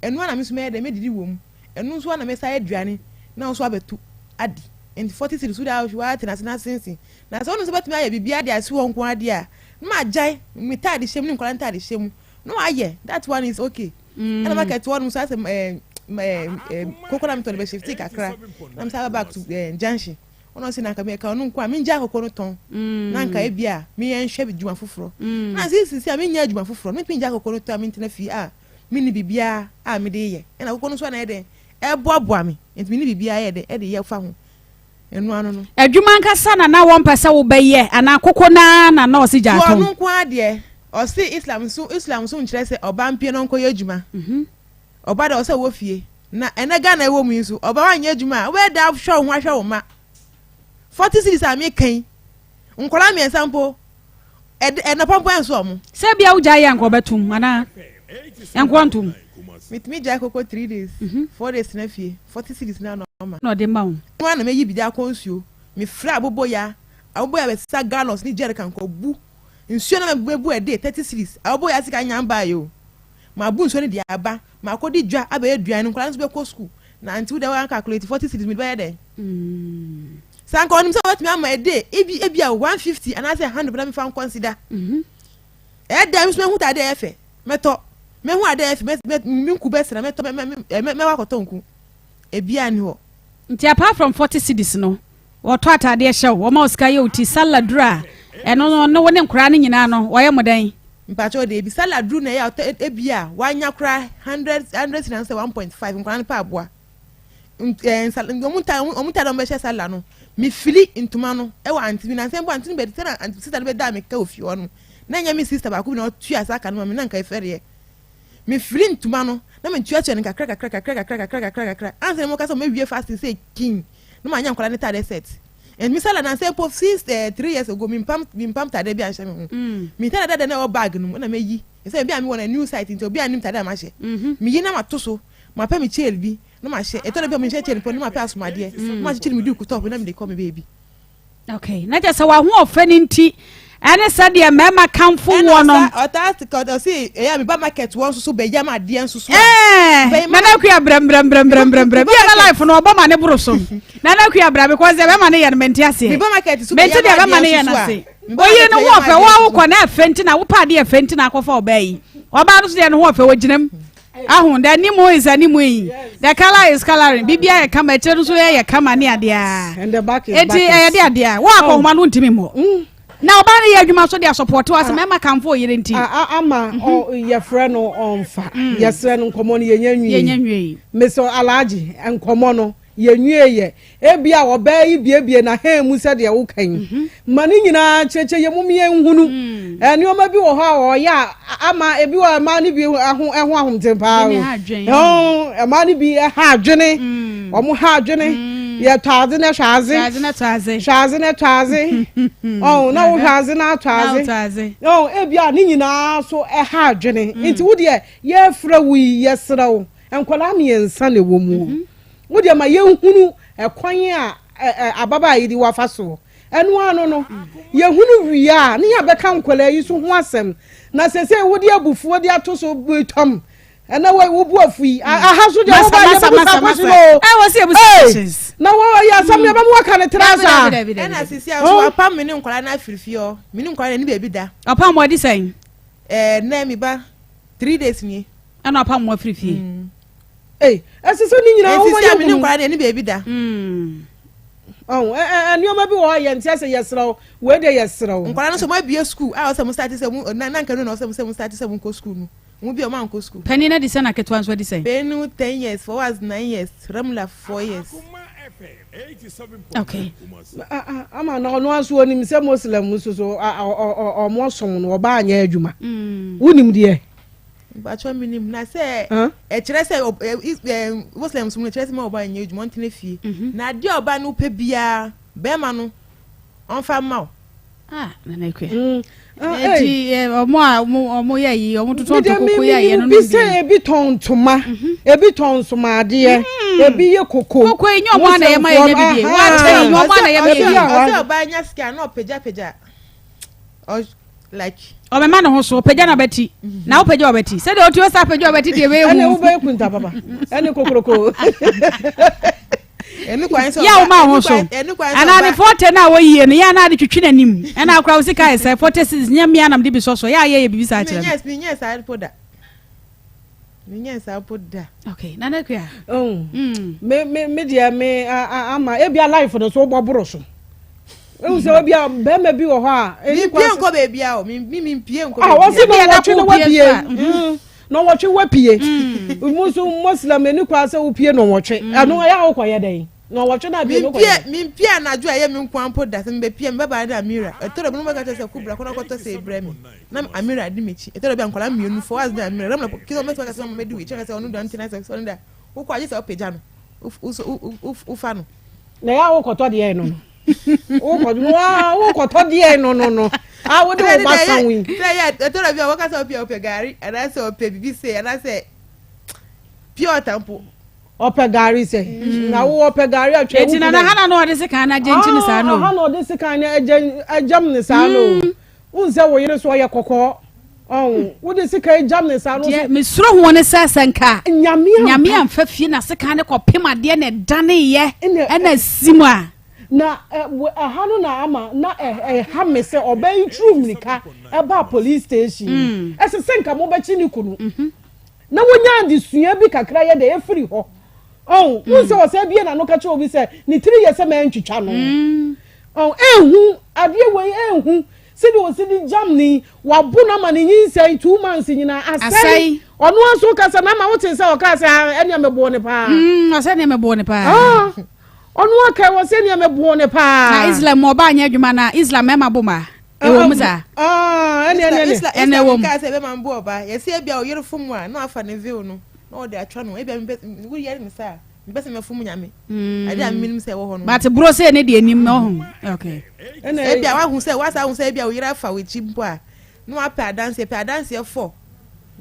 enu na misu me eden me didi wom enu so na me sa aduane na so abetu adi enti 40 cities wo da wo ati na sense na so no so betumi aye bibia de asi won ko ade a ma jai mi tadi shem ni nkwala tadi shem no aye that one is okay and market one so say koko na me to be shift kakra na me say back to junction ono si na ka me ka onu kwa me nja koko no ton na nka e bia me yen hwe biduma foforo na sisi me nya aduma foforo me pinja koko no to me ntena fi me ni bibia me de ye na koko no so na ye de e boaboa me enti me ni bibia ye de ye fa ho enu anu no adwuma nkasa na won pese wo beye ana koko na o si ja ton onu kwa de o si islam so nkire se oba mpie no nko ye adwuma oba de o se wo fie na enega na ewo mu nso oba wanye adwuma we da show ho ahwe wo ma 40 cities am kan nkola me sample na pampo enso omo se bia wo jaye anko betum ana enko ntum with me jai koko 3 days 4 days na fie 40 cities na no ma no de ma wo na me yi bi da konsuo me fra aboboya be sa gallons ni jerrycan ko bu nsuo na me bu e dey 30 cities aboboya sika nyamba yo ma bu nsuo ni dia aba ma ko di dwa aba eduan nkola nso be ko school na anti we dey calculate 40 cities me be dey sanko onim so what me am e dey ebi 150 and I say 100 na me fan consider e dey me hu ta dey efe meto me hu ade efe me nku be sra meto me wa koto nku ebi ani ho nti apart from 40 cities no woto atade hye wo ma osika ye uti salad dra eno no wone nkura ne nyina no wo ye modan mpacho de bi salad dru na ya ebi a wanya kura 100 na say 1.5 nkura ne pa aboa omuta do mbe salad no mi fili intuma no e wa anti na say bo anti be tena anti sister be da me ka ofi ono na nya mi sister ba ku na otu asaka no me na nka efere mi fili intuma no na me tuatua ne kakra anse mo ka so me wie fasting say king no manya nkola ne tade set and mi sala na say po since 3 years ago mi pam tade bi anhye me mi tade na o bag no na me yi say bi am won a new site into bi anim tade ma hye mi yi na ma to so ma pa mi chel bi no ma hye e to bi mi hye chel po no ma pa asomade ma hye chel mi du ku top na me dey come baby okay na je say wa ho ofani nti ene said de mema kamfo wo no o see e ya mi ba market won so be ya ma de enso so na na kuya bram bi na life no oba ma ne broso na na kuya bram because e be ma ne ye menti ase mi ba market so be ya ma ne ye na se oyi no wo fe wo ko na fenti na wo pa de fenti na akofa oba yi oba no so de no wo fe wo ginam ahun da ni mo is ani mo yi the color is coloring bibia ye kama eche so ye kama ne ade a and the back is eti e de ade a wo akoma no ntimi mo na oba ne ye adwuma so de support was mema kamfo yire nti ama ye friend no onfa ye friend nkomo no ye nyanwie meso alaji nkomo no ye nwie ye ebia wo ba yi biebie na ha mu se de wo kan mani nyina cheche ye mumie nhunu eni o ma bi wo ha o ya ama ebi wo ma ni bi eho ahomtempa o ma ni bi ha adwene o mu ha adwene ye twaze na twaze oh na wo twaze na twaze oh ebia ni nyina so ha adwene nti wo de ye fra wi ye srawo enkola me yensa ne wo mu wo de ma ye hunu ekwan a ababa yi di wafa so enu anu no ye hunu wi a ne ya beka nkola yi so ho asem na sese wo de abufu de ato so butom ena wo bu afui aha so de wo ba ye bu so wo se questions na wo ya sam ye ba mo ka ne trasa ena sisi a so apam me ne nkola na afirifio me ne nkola ni bebi da apam mo di sen na mi ba 3 days ni ena apam mo afirifie esese ni nyina wo ma ni nkola ni bebi da ni o ma bi wo ye ntia se yesraw we de yesraw nkola no so ma bia school a o se mo start se na nka no se mo start se mo ko school no mu bi o ma nko school penny na di se na ketwa nso di se benu 10 years for was 9 years ramla 4 years okay ama na no aso onim se muslim muso so o mo som no oba anya adwuma unim de ba cho minim na se e kire se muslims mu kire se ma oba anya adwuma ntene fie na de oba no pe bia be ma no onfa ma na na kwe eti omo ya yi omo tutu koko ya yi no bi se ebi tontoma ebi tonsoma de ebi ye koko enyo mo na ye ma ye bibie wa te enyo mo na ye bibie o ba nya scan no peja o like o me ma no ho so peja na beti na o peja o beti se de o tu o sa peja o beti de we hu ene wo ba kunta baba ene kokoroko enu kwa nso ya o ma ho so ana ni 40 na wo yie no ya na de twetwe nanim ena akra wo sika ese 46 nya mia nam de bi so ya ye bibi sa kire yes I poda Minye sa poda okay na na kwa me dia me ama e bia life no so boboro so e so bia be ma bi wo ho a mi pie nko be bia o mi pie nko be wo se me na twe no wabie no watwe wapie musu muslim eni kwa se wopie no watwe anu ya wo kwaye den no watwe na bi no kwaye mi pie na jo aye mi nkwan poda se me pie me ba na amira etoro bi no ba ka se kubra kono koto se ibrahim na amira di mechi etoro bi ankola mienu for was na amira ramla kiso me ka se me di we chere se onu do antina se so nda ukwa je se opeja no ufa no na ya wo koto de no wo koto de no ah wo de wo ba sanwi ya to na bi wo ka se ope gari ana se ope bibi se ana se pure tampo ope gari se na wo ope gari atwa eti na hana no de se kan na genti ni sa no hana de se kan na ajam ni sa no unse wo yire so ye kokko wo de se kan jam ni sa no me suro ho ne sasanka nyame amfa fie na se kan ne kopem ade na dane ye na simu a na hano na ama na ha me se obai trum nika eba police station ese senka mo ba chi ni kunu na wonya de sua bi kakra ye de e free ho unse wo se bie na no ka che obi se ni 3 years ma ntwitwa no ehu ade we ehu sidi o sidi jamni wabu na ma ni nyinsai 2 months nyina asai ono aso kasa na ma wote se o kasa ene mebo ne pa asa ne mebo ne pa onu aka wo se ne mebo ne pa na Islam mo ba anya adwuma na Islam e maboma e wo muza ene wo ka se be man bo ba ye se bia o yere fom a na afa ne view no na o de atwa no e bia wo yere ne sa me be se me fom nyame ade am minim se wo ho no but bro se ne de anim no okay e bia wa hu se wa sa hu se bia o yere afa we chi mpo a no apa dance 4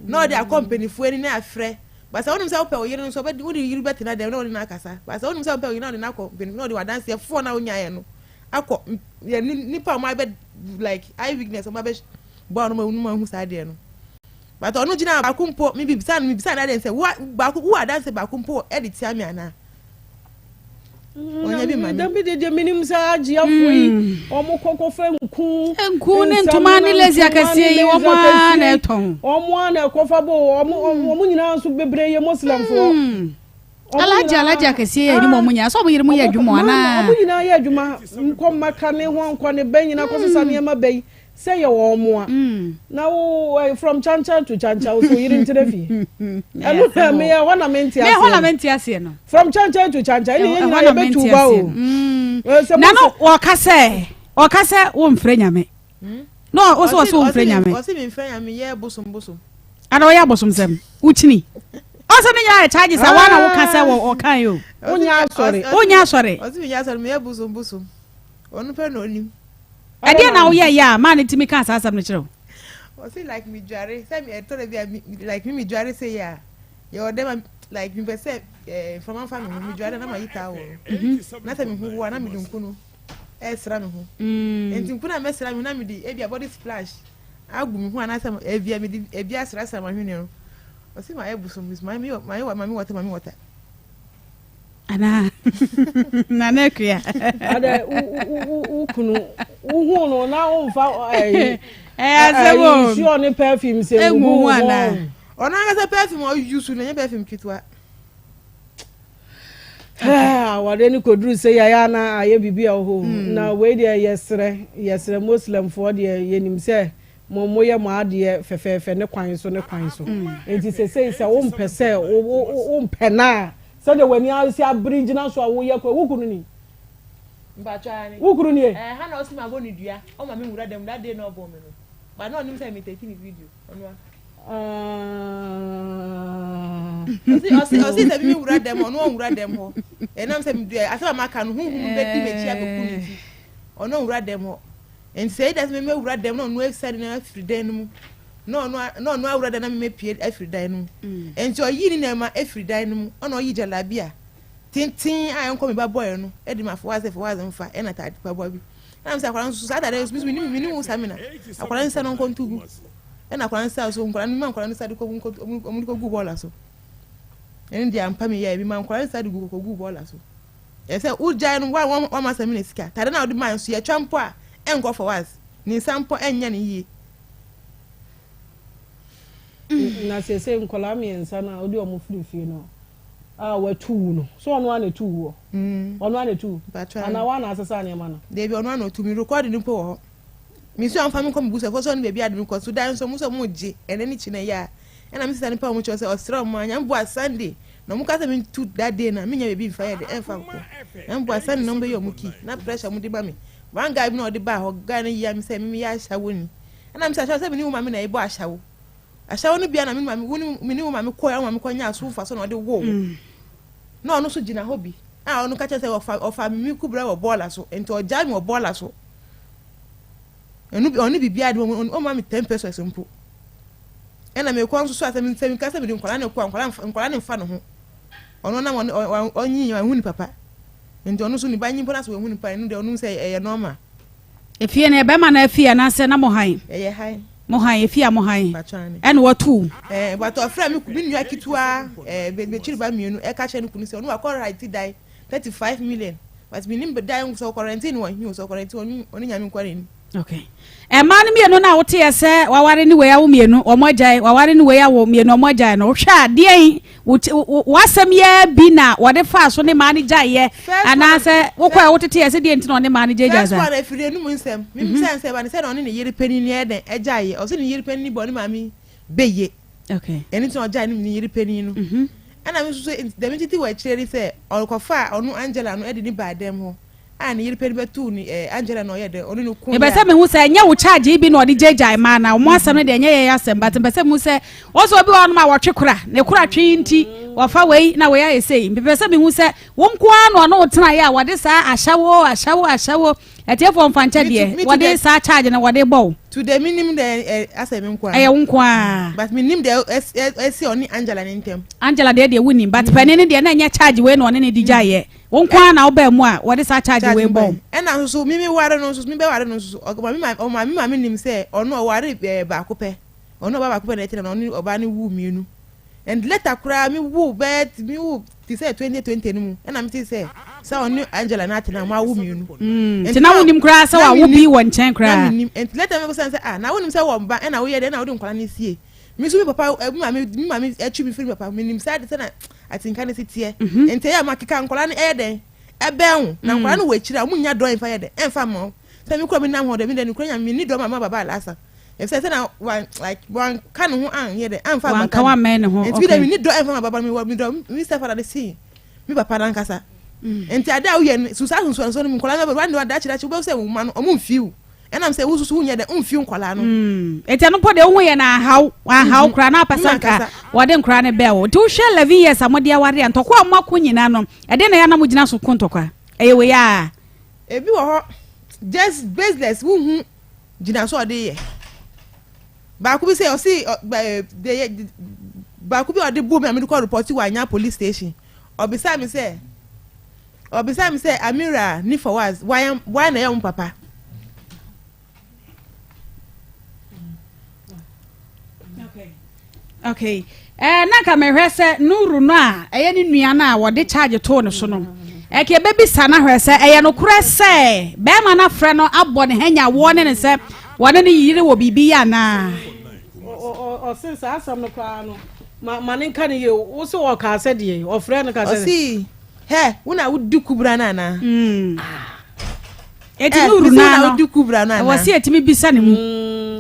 na o de company fu eni na afre basa wonu se wo pe o yere no so be wo de yiri beti na dem na o na akasa basa wonu se wo pe o yere no na company na o de wa dance 4 na onya ye no akọ nipa ma be like eye weakness ma be bo no ma hu sa de no but onu gina ba kumpo mi bibisa na dem se ba ku dance ba kumpo edit ya mi ana onya bi ma dem bi de minim sa agia foi omo kokofe nku ne ntuma ni lezi akase yi omo na eton omo na kofa bo omo nyina so bebre ye muslim fo alaji akase yi ni mo nya so mo yire mo ye adwuma na omo nyina ye adwuma nko maka ne ho nko ne ben nyina ko sesa ne ma ben say your omo now from chancha to chancha so yire ntrefi elu me ya wana menti ase no from chancha to chancha ni ye nyina ye betu ba o na no o kase wo mfre nyame no o so mfre nyame o se me mfre nyame ye bosom ana o ya bosom sem uchini o se ne ya charge sa wana wo kase wo kan yo onya sorry o se me ya sorry me ye bosom onu pe no onim ade na wo ya ma ne timi kan asasam ne kire o se like me dware say me to be like me dware say ya you dem like me say from family me dware na ma yita wo na say me hu na me dunkunu esra me hu enti nkuna me sra me na me di e bia body splash agu me hu na say e bia me di e bia sra sra ma hwene no o se ma e buso mis ma mi water ana na ne kria ade ukunu uhu no na umfa azewo sure ne perfume se egu ana ona ga se perfume o use no nye perfume kitwa wade ni koduru se ya na aye bibia ho na we de yesre muslim for de yenim se mo ye mo ade fefefe ne kwan so enti se wo mpese wo mpena so de wani asi abridge na so awo ye ko wukunu ni mbachani wukunu ni ha na osi ma bo ni dua o ma me wura dem that day no bo me no ba na onim say me take ni video onwa osi say me wura dem ono wura dem ho enam say me dua asa ma ka no hu be ti me chia be kuniti ono wura dem ho and say that me wura dem no no say na everyday no no awura da na me pie everyday no enti oyi ni na ma everyday no ono oyi jalabia tintin ayon ko me ba boy no e di ma fo waze mfa e na ta pa boy bi na say akwara nso sada da mi ni mu samina akwara nsa no nko ntugu e na akwara nsa so nkwara ni ma akwara nsa di ko ko gu bola so en di ampa me ya bi ma akwara nsa di gu bola so e say uja no wa ma samina sika tade na odi ma nso ye twampo a en go for waze ni sampo enya ni yi na se nkola miensa na odi omo frifie no wa tu no so ono ana tu wo ono ana tu ana wa na asesa na ma no de bi ono ana tu mi record ni po ho mi so amfa mi ko mi busa fo so ni bebi adum ko so dan so mu so mu je ene ni chi na ya ena mi sisa ni pa mu cho se ostra mu anya mbo Sunday no mu ka se mi tu that day na mi nya bebi mfa ya de enfa ko na mbo Sunday no mbe yo mu ki na pressure mu di ba mi one guy bi no di ba ho guy na ya mi se mi ya ashawo ni ena mi sa se mi ni mu ma mi na ibo ashawo ashawo no bia na mi ni mu ma mi ko ya ma mi ko nya so fa so na de wo na ono so gina hobi ono ka che say ofa mi kubra wo bola so enti o jam wo bola so enu bibia de o ma mi 10 pesos mpo ena me kwa nso so asemi ka se me nkwala na kwa nkwala ne mfa no ho ono na onyi hu ni papa enti ono so ni banyi mpo na so hu ni pa enu de ono se eye normal efie na ebe ma na efie na se na mo han eye han mo han efie mo han ene watu but ofra mi ku bi nua kitua be chiri ba mienu e ka che no kunu se ono wa call right die 35 million but mi nim be die so quarantine won so quarantine oni nya mi kware ni okay man mienu na wote ese waware ni we ya wo mienu omojai waware ni we ya wo mienu omojai no hwa de wasem ye bi na wode fa so ne manager ye ana se wokwa wotete ese de ntino ne manager jaza first one afire nu nsem mi sense ba ne se no ne yiri pani ni eden ejaye o se ne yiri pani ni bo ne mami beye okay eni tin ojaye ni yiri pani nu ana mi so de mi titi wa chiri se olkofa onu Angela no edi ni ba dem ho ani yiri pani betu ni Angela no ye de onu no ku e be se me hu se nya wo charge bi na odi jejai ma na mo asem ne de nya ye asem but be se mu se oso obi wonu ma wotwe kura ne kura twi nti wafa wei na we ya esei be se me hu se wo nko ano no tena ya wode sa ashawo etiefo mfancha de wode sa charge na wode bow to the minimum the asem nko aye nko a but minimum the esi oni Angela ne ntem Angela de wuni but panini de na nya charge we no ne dijaye wo nko na wo ba mu a wode sa charge we bow ena so mimi ware no so mi be ware no so mami nim se ono ware ba kope ono ba kope na etina na ono oba ne wu mienu and later kra mi wu bet mi wu ti say 2020 ni mu ena mi ti say sa ono Angela na atina ma wu mienu enti na wonim kra sa wa wo bi wo nchen kra and later me go say na wonim say wo mba ena wo ye de na wo de nkwala ne sie mi so mi papa mami echu mi firi papa mi nim say de na atinka ne sitie enti ya makika nkwala ne eden ebehu na nkwala no wachira munya do enfa ye de enfa mo say mi kro mi nam ho de mi de nkro nya mi ni do mama baba alasa if say na one kan ho an ye de enfa baba kan wa men ho enti de mi ni do enfa baba mi do mi say father de see mi papa dan kasa enti ada wo ye susa so mi nkwala na one do da chira chi wo say wo ma no o mu mfiu enam say wo susu wo nye de mfiu nkwala no enti no po de wo ye na haw kra na pasanka wode nkra ne be wo ti wo hwe 11 years amode aware antokwa amako nyina no e de na ya na mo gina so kontokwa eye we ya ebi wo ho just baseless wo hu gina so de ye ba ku bi say o si ba ku bi o de bo me medical report wa nya police station obisa mi say Amira ni for was why na ya papa okay na ka me hwese nuru no a eye ni nua na wode charge to no so no e ke bebi sana hwese eye no kura se be ma na frɛ no abɔ ne hanya wo ne se wone ne yire wo bibi ya na o since asam no kwa no ma ne kan ye wo so wo ka se de o frɛ no ka se si he una wudi kubra na na eti nuru na wudi kubra na wo si etimi bisa ne mu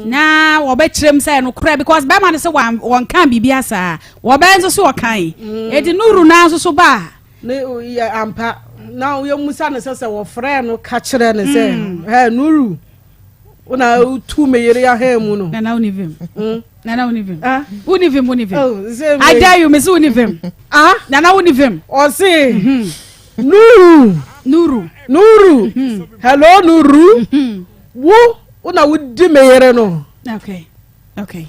na wo be kirem say no kura because be ma ne se won kan bibia sa wo be nso so kan eti nuru na nso so ba ne ya ampa na wo musa ne se wo frɛ no ka kire ne se he nuru una tu meyere ya ha mu no na univim na univim univim I dare you miss univim na univim o se nuru hello nuru wo una wudi meyere no okay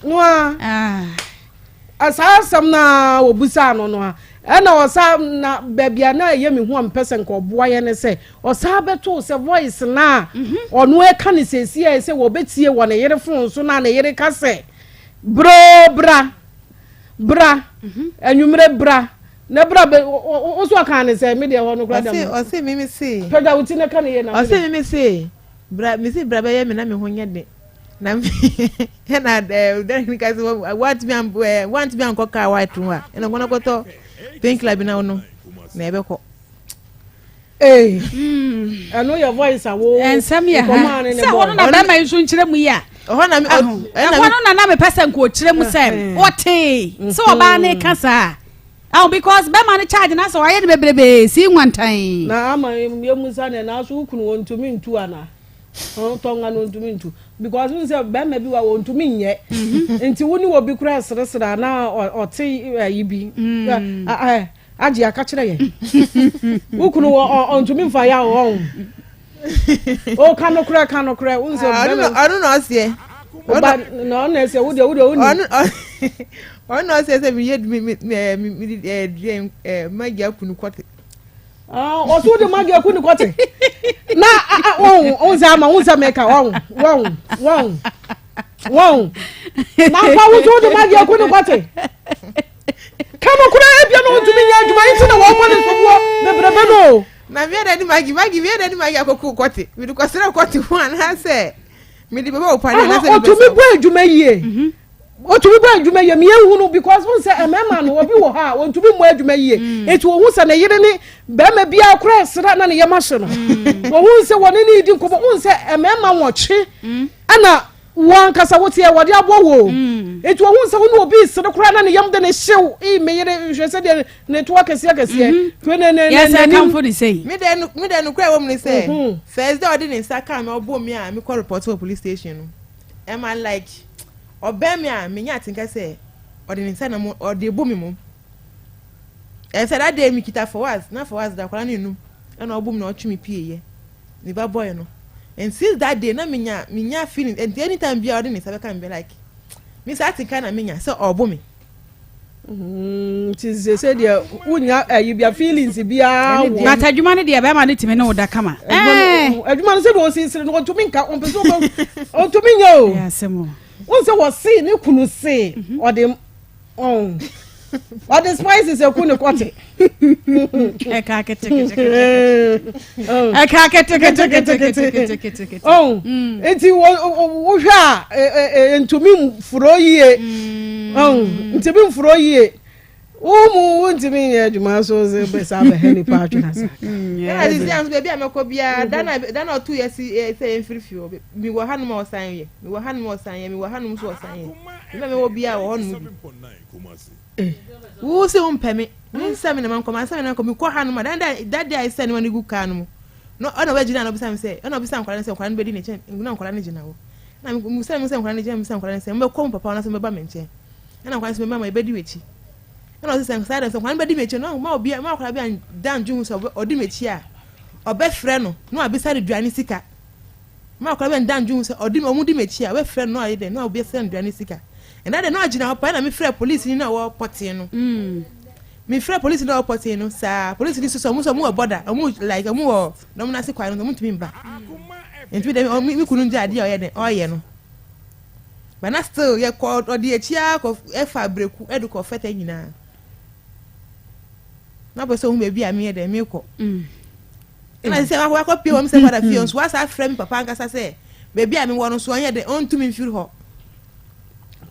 wa asasam na obusa no no ena osa na babia na ye me hu ampese nka oboa ye ne se osa beto se voice na onu e ka ne sesi e se wo betie wo ne yere fon so na ne yere ka se bra enwumre bra na bra o so ka ne se me de ho no kra dem o se mi se peda uti na ka ne ye na o se mi se bra mi se bra be ye me na me ho nye de na na de ka se want me am ka white one ena gona koto pink club na no na ebeko I know your voice awo ensam ya ha se wono na be mai so nkire mu ya oho na wono na me person ko kire mu se ote so oba na kasa because be ma ne charge na so aye ne bebrebe si nwantan na ama ye musa na so ukunu wontumi ntu ana tonga no ntumi ntu because we say be ma bi wa wontumi nye enti woni wo bi kura sresra na ote yi bi agye aka kyerɛ yɛn wukunu ɔntumi mfa ya wɔn o kanokora unse ɔno na ɔseɛ na ɔna ɛsɛ wode ɔno ɔseɛ sɛ meyɛ magi akunu kɔte ɔso wode magi akunu kɔte na unse ama unse meka wɔn na mfa wode magi akunu kɔte kanokora ebia no ntumi nya adwuma nti na wɔn mɔne soboɔ bebrebe no na me da ni magi akoko kɔte me do kwasera kɔte ho ana sɛ me di baba opane na sɛ otumi bɔ adwuma yie me ehu no because won sɛ emema no obi wɔ ha ontumi mmɔ adwuma yie eti wo hu sɛ na yere ne bɛma bia akora sra na ne yema hye no wo hu sɛ wɔne ne di nkɔbɔ won sɛ emema wɔtwe ana wan kasa wote wode abowo eti wo hu sɛ wo no obi sere kora na ne yam de ne hyew me yere hwɛ sɛ de ne to akɛse kwe ne yes I come for the say me de no kora wo me say first day odi ne saka me obo me a me call report to police station no am I like obey me a me nya tinka say odi ne sana mo odi ebo me mo e say that day me kita for was da kwala ne num e na obo me na otwe me pie ye ni ba boy no. And since that day, na minya feeling. And anytime be out in it, I can be like, Miss Atika na minya so or booming. Tis said you be feelings be out. But I demanded the Abama to me know that come. I demand said was want to make on person or to me yo. Yes, once I was saying you couldn't say or them or the spices you couldn't quote it. I can't get oh, it's you and to me for a year. Oh, to me for a year. Oh, won't to me, Jumaso, the best of a henny partners. Yeah, this young baby, I'm a cobia, then or 2 years, saying free fuel. We were hand more sign, we were hand more sign, we were hand more sign. Remember, will be our own. Who say on permit? Seven among command, 7 and come call Hanuma. That day I send when you go can. No other virgin of some say, and of some current and one bed in a chain, no current now. I'm Muslim, some current, some current, and more comp upon us in the bummin chair. And I want to remember my bed with you. And I was saying, silence of one bed image, no more be a more and down Junes or Dimetia or best friend, no, beside the Dranisika. Mark and down Junes or Dimetia, where friend no idea, no be sent Dranisika. And I don't know, Gina, I'm afraid police in our potino. Me frɛ police na opportunity no sa police ni so mo border mo like mo no na se kwai no mo tumi mba enti dem mi kunu nja ade oye no but na still ye call odi achia ko efa breku eduko feta nyina na bo so hu be bia me dem me ko na se ma ko pie wo me se kwada fie so asa frɛ me papa nkasa se be bia me wo no so anye de on tumi mfiri ho.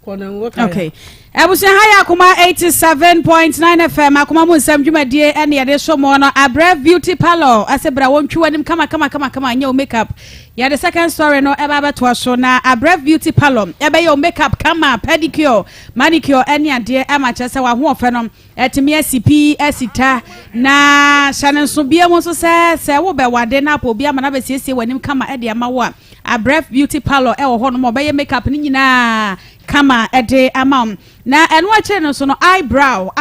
Okay. Abusia haya Akoma 87.9 FM Akoma mu nsam dwumadie ene yede so mo no Abref Beauty Parlor asebra wontwi wanim kama anya makeup ya the second story no eba beto so na Abref Beauty Parlor ebe yo makeup kama pedicure manicure ene ade ama chese wa ho ofe no etimi asipi asita na shanenso bia mo so se wo be wade na po bia ma na be siesie wanim kama ede ama wo Abref Beauty Parlor e wo ho no mo be makeup ni nyina kama ede amount na eno ache no so no eyebrow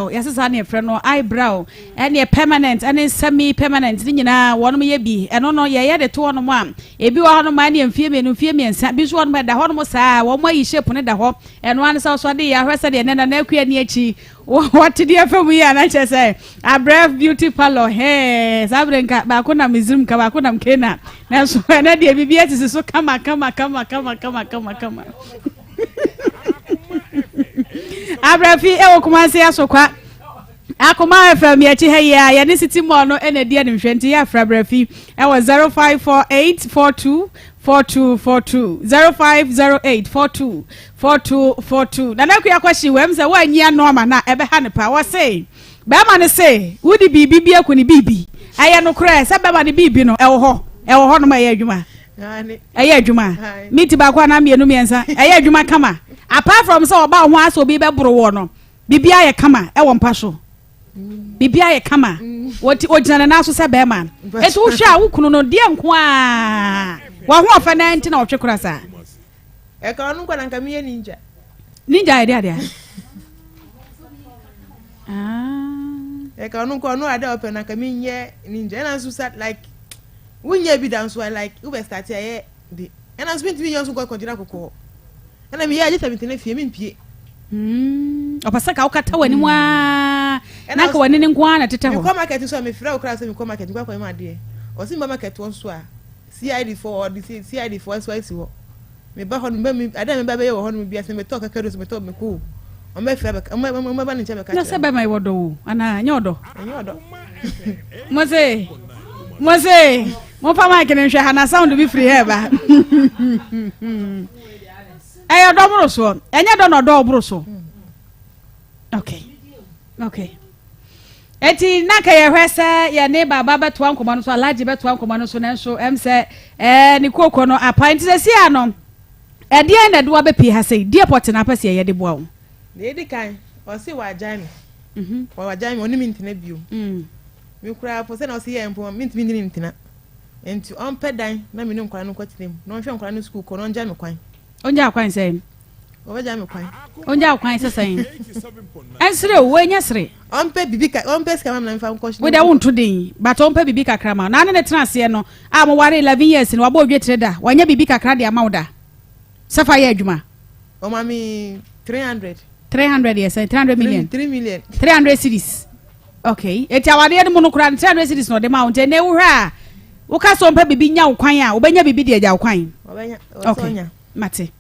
yesesa na efre no eyebrow ene permanent ene semi permanent ni nyina wono ye bi eno no ye de to no ma ebi wo hono ma ne mfie miensa bi so wono ma da hono mo saa wo mo yi shape ne da ho eno an so de ya hwese de ne na akua ni achi what did you feel we na che say Abref Beauty Parlor he sabrenka ba ko na mizum ka ba ko na mkena na so na de bibia tisi so kama Abrafi ewo kumanse asokwa Akoma FM ya chi heya ya ni city mall no ene dia ni hwenti ya fra Abrafi ewo 0548424242 0508424242 na nakuya kwashi wem se wa nyia no ma na ebe ha ne pa wo say be ma ne say wudi bibi bia ku ni bibi aya no kra se be ma ne bibi no ewo ho no ma ya adwuma aya adwuma miti ba kwa na mienu miensa aya adwuma kama apart from so oba ho aso bi be boro wo no bibia ye kama e wo mpa so bibia ye kama woti ojana na so se be ma etu wo hwa wo kunu no die nko a wa ho ofa na nti na wo twekura sa e ka onu kwa na nka miye ninja ide ade like I don't know other open like I mean yeah ninja and I start like when you be down so I like you best start here and I spent 3 years go continue to call and I mean yeah just everything if you mean pie opasaka ukata wani mwa naka wani ni nkwana tete ho come market so me frɛ okra so me come market kwa ma de o si market won so a CID4 or the CID4 so isi ho me ba ho me ada me ba be ho no bia se me talk kakado so me talk me ko o me frɛ o me ba ni nche be ka na se be mai wodo ana nyodo Mose mo fa mic ni hwe ha na sound be free here ba ayo do bro so enye do no do bro so okay eti naka ye hwese ye ne baba beto ankoma no so alaji beto ankoma no so nenso em se ni kokoro no appoint se sia no e de na do abepi ha sei die pot na pese ye de boa wo de di kan o si wa jami wa jami oni minti na biu mi kura po se na o si ye empo minti ni ntina enti on pedan na mi ne nkwa no kwatinem no hwe nkwa no school ko no jami kwan onja kwan sei o jami kwan onja kwan se sei ensre wo nya sre onpe bibika onpe ska mam na mfa nkoshi we da wonto den but onpe bibika krama na ne tena se no a mo ware 11 years no wabo odwe da wanya bibika kra de amawda safa ye adwuma o mami 300 yes 300 million 3 million 300 cities okay eti awade de mo no kra 300 cities no de ma won ne wo hra wo ka so onpe bibi nya wo kwan a wo benya bibi de agya wo kwan obenya okay mate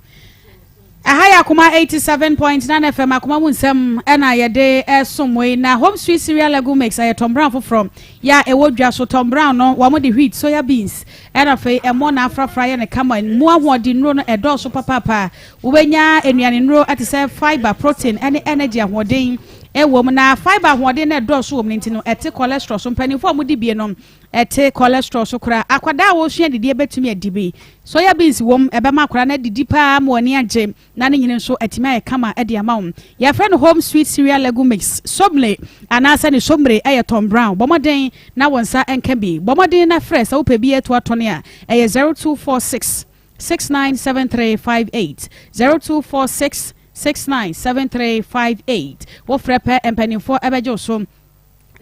Ahaya Akoma 87.9 FM Akoma munsem ena yede esomwe na home sweet cereal lagu mix aye Tom Brown for ya ewodwa so Tom Brown no wa mo de wheat soya beans ena fe emo na afrafra ye ne kama mu ahodi nro no edo so papa ubenya enuane nro atise fiber protein ene energy ahoden ewom na fiber ahoden na edo so wom ntino ete cholesterol so mpanifo mo di bie no ete cholesterol so kura akwada wo hwe didi ebetumi adibi soya beans wom ebema kura na didi pa mo ani age na ne nyine so atima e kama ade amawum ya friend home sweet cereal lagu mix somle anasa ne somre aye Tom Brown bomoden na wonsa enka bi bomoden na fresh wo pebi eto atone a aye 0246 697358 0246 697358 wo frepe empanifo ebejo so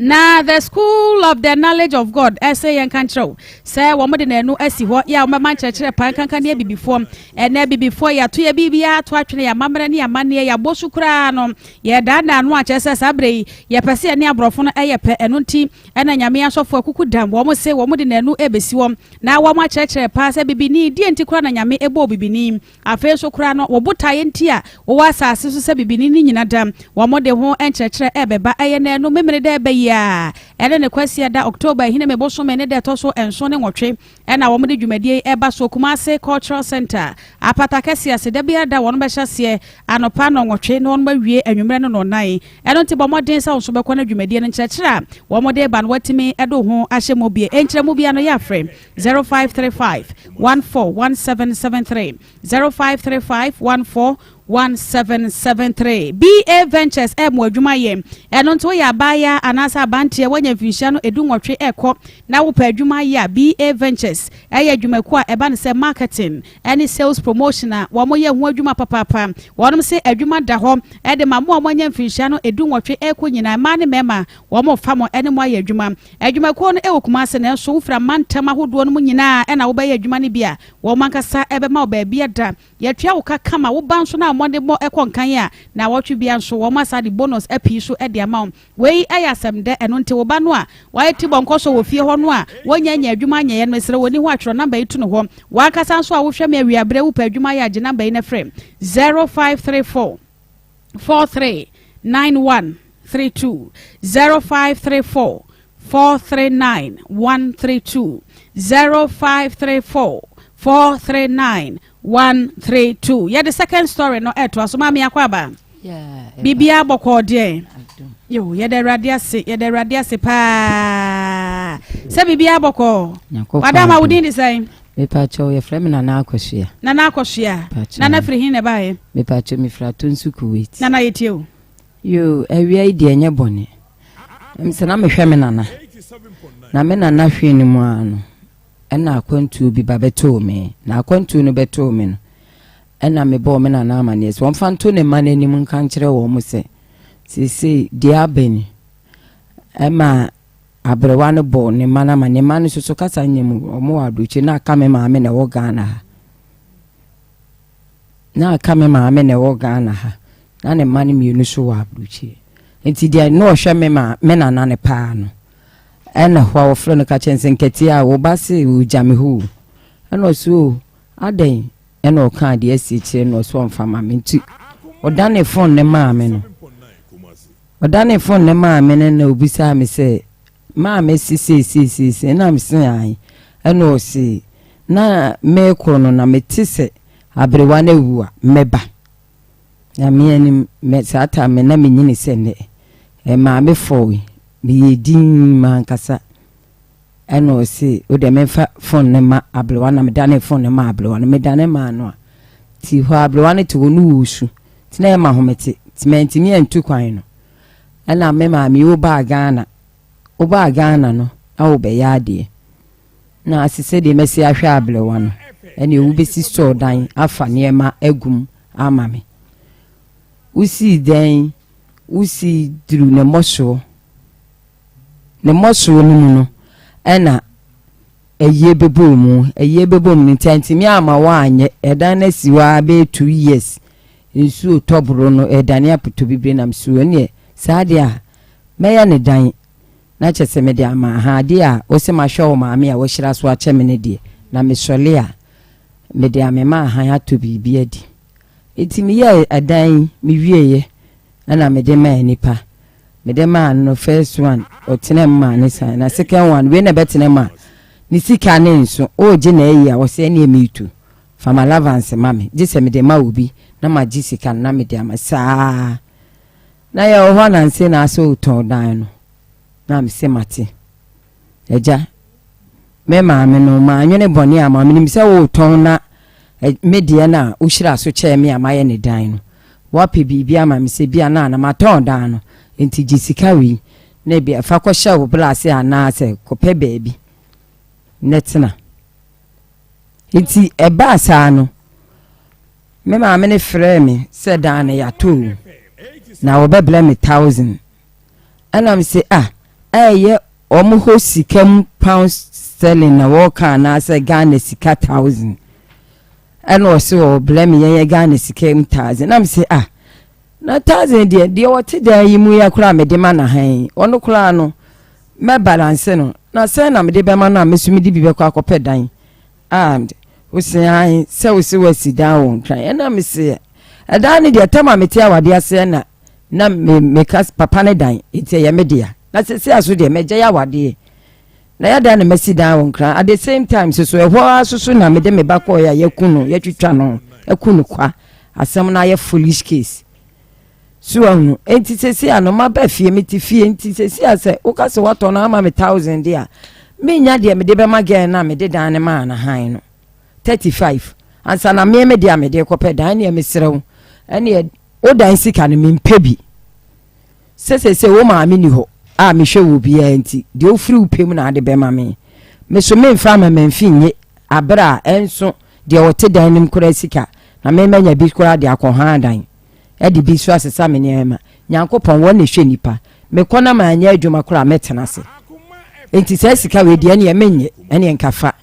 na the school of the knowledge of God essay and control say wo mode na enu asi ho ya wo man chekere pan kankan ne bibifo ene bibifo ya to ya bibia to atwene ya mamre ne ya mane ya bosu kura no ye da na anu a chese sabre ye pese ne abrofo no eye pe enu nti ena nyame asofo akuku dam wo mo se wo mode na enu ebesi wo na wo ma chekere pa se bibini die nti kura na nyame ebo bibini afa so kura no wo botaye nti a wo wasase so se bibini ni nyina dam wo mode ho enchekere ebeba eye na enu memre da ebe ene ne kwasi da October hine meboso me ne de toso enso ne nwotwe ena wo mde dwumadie eba so Kumase Cultural Center apata kesi ase da bia da won be hyase anopa no nwotwe no won ba wie anwumre no no nan eno nti bomoden sa wonso be kwana dwumadie no nkyerɛkyerɛ wo mde ba no watimi edo ho ahye mobie enkyerɛ mobie no ya frɛ 0535 141773 0535 141773 BA Ventures mo adwuma ye eno nto ya baya anasa bantie wanya mfinhia no edu nwotwe ekọ na wo pa adwuma ye BA Ventures eye adwuma ku a eba ne se marketing any sales promotion a wo moye ho adwuma papa wonom se adwuma da ho e de ma mo wanya mfinhia no edu nwotwe ekọ nyina ma ne mema wo mo fa mo ene mo aye adwuma ku no ewo Kumase na so ufra mantam ahodo no nyina e na wo ba ye adwuma ne bia wo mankasa ebe ma wo ba bia da ye twa wo kama wo ban so na mode mo ekonkan ya na wotwe bia nso wo masa de bonus api so e de amount wei ayasem de eno nte wo ba no a wa ti bonko so wo fie ho no a wonya nya adwuma nya ye no sere woni ho atro number itu no ho wa kasa nso a wo hwe me awiabre wo pa adwuma ya age number ina frame 0534 439132 0534 439132 0534 439132 yeah the second story no eto asoma me akwaba bibia bokọ de yo ye de radiase pa se bibia bokọ madam wudin di say me pacho ye frame na akohia na free hin ne bae me pacho me fra tonsu kuwait na yetio yo awia ide enye bone msana me hwe me na me nana hwe ni mu ano ena akwantu bi babeto me na akwantu no beto me no ena me bo me na amane so mfanto ne mane ni mun kan kire wo mu se sisi dia beni ema abrewa no bo ne mana ma ne manu so kasa nyem omo adochi na aka me maame na wo Ghana ha na aka me maame na wo Ghana ha na ne manu mienu so wa adochi enti dia no hwe me na na ne pa no ena hwa wo fro no ka chense nketi a wo ba se wo jame hu ena so aden ena o kan de asi kire no so mfama me nti odane phone ne maame no odane phone ne maame ne na obisa me se maame si na me se ai ena o si na me krono na metise abrewa na wuwa meba ya me ni me sata me na me nyini se ne maame fowi bi din man kasa ena o si o de me fa phone ne ma abrewa na me dane phone ne ma abrewa na me dane ma no ti ho abrewa ne ti wonu wusu ti na ma homete ti menti mi entu kwan no ena me maame o ba Ghana no a be yade na asise de mesi ahwe abrewa no ena o be si store dan afa ne ma agum amame usi den usi dru ne moso no no ena eye bebom ni tantimi ama wa anye edan na siwa be 2 years nsu tobro no edane apoto bibre nam su ene saade a meya ne dan na chese me de ama ha de a o se ma hwe o maame a wo hira so a che me ne de na me sole a me de amema ha ya to bibi adi etimi ye edan me wieye na me de ma nipa me de ma no first one o tene ma ne sa na second one we na betene ma ni sika ne nso o je na eyi a wo se ne emitu fama lavance mame je se me de ma obi na ma ji sika na me de amasa na ya o ho na nse na so ton dan no na me se mate eja me maame no ma anwene boni ama me nimse wo ton na media na o hira so che me amaye ne dan no wa pe bibia ma me se bia na ma ton dan no enti ji sika wi na bia fa ko hye wo blase ana se ko pe baabi netina enti eba sa no me maame ne frɛ me se dan ya to na wo be blame 1000 ana me se eye omo ho sikam pounds sterling na wo kan na se Ghana sika 1000 ana o se o blame ye Ghana sikam 1000 na me se na 1000 de wote da yi mu ya kura me de ma na han ono kura no me balance no na se na me de be ma na me su me di bi be kwa akopɛ dan and we say han se we se wasi dan won kan na me se dan ne de tama me tia wade ase na me kas papa ne dan ite ya me dia na se aso de me gya wade na ya dan ne masi dan won kan at the same time so ehwo aso na me de me ba ko ya yakunu ya twitwa no yakunu kwa asem na ya foolish case so anu enti sesi ano ma ba fie me ti fie enti sesi ase o ka se wato na ama me 1000 dia me nya de me de be ma gen na me de dan ne ma na han no 35 ansa na me de me de ko pe dan ne me serew ene o dan sika ne me mpebi sese wo ma me ni ho a me hwe wo bia enti de o firi upem na de be ma me so me mfa ma mfinye abra enso de o te dan nim kura sika na me manya bi kura de akɔhan dan edi bi so asesa me niema nyankopon wo ne hwe nipa me kona ma anya adwuma kura metena se enti se sika we de ene menye ene nkafa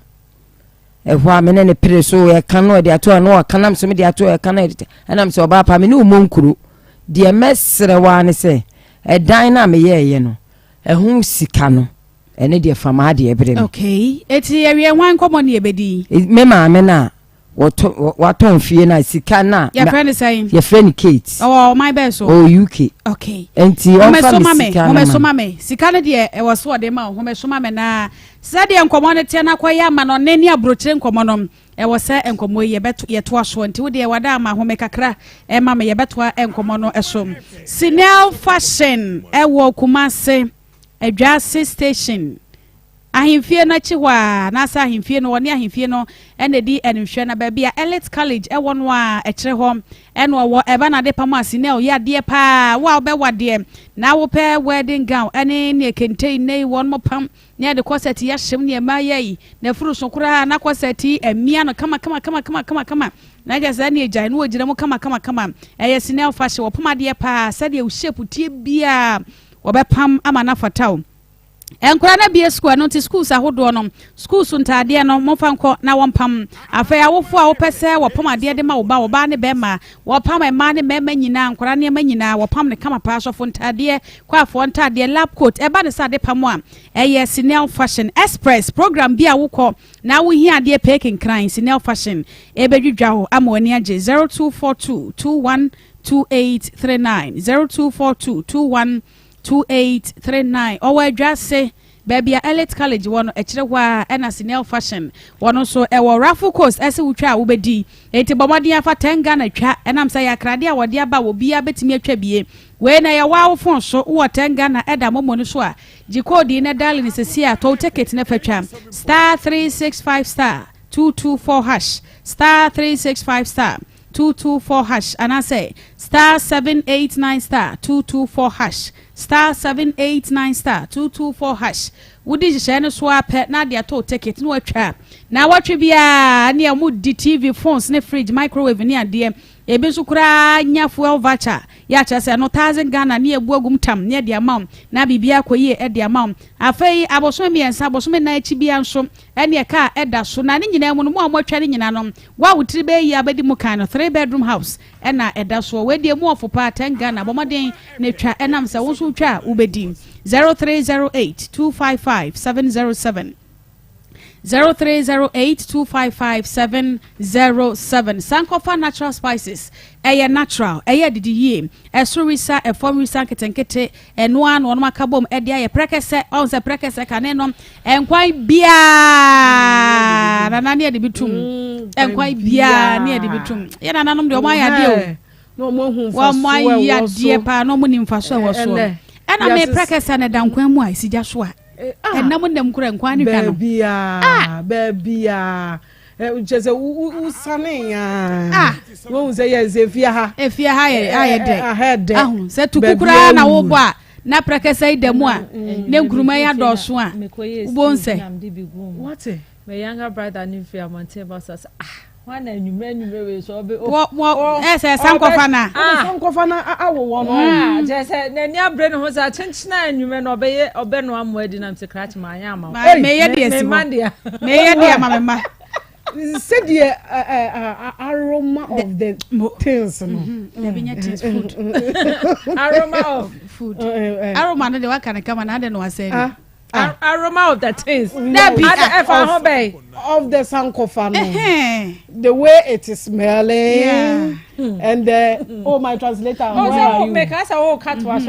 ehwo amene ne pere so e kan no de ato no kanam so me de ato e kan anam se oba pa me ne umonkuru de mesre wa ne se edan na me ye no ehun sika no ene de fama de ebre okay eti ewie hwan komo ne ebedi me ma me na waton fie na sika na your friend is saying your friend Kate oh my best so oh UK okay enti on fa sika na so mame sika ne de e was so de ma ho me so mame na se de enkomo ne te na kwaya ma no nani abrochire enkomo no e was se enkomo ye beto ye to aso enti wo de wada ma ho me kakra e ma me ye beto enkomo no eso Sinel Fashion e wo Kumase Adwase station ahimfie na chiwa na sa ahimfie no woni ahimfie no ene di enhwe na ba bia Elite College e wono a ekire hom ene wo eba na de pama Sinel ya de pa wa be wade na wo pe wedding gown ene ne kente nei won mo pam ne de corset ya hjem ne ma yayi na furu so kura na corset emia no kama na ga za ne ejai no ogira mo kama Sinel Fashion wo pama de pa sa de shape tie bia obepam ama na fataw enkura na bie school no ti schools ahodo no schools ntade no mofa nko na wompam afa ya wofo a wopese wopam ade de ma wo ba ne be ma wopam ema ne mema nyina nkura ne ema nyina wopam ne kama pa sofo ntade kwa afo ntade lab coat eba ne sade pam a eye Sinel Fashion Express program bia wokọ na wo hi ade peking kran Sinel Fashion ebedwudwa ho ama wani age 0242 212839 0242 2839 owa dwase baby elite college wono ekirehwa ena Sinel Fashion wono so ewo raffle course ese wutwa wobedi enti bomodi afa 10 Ghana twa enam say akrade a wode aba wo bia betimi atwa bie we na ya wawo fon so wo 10 Ghana eda momo no so a jikodi na darling sesi a to ticket na fatwa star 365 star 224 hash star 365 star 224 hash and I say star 789 star 224 hash star 789 star 224 hash wudi jene so apɛ na de ato ticket no atwa na watwe bia na mu di TV phones ne fridge microwave ne ade ebe so kura nya fuel voucher ya cha se no 1000 Ghana ne ebu agum tam ne de amount na bibia koye e de amount afei aboso miensa aboso me na achi bia nso ene ka eda so na ne nyina mu no mu amotwa ne nyina no wa wutiri be yi abedi mu kan no 3-bedroom house ena eda so we de mu ofopa 10 Ghana bomoden ne twa enam se wo so twa ubedi 0308 255 707 0308-255-707 Sankofa Natural Spices eye natural eye didiye esurisa eforisa ketenkete enoa no makabom ede aye prekese onse prekese kanenom enkwan bia nanane ede bitum enkwan bia ne ede bitum ye nananom de o maya de o no mo hu fa so we wo so pa no mo nim fa so wo so ena me prekese na dankwan mu a sija so a enam ndem kura nkwan ni hwa no babia jese usane ya wo ze ye ze fia ha ye de ahu se tukukura na wo bo a na prekese idemu a ne nkuruma ya doso a ubonse what my younger brother ni fia monteba so wana nyumre we so be ese sankofa na awo no jese na ni abre no ho za chenchina nyumre no obe no amwadi na msekrach ma anya ma me ye de esi me ye de mama said the aroma of the things no food aroma of food aroma no de wakana kama na de no aseni aroma of the things of the sankofa no the way it is smelling and oh my translator oh make us all cat was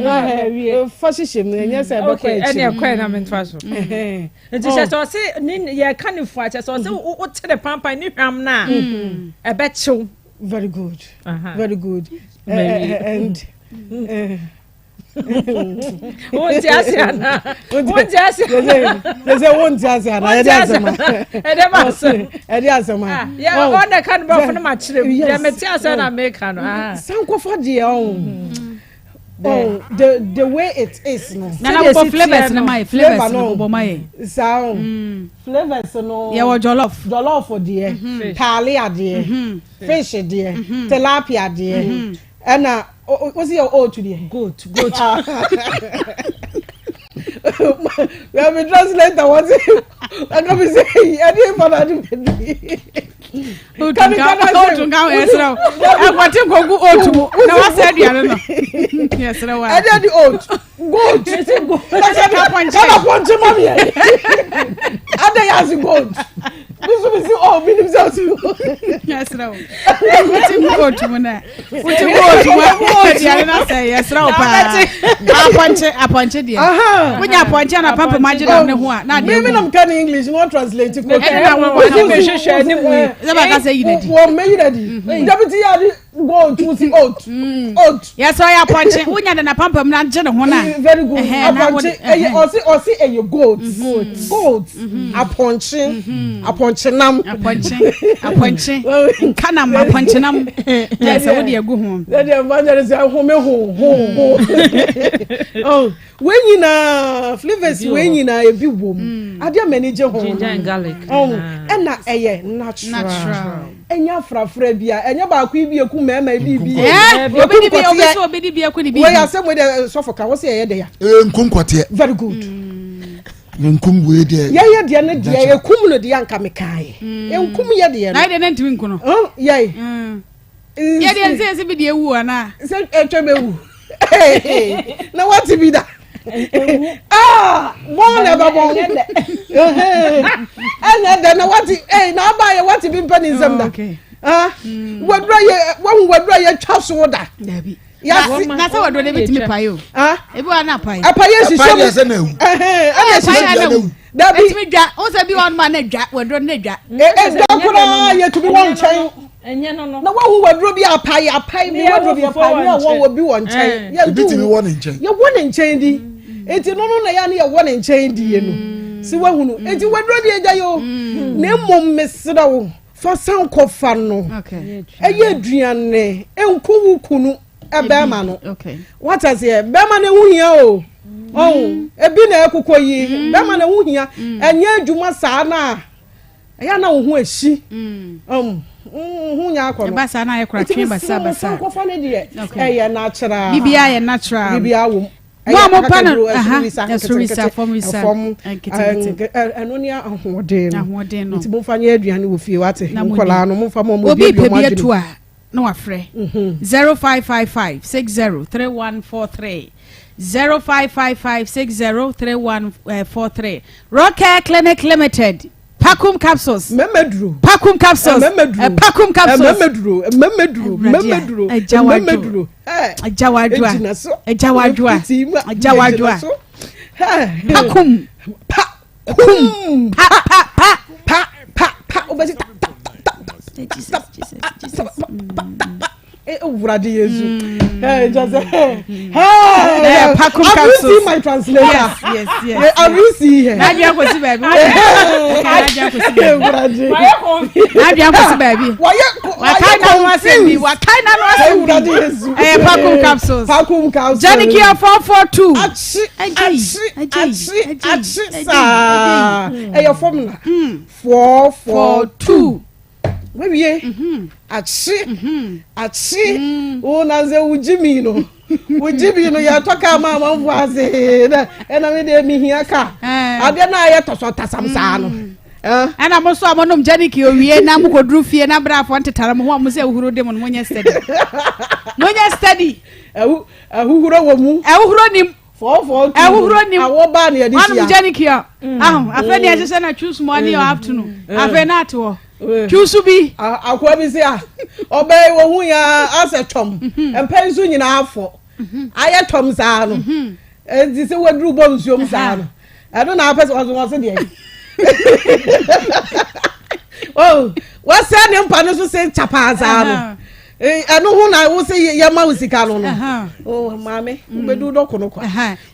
fashion yes I be any na me twaso it is so say ni ye kan fu acha so say o tere pampa ni hwam na e be chew very good and won't asiana edi asema yeah on the kan bo fun ma kire ya meti asana make no sankofa de the way it is no na flavors na my flavors no bo my sound flavors no yeah wa jollof de talia de fish de tilapia de and what's your old to the goat we have been translator what's it I can be say I didn't for that can na wa say aduane no yes na wa I did the oat goat can punch mommy other has goat this will see all mean themselves yes na wa goat mo na aduane na say yes na pa aponche dia wonya aponche na papa magina ne ho a na de me nam kan English no translate ko na wo me hwehwe ni mu ze ba ka say yinadi wo me yinadi deputy ya go to see oat yes I aponche wonya de na papa na je ne ho na very good aponche osi goat aponche nam Aponche nkana ma aponche nam yes wo de agu ho de evangelist home ho oh when you na flavors when you na ebi wom ade manage ho ginger and garlic oh na eye natural enya frafra bia enya ba akwa bi eku mema bi obedi bi eku ni bi we asem we de sofoka wo se eye de ya nkunkwate very good nkum we de ye de ne de ekum no de anka mekae enkum ye de na de ntimi nkuno ye ye de nse bi de ewu ana se etwemewu na what be that one never born and na what na ba ye what be pen in them da wadra ye twa so da yes na say wadra be timi payo ebi wa na payo apaye shisho na ewu da bi timi dwa o se bi one man na dwa wadra na dwa da kura ye to be one chain enye no na wo wadro bi apai mi wadro bi apai na wo bi won chain ye bi timi won nchen ye won nchen di enti no na ya na ye won nchen di ye no si wa hunu enti wadro di eja yo na mom mesra wo fa san kofa no okay eye aduane enku wukunu ebema no okay what as here bema na wuhia o ebi na ekokoyi bema na wuhia enye adwuma saa na ya na wo ho ahyi hunya akọ ba sa na ayekra twe basa ko fa ne de eye natural bibia ye natural bibia wo mo panel yes form eno ni ahoden no nti mo fa nya aduane wo fie wate nkola no mo fa mo bi obi pe etu a no afre 0555 603143 0555603143 Rocker Clinic Limited Pakum capsules. Memedru. Pakum capsules. Pakum capsules. Memedru. Ajawadwa. Pakum. Uradi Yesu. Hey, just Pakum capsules. Have you seen my translator? Yes. Have you seen her? Nadia ko si baby. Nadia ko si baby. Wakai na no asembi. Pakum capsules. Janikia 442. Your formula. 442. Wewe achi o na ze ujimi no ya toka mama mvuaze na me de mi hia ka ade na aye toso tasam saa no ana mo so amonom janiki owie na mo kodru fie na bra afo ntetara mo ho mo se ehuro de mo no nya study ehuro wo mu ehuro nim 442 ehuro nim awo ba na yedi sia anom janiki afa ni ajese na choose morning or afternoon afa na to Chusu bi akwa bi se a obey wo hu ya asetom empensu nyina afọ ayetom saa no enti se wadru bo nsuom saa no edo na apese wo se de oh wasa ne mpa no so se chapa saa no eno hu na wo se ye ma usika no no oh mame ubedu do kono kwa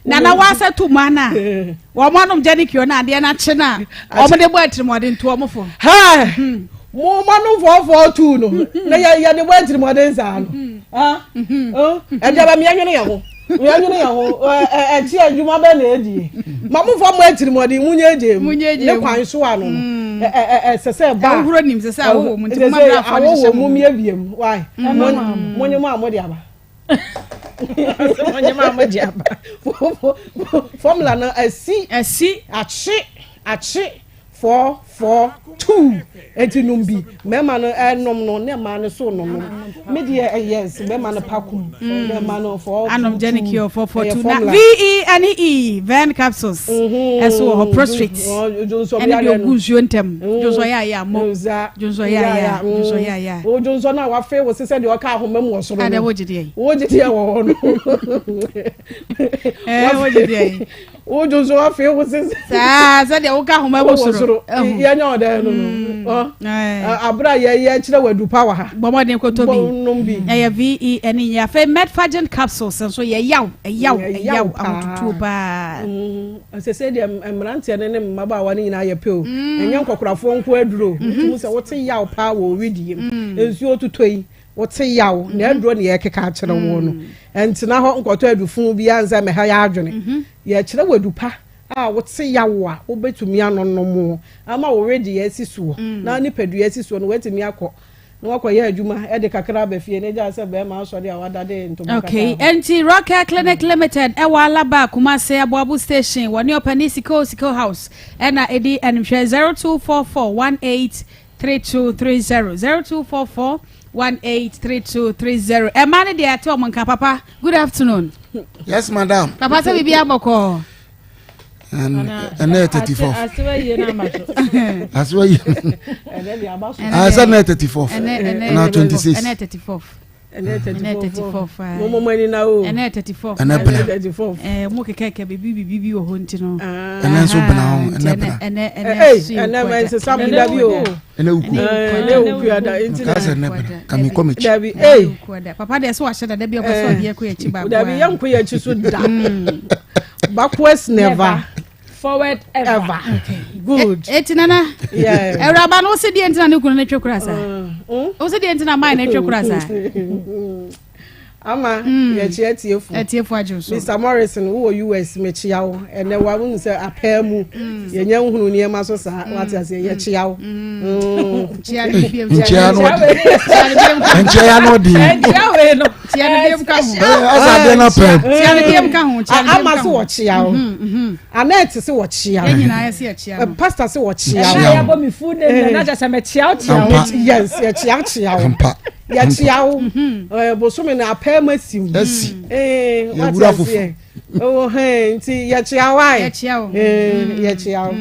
na wasa tu mana wo manom janikio na ade na che na o mo de bo atirmode nto o mo fo ha mo manom 442 no na ya de bo atirmode nsa no e de ba me anwene ye ho ti adwuma ba na edi mamu fo mo atirmode munye eje ne kwan so ano sese ba ahuro nim sese awo mu nti ma bra fo ne mu mi abiem why monye ma amodi aba monye ma amodi aba formula na asi achi 442 enti numbi mema no enom no ne ma no so nom me de yes mema no pakum mema no for anom janikio 442 na VENE Ven capsules eso ho prostrate and you guzu ntem jonso ya mo jonso ya o jonso na wa fe wo se de o ka ahomam wo soro ada wo gide wo no wo gide o jonso wa fe wo se sa de o ka ahomam wo soro ya nya o da no abra ye kire wadu power ha bomode ko to bi VE eni ya fe medfagen capsules so ye yaw amututu ba se de emrante ne mmaba wa ni na ye pe o enye nkokorafo nko aduro mu se wote yaw pa wo widie ensu otutoi wote yaw na aduro ne ye keka kire wo no entina ho nkoto adufun bi anza me ha ya adwene ye kire wadu pa wote yawa obetumi anonomo ama already yesisuo na nipedu yesisuo no wetimi akọ no akoye adwuma e de kakra ba fie ne ja se be ma so de awada de ntomo kaka okay enti Rocker Clinic Limited e wa Alaba Kumase Abuabu Station woni opani Siko House na edi enhwe 0244183230 0244183230 e mane de ato monka papa good afternoon Yes madam papa se bibia boko and 34 as well as 34 now 26 and 34 mo mani na o and 34 and 34 mo keke bibi wo honti no and so bena ho and men se sam da bi o and uku ada internet kasa nebena kami komi da bi papa de so ahye da bi obaso bi ekọ yachi ba da bi yanko yachi so da backwards never forward ever. Okay. Good. Etinana. Yeah. Eraba no se di entina ne kunu ne twekura sa. O se di entina mai ne twekura sa. Ama ye chietiefu. Etiefu ajuso. Mr. Morrison wo US mechiawo ene wa mu se apemu ye nya nhunu ne ma so sa wati ase ye chiawo. Chia ne biem. Chia no di. Chia we no. Chia ne biem ka ho. Asa de na pem. Chia ne biem ka ho. Ama so wo chiawo. Anet se wo chiawo. Ye nyina ye se chiawo. Pastor se wo chiawo. Ya bo mi fu ne na ja se me chiawo. Yes, ye chiawo. Ya chiawo. Bosomi na apemasim. Esi. What is it? Oh, hey, nti ya chiawo. Ya chiawo. Ya chiawo.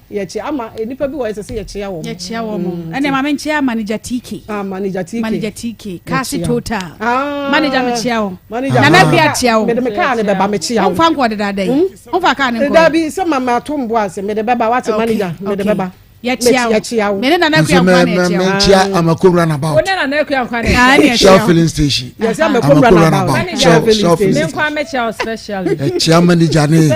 Ya chiawo. Ama enipa bi wo se ya chiawo. Ya chiawo mo. Ene ma men chia manager TK. Manager TK. Kasi total. Manager me chiawo. Na na bia chiawo. Me de me ka ne beba me chiawo. Onfa nko de dadai. Onfa ka ne nko. Da bi se mama tombo ase me de beba what manager me de beba. Ya chiawo. Me na ku yankwa na chiawo. Me chia amakomra na about. One na ku yankwa na. Shell filling station. Yes, amakomra na about. Shell filling station. Me kwa me chiawo special. Chia manager ne.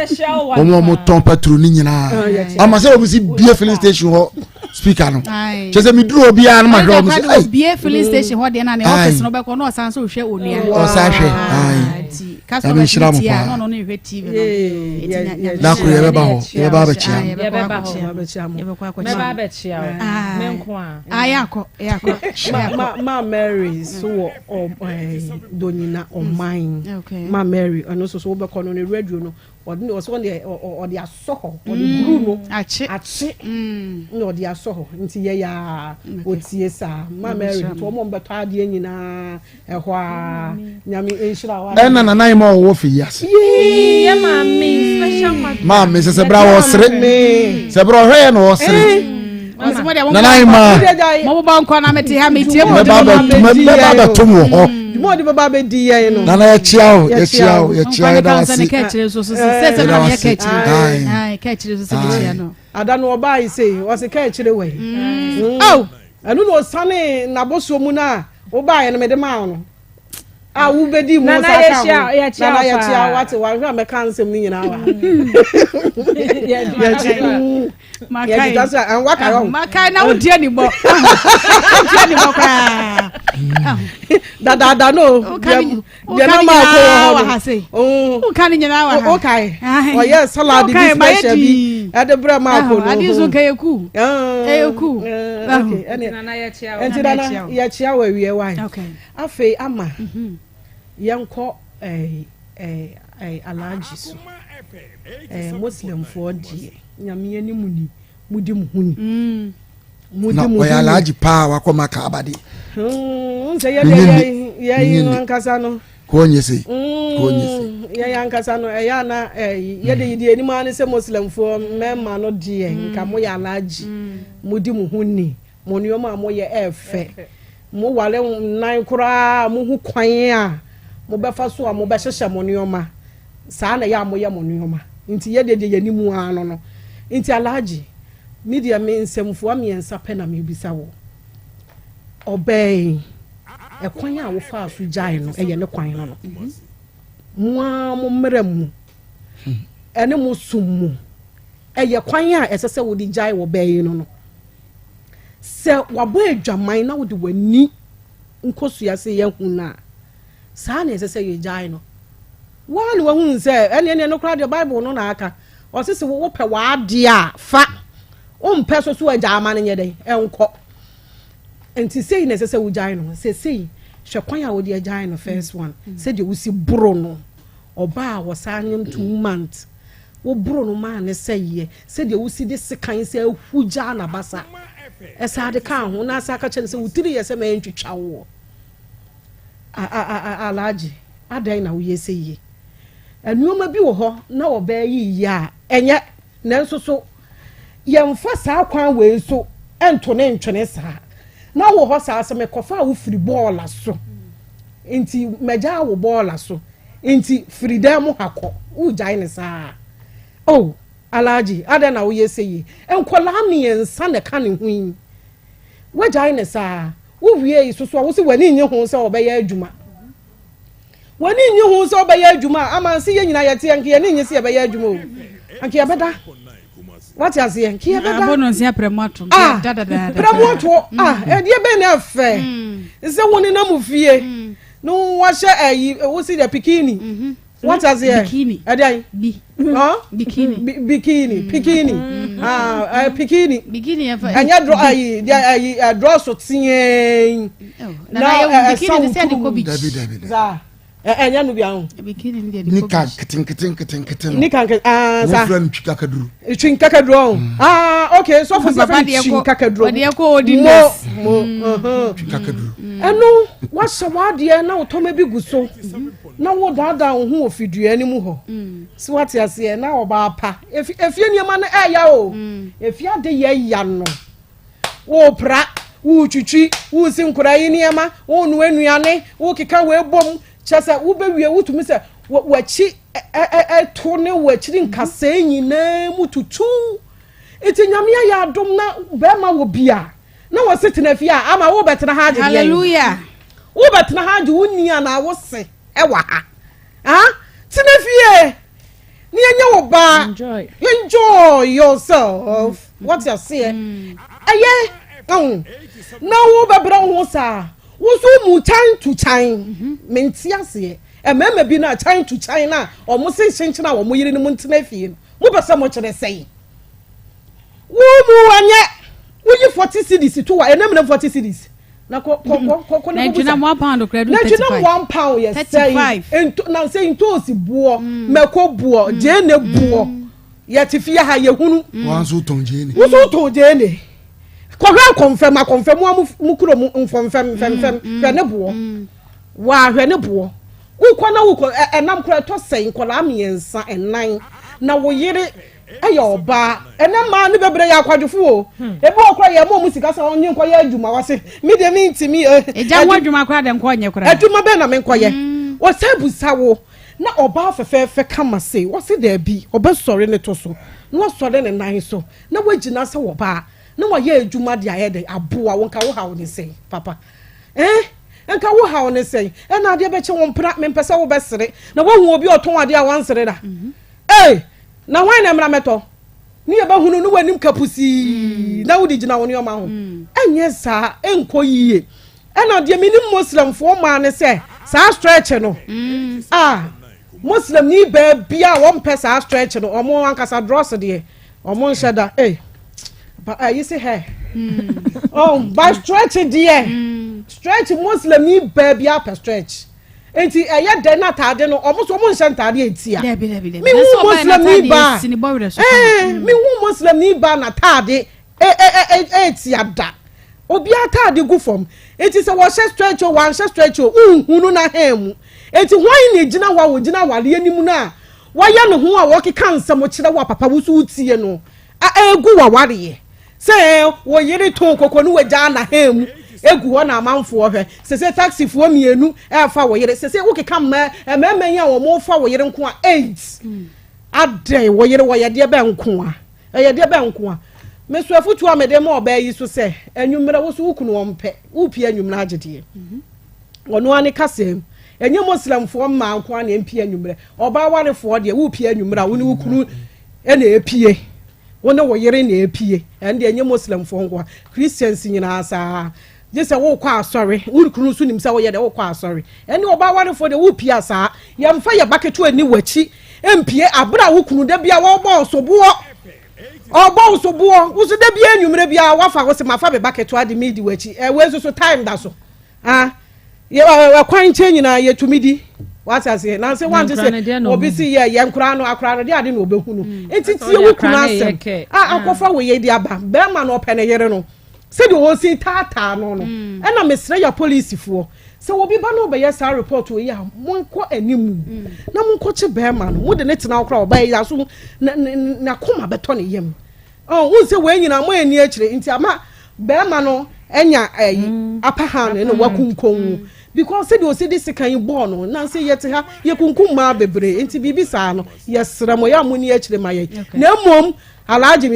Omo ton patro ni nyina. Ama se obusi bie filling station ho speaker no. Chese mi duro obi an ma hwe mo se. Ai bie filling station ho de na ne office no be ko no osan so hwe onua. Osan hwe. Ai. Customer tia no ne hwe TV no. Na ko ye beba ho. Ye beba ba chia. Ye beba ho. Ye be kwa me ba be chia. Me nko a. Ayako. Ma Mary so donina on mine. Ma Mary and also so be ko no radio no. Odi o so ne o de asoho. Odi guru no. Achi. No de asoho. Nti ye ya otie sa. Ma Mary to mo beto ade nyina ehwo a nyame enhira wa. Na na ma wo fi yas. Ye mami special ma me se bra wo sre. Se bra hwe no wo sre. Na ma mo ba nko na meti ha meti mo ba tomo ho mo de baba be di ye no na ya chiao da si se na ya kechire so se chia no ada no oba yi say o se kechire we oh anu no sane na boso mu na oba ye no me de ma no wo bedi mu sa ka na ya chia what wa hwa me kan sem ni nyina wa Makai that's and what I want. Makai na udi ani bo. Udi ani bo kwa. Da no. Ukani ma ko wa ha sei. Ukani nyina wa ha. Okay. Oh yes, salad this special bi. E de bra ma ko no. Adi so ka yeku. Eku. Okay. Na ya chia. Enti da na ya chia wa wie wa. Okay. Afei ama. Yanko allergy so. Muslim for die. Nyame ni muni mudi muhuni mudi muhuni na alaji pa wakoma ka abade nse ye nkasa no ko nyese ye nkasa no ya na ye de yidi eni ma ne se muslim for mema no die nka mo ya alaji mudi muhuni mo ni o ma mo ye efe mo wale nan kura mo hu kwan a mo befa so a mo be hyehye mo ni o ma saa na ya mo ye mo ni o ma nti ye de ye ni mu ano no inti alaji media me nsemfo amiensa pe na me bisa wo obey e kwan a wo fa so gyae no eye ne kwan no mua mo mremu ene mo summu eye kwan a esese wo di gyae wo bɛyi no se wabo adwaman na wo de wani nkosua se ye hu na saa na esese ye gyae no wani wa hu se ene no kra de bible no na aka o se wo pɛ wa ade a fa o mpɛ so agya ama ne nyede enko enti sei na esese wo gyae no se sei hwe kwan a wo de gyae no first one se de wo si bro no oba wo sa nyem 2 months wo bro no ma ne seye se de wo si de sekan se ahuja na basa esa de kan ho na asa ka kye se wutiri ye se ma ntwitwa wo alaji adan na wo ye seye anuoma bi wo ho na wo ba yi ya enye na nso so yemfa saa kwan we so ento ne ntwene saa na wo ho saa se me kofa wo firi ball so enti meja wo ball so enti freedom hakọ ujai ne saa oh alaji ada na wo yeseye enkola miensa ne ka ne hu wajai ne saa wo wie so wo se wani nye hu se obeya adwuma wani nye hu se obeya adwuma amansi ye nyina yete enke ye ne nye se obeya adwuma o anke ya beda what you say enke ya beda bonus ya premato premato e die be na fe se woni na mu fie no washa ayi wo see the bikini what is here bikini adai bikini bikini bikini anya draw ayi draw so tien na bikini se de ko bi za enya no bia ho bikini ni de ko kitten nika sa friend chikakaduru chinkakaduru okay so for chinkakaduru de ko odiness chikakaduru eno washa wade na otoma bi guso na wo dada ho ofidua ni mu ho si wate ase na oba apa efie niema na eya o efie ade ye ya no wo pra wo twitwi wo sinkura yi niema wo nu anuane wo keka we bom chese wo bewie wo tumi se wachi to ne wachiri nkase nyina mututu eti nyamia ya adom na be ma wo bia na wo sitina fie ama wo betena haje hallelujah wo betena haje wonnia na wo se ewa ha tina fie ni enya wo ba enjoy yourself what you say aye na wo bebra ho sa wo so mu time to time menti ase emema bi na time to time na o mo se hyenkyena wo mo yiri ni mo ntena fie mo besa mo kire sei wo mu anye wo yi 40 cedis to wa enam na 40 cedis na ko na jina £1 credit 35 na jina £1 yes 35 ento na say into si buo meko buo je ne buo ya ti fie ha ye hunu wan so ton je ne wo so ton je ne ko hwa confirm mu kuro mu confirm hwe ne buo wa hwe ne buo wo kwa na wo enam kuro to sen kola miensa enan na wo yire ayo oba enam ma ne bebre ya kwadwofo o ebe okra ye mo musika sa onye nkwa ya adwuma wase me de me ntimi eja wo adwuma kra de nkwa onye kra adwuma be na me nkwa ye wo sabusa wo na oba fefefe kama se wo se da bi oba sori ne to so na wo sori ne nan so na wagina se wo ba na wo ye adwuma de ayede aboa wo nka wo ha wo ne se papa nka wo ha wo ne se na ade be che wo mpra me mpesa wo be sere na wo hu obi oton ade a wan sere da na wan na mra meto ni e ba hunu no wanim kapusi na wo di gina wo ne oma ho enye sa enko yiye na de minim muslim fo ma ne se sa stretch no muslim ni ba bia wo mpe sa stretch no omo ankasa dross de omo nshada but you say hey by stretch there stretch muslim ni ba bia per stretch enti eya de na tade no omo so omo nshan tade etia mi hu muslim ni ba mi hu muslim ni ba na tade etia da obi atade gu fom enti se wo she stretch o wan she stretch o hunu na hemu enti hwan ni gina wa wo gina wale animu na wa ya no ho a wo keka nsam kire wa papa wo so utie no egu wa ware se wo yiri ton kokonu wa ja na hemu egu ho na amanfo hwe se taxi fo mienu fa wo yire se wo keka ma ya wo mo fa wo yire nko a 8 adai wo yire wo ye de be nko a ye de be nko a me so afutu amede ma oba yi so se enwumra wo so wukunu ompe upi enwumra agede ono ani kasem enye muslimfo ma anko na empie enwumra oba warefo de upi enwumra wo ne wukunu ena epie wo ne wo yere na epie ende enye muslimfo ngwa Christians nyina asa jese wo kwa asori wukunu so nim se wo ye de wo kwa asori ene oba warefo de upi asa yemfa ye baketu ani wachi empie abra wukunu da bia wo bo sobuo obo so buo wo so da bia enwumre bia wafa wo se mafa be baketo ade midi wachi we so time da so ye kwan chenyi na ye tumidi wasase na se wan se obi si ye nkura no akura no de ade no obehunu entitie wukunu asem akofa wo ye di aba be ma no opene yere no se de wo si tata no na mesre ya police fo se wo bi ba no be yes report wo ya monko animu na monko che be ma no wo de net na okra oba ya so na koma beto ne yem wo se we nyina mo ani akire nti ama be ma no enya apa ha no wakunkon because said o se this kan born no na se yete ha ye kunkum ma bebre nti bibi sa no yesra mo ya muni akire ma ye na mom alaje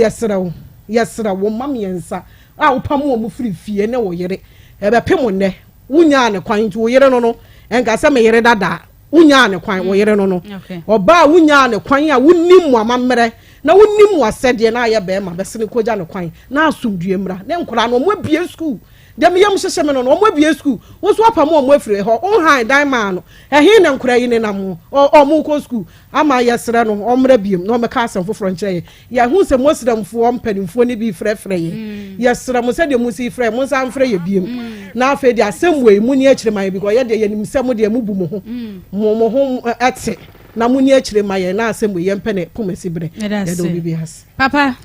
yesra wo mam yensa wo pam wo mu frifie ne wo yere ebe pemo ne wunya ne kwan nti wo yere no enka se me yere dada wunya ne kwan wo yere no oba wunya ne kwan a wunnim mo amamre na wunnim mo asede na aye be ma besene koja ne kwan na asumdue mra ne nkora no mo bie school dem yam hyehye me no mo bie school wo so apam mo afire ho on han dan ma no ehe ne nkora yi ne na mo o mo ko school ama yesre no omra biem no me ka asem foforo nkyere ya hu se mo sramfo mpanimfo ne bi frefre ye yesre mo se de mo si frɛ mo san frɛ ye biem na afa de asem we mu ni akire man bi ko ye de ye nim se mo de mu bu mo ho mo ho ate na mu ni akire man ye na asem we ye mpene pomasi bre ye do bibi has papa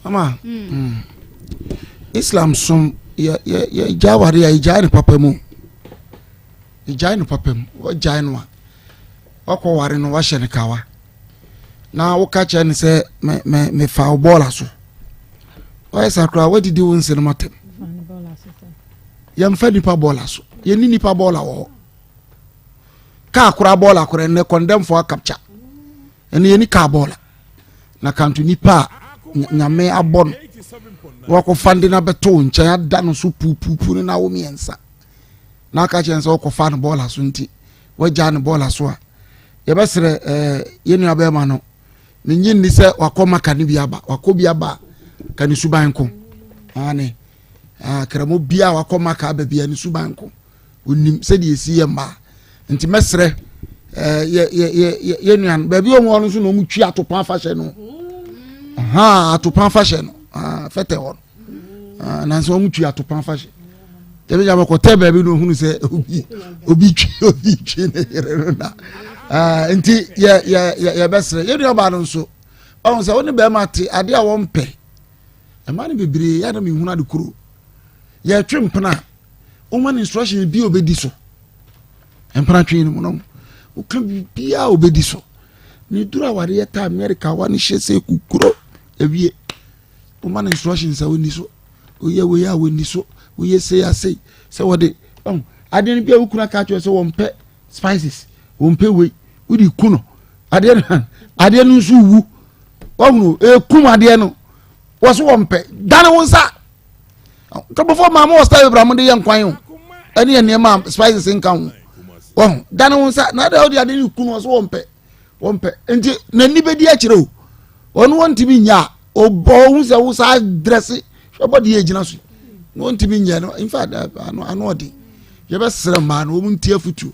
mama Islam sum ya jawari ya ijani papa mu o jani wa okwo ware no wa hye kawa na wo ka che ne se me fa bola so o esa kra wa didi won se no matem yam fa nipa bola so ye ni nipa bola wo ka kura bola kura ne condemn for capture ene ye ni ka bola na kantu nipa nyame abon wako fande na beto nche ya dano so pupupu na wo miensa na ka chense wako fan bola so nti wajane bola so a ye besere yenu abema no ne nyin ni se wakoma kani biaba wako biaba kani subanko ane kramo bia wakoma ka ba bia ni subanko onim se de esi yemba nti mesere yenu an ba bi o won so no mu twi atopan fa hye no atopan fa hye no fete on na so mu twi atopan fa hye tebe jama ko tebe bi no hunu se obi twi ne yere na nti ya besre ye do ba no so on se woni be mate ade a won pe e ma ne bebre ya na me hunu ade kuro ye twempena o man instruction bi obedi so empana twi ni mo no o kan bi a obedi so ni dura ware ye ta America wa ni hye kukuro ewie o man instruction sa woni so o ye we ya woni so o ye say say se wode ade ni bia ukuna ka cho se won pe spices won pe we udi kuno ade no so wu wonu kum ade no wo so won pe dane won sa to before mama was style Abraham de yankwan o ene ene ma spices nkan wo dane won sa na ade ni kuno so won pe enti na ni bedi a kire o onu won tibi nya o bo hu se wo sa dress body e gina so no ntimi nya no in fact ano odi ye be sere ma no mun tie futu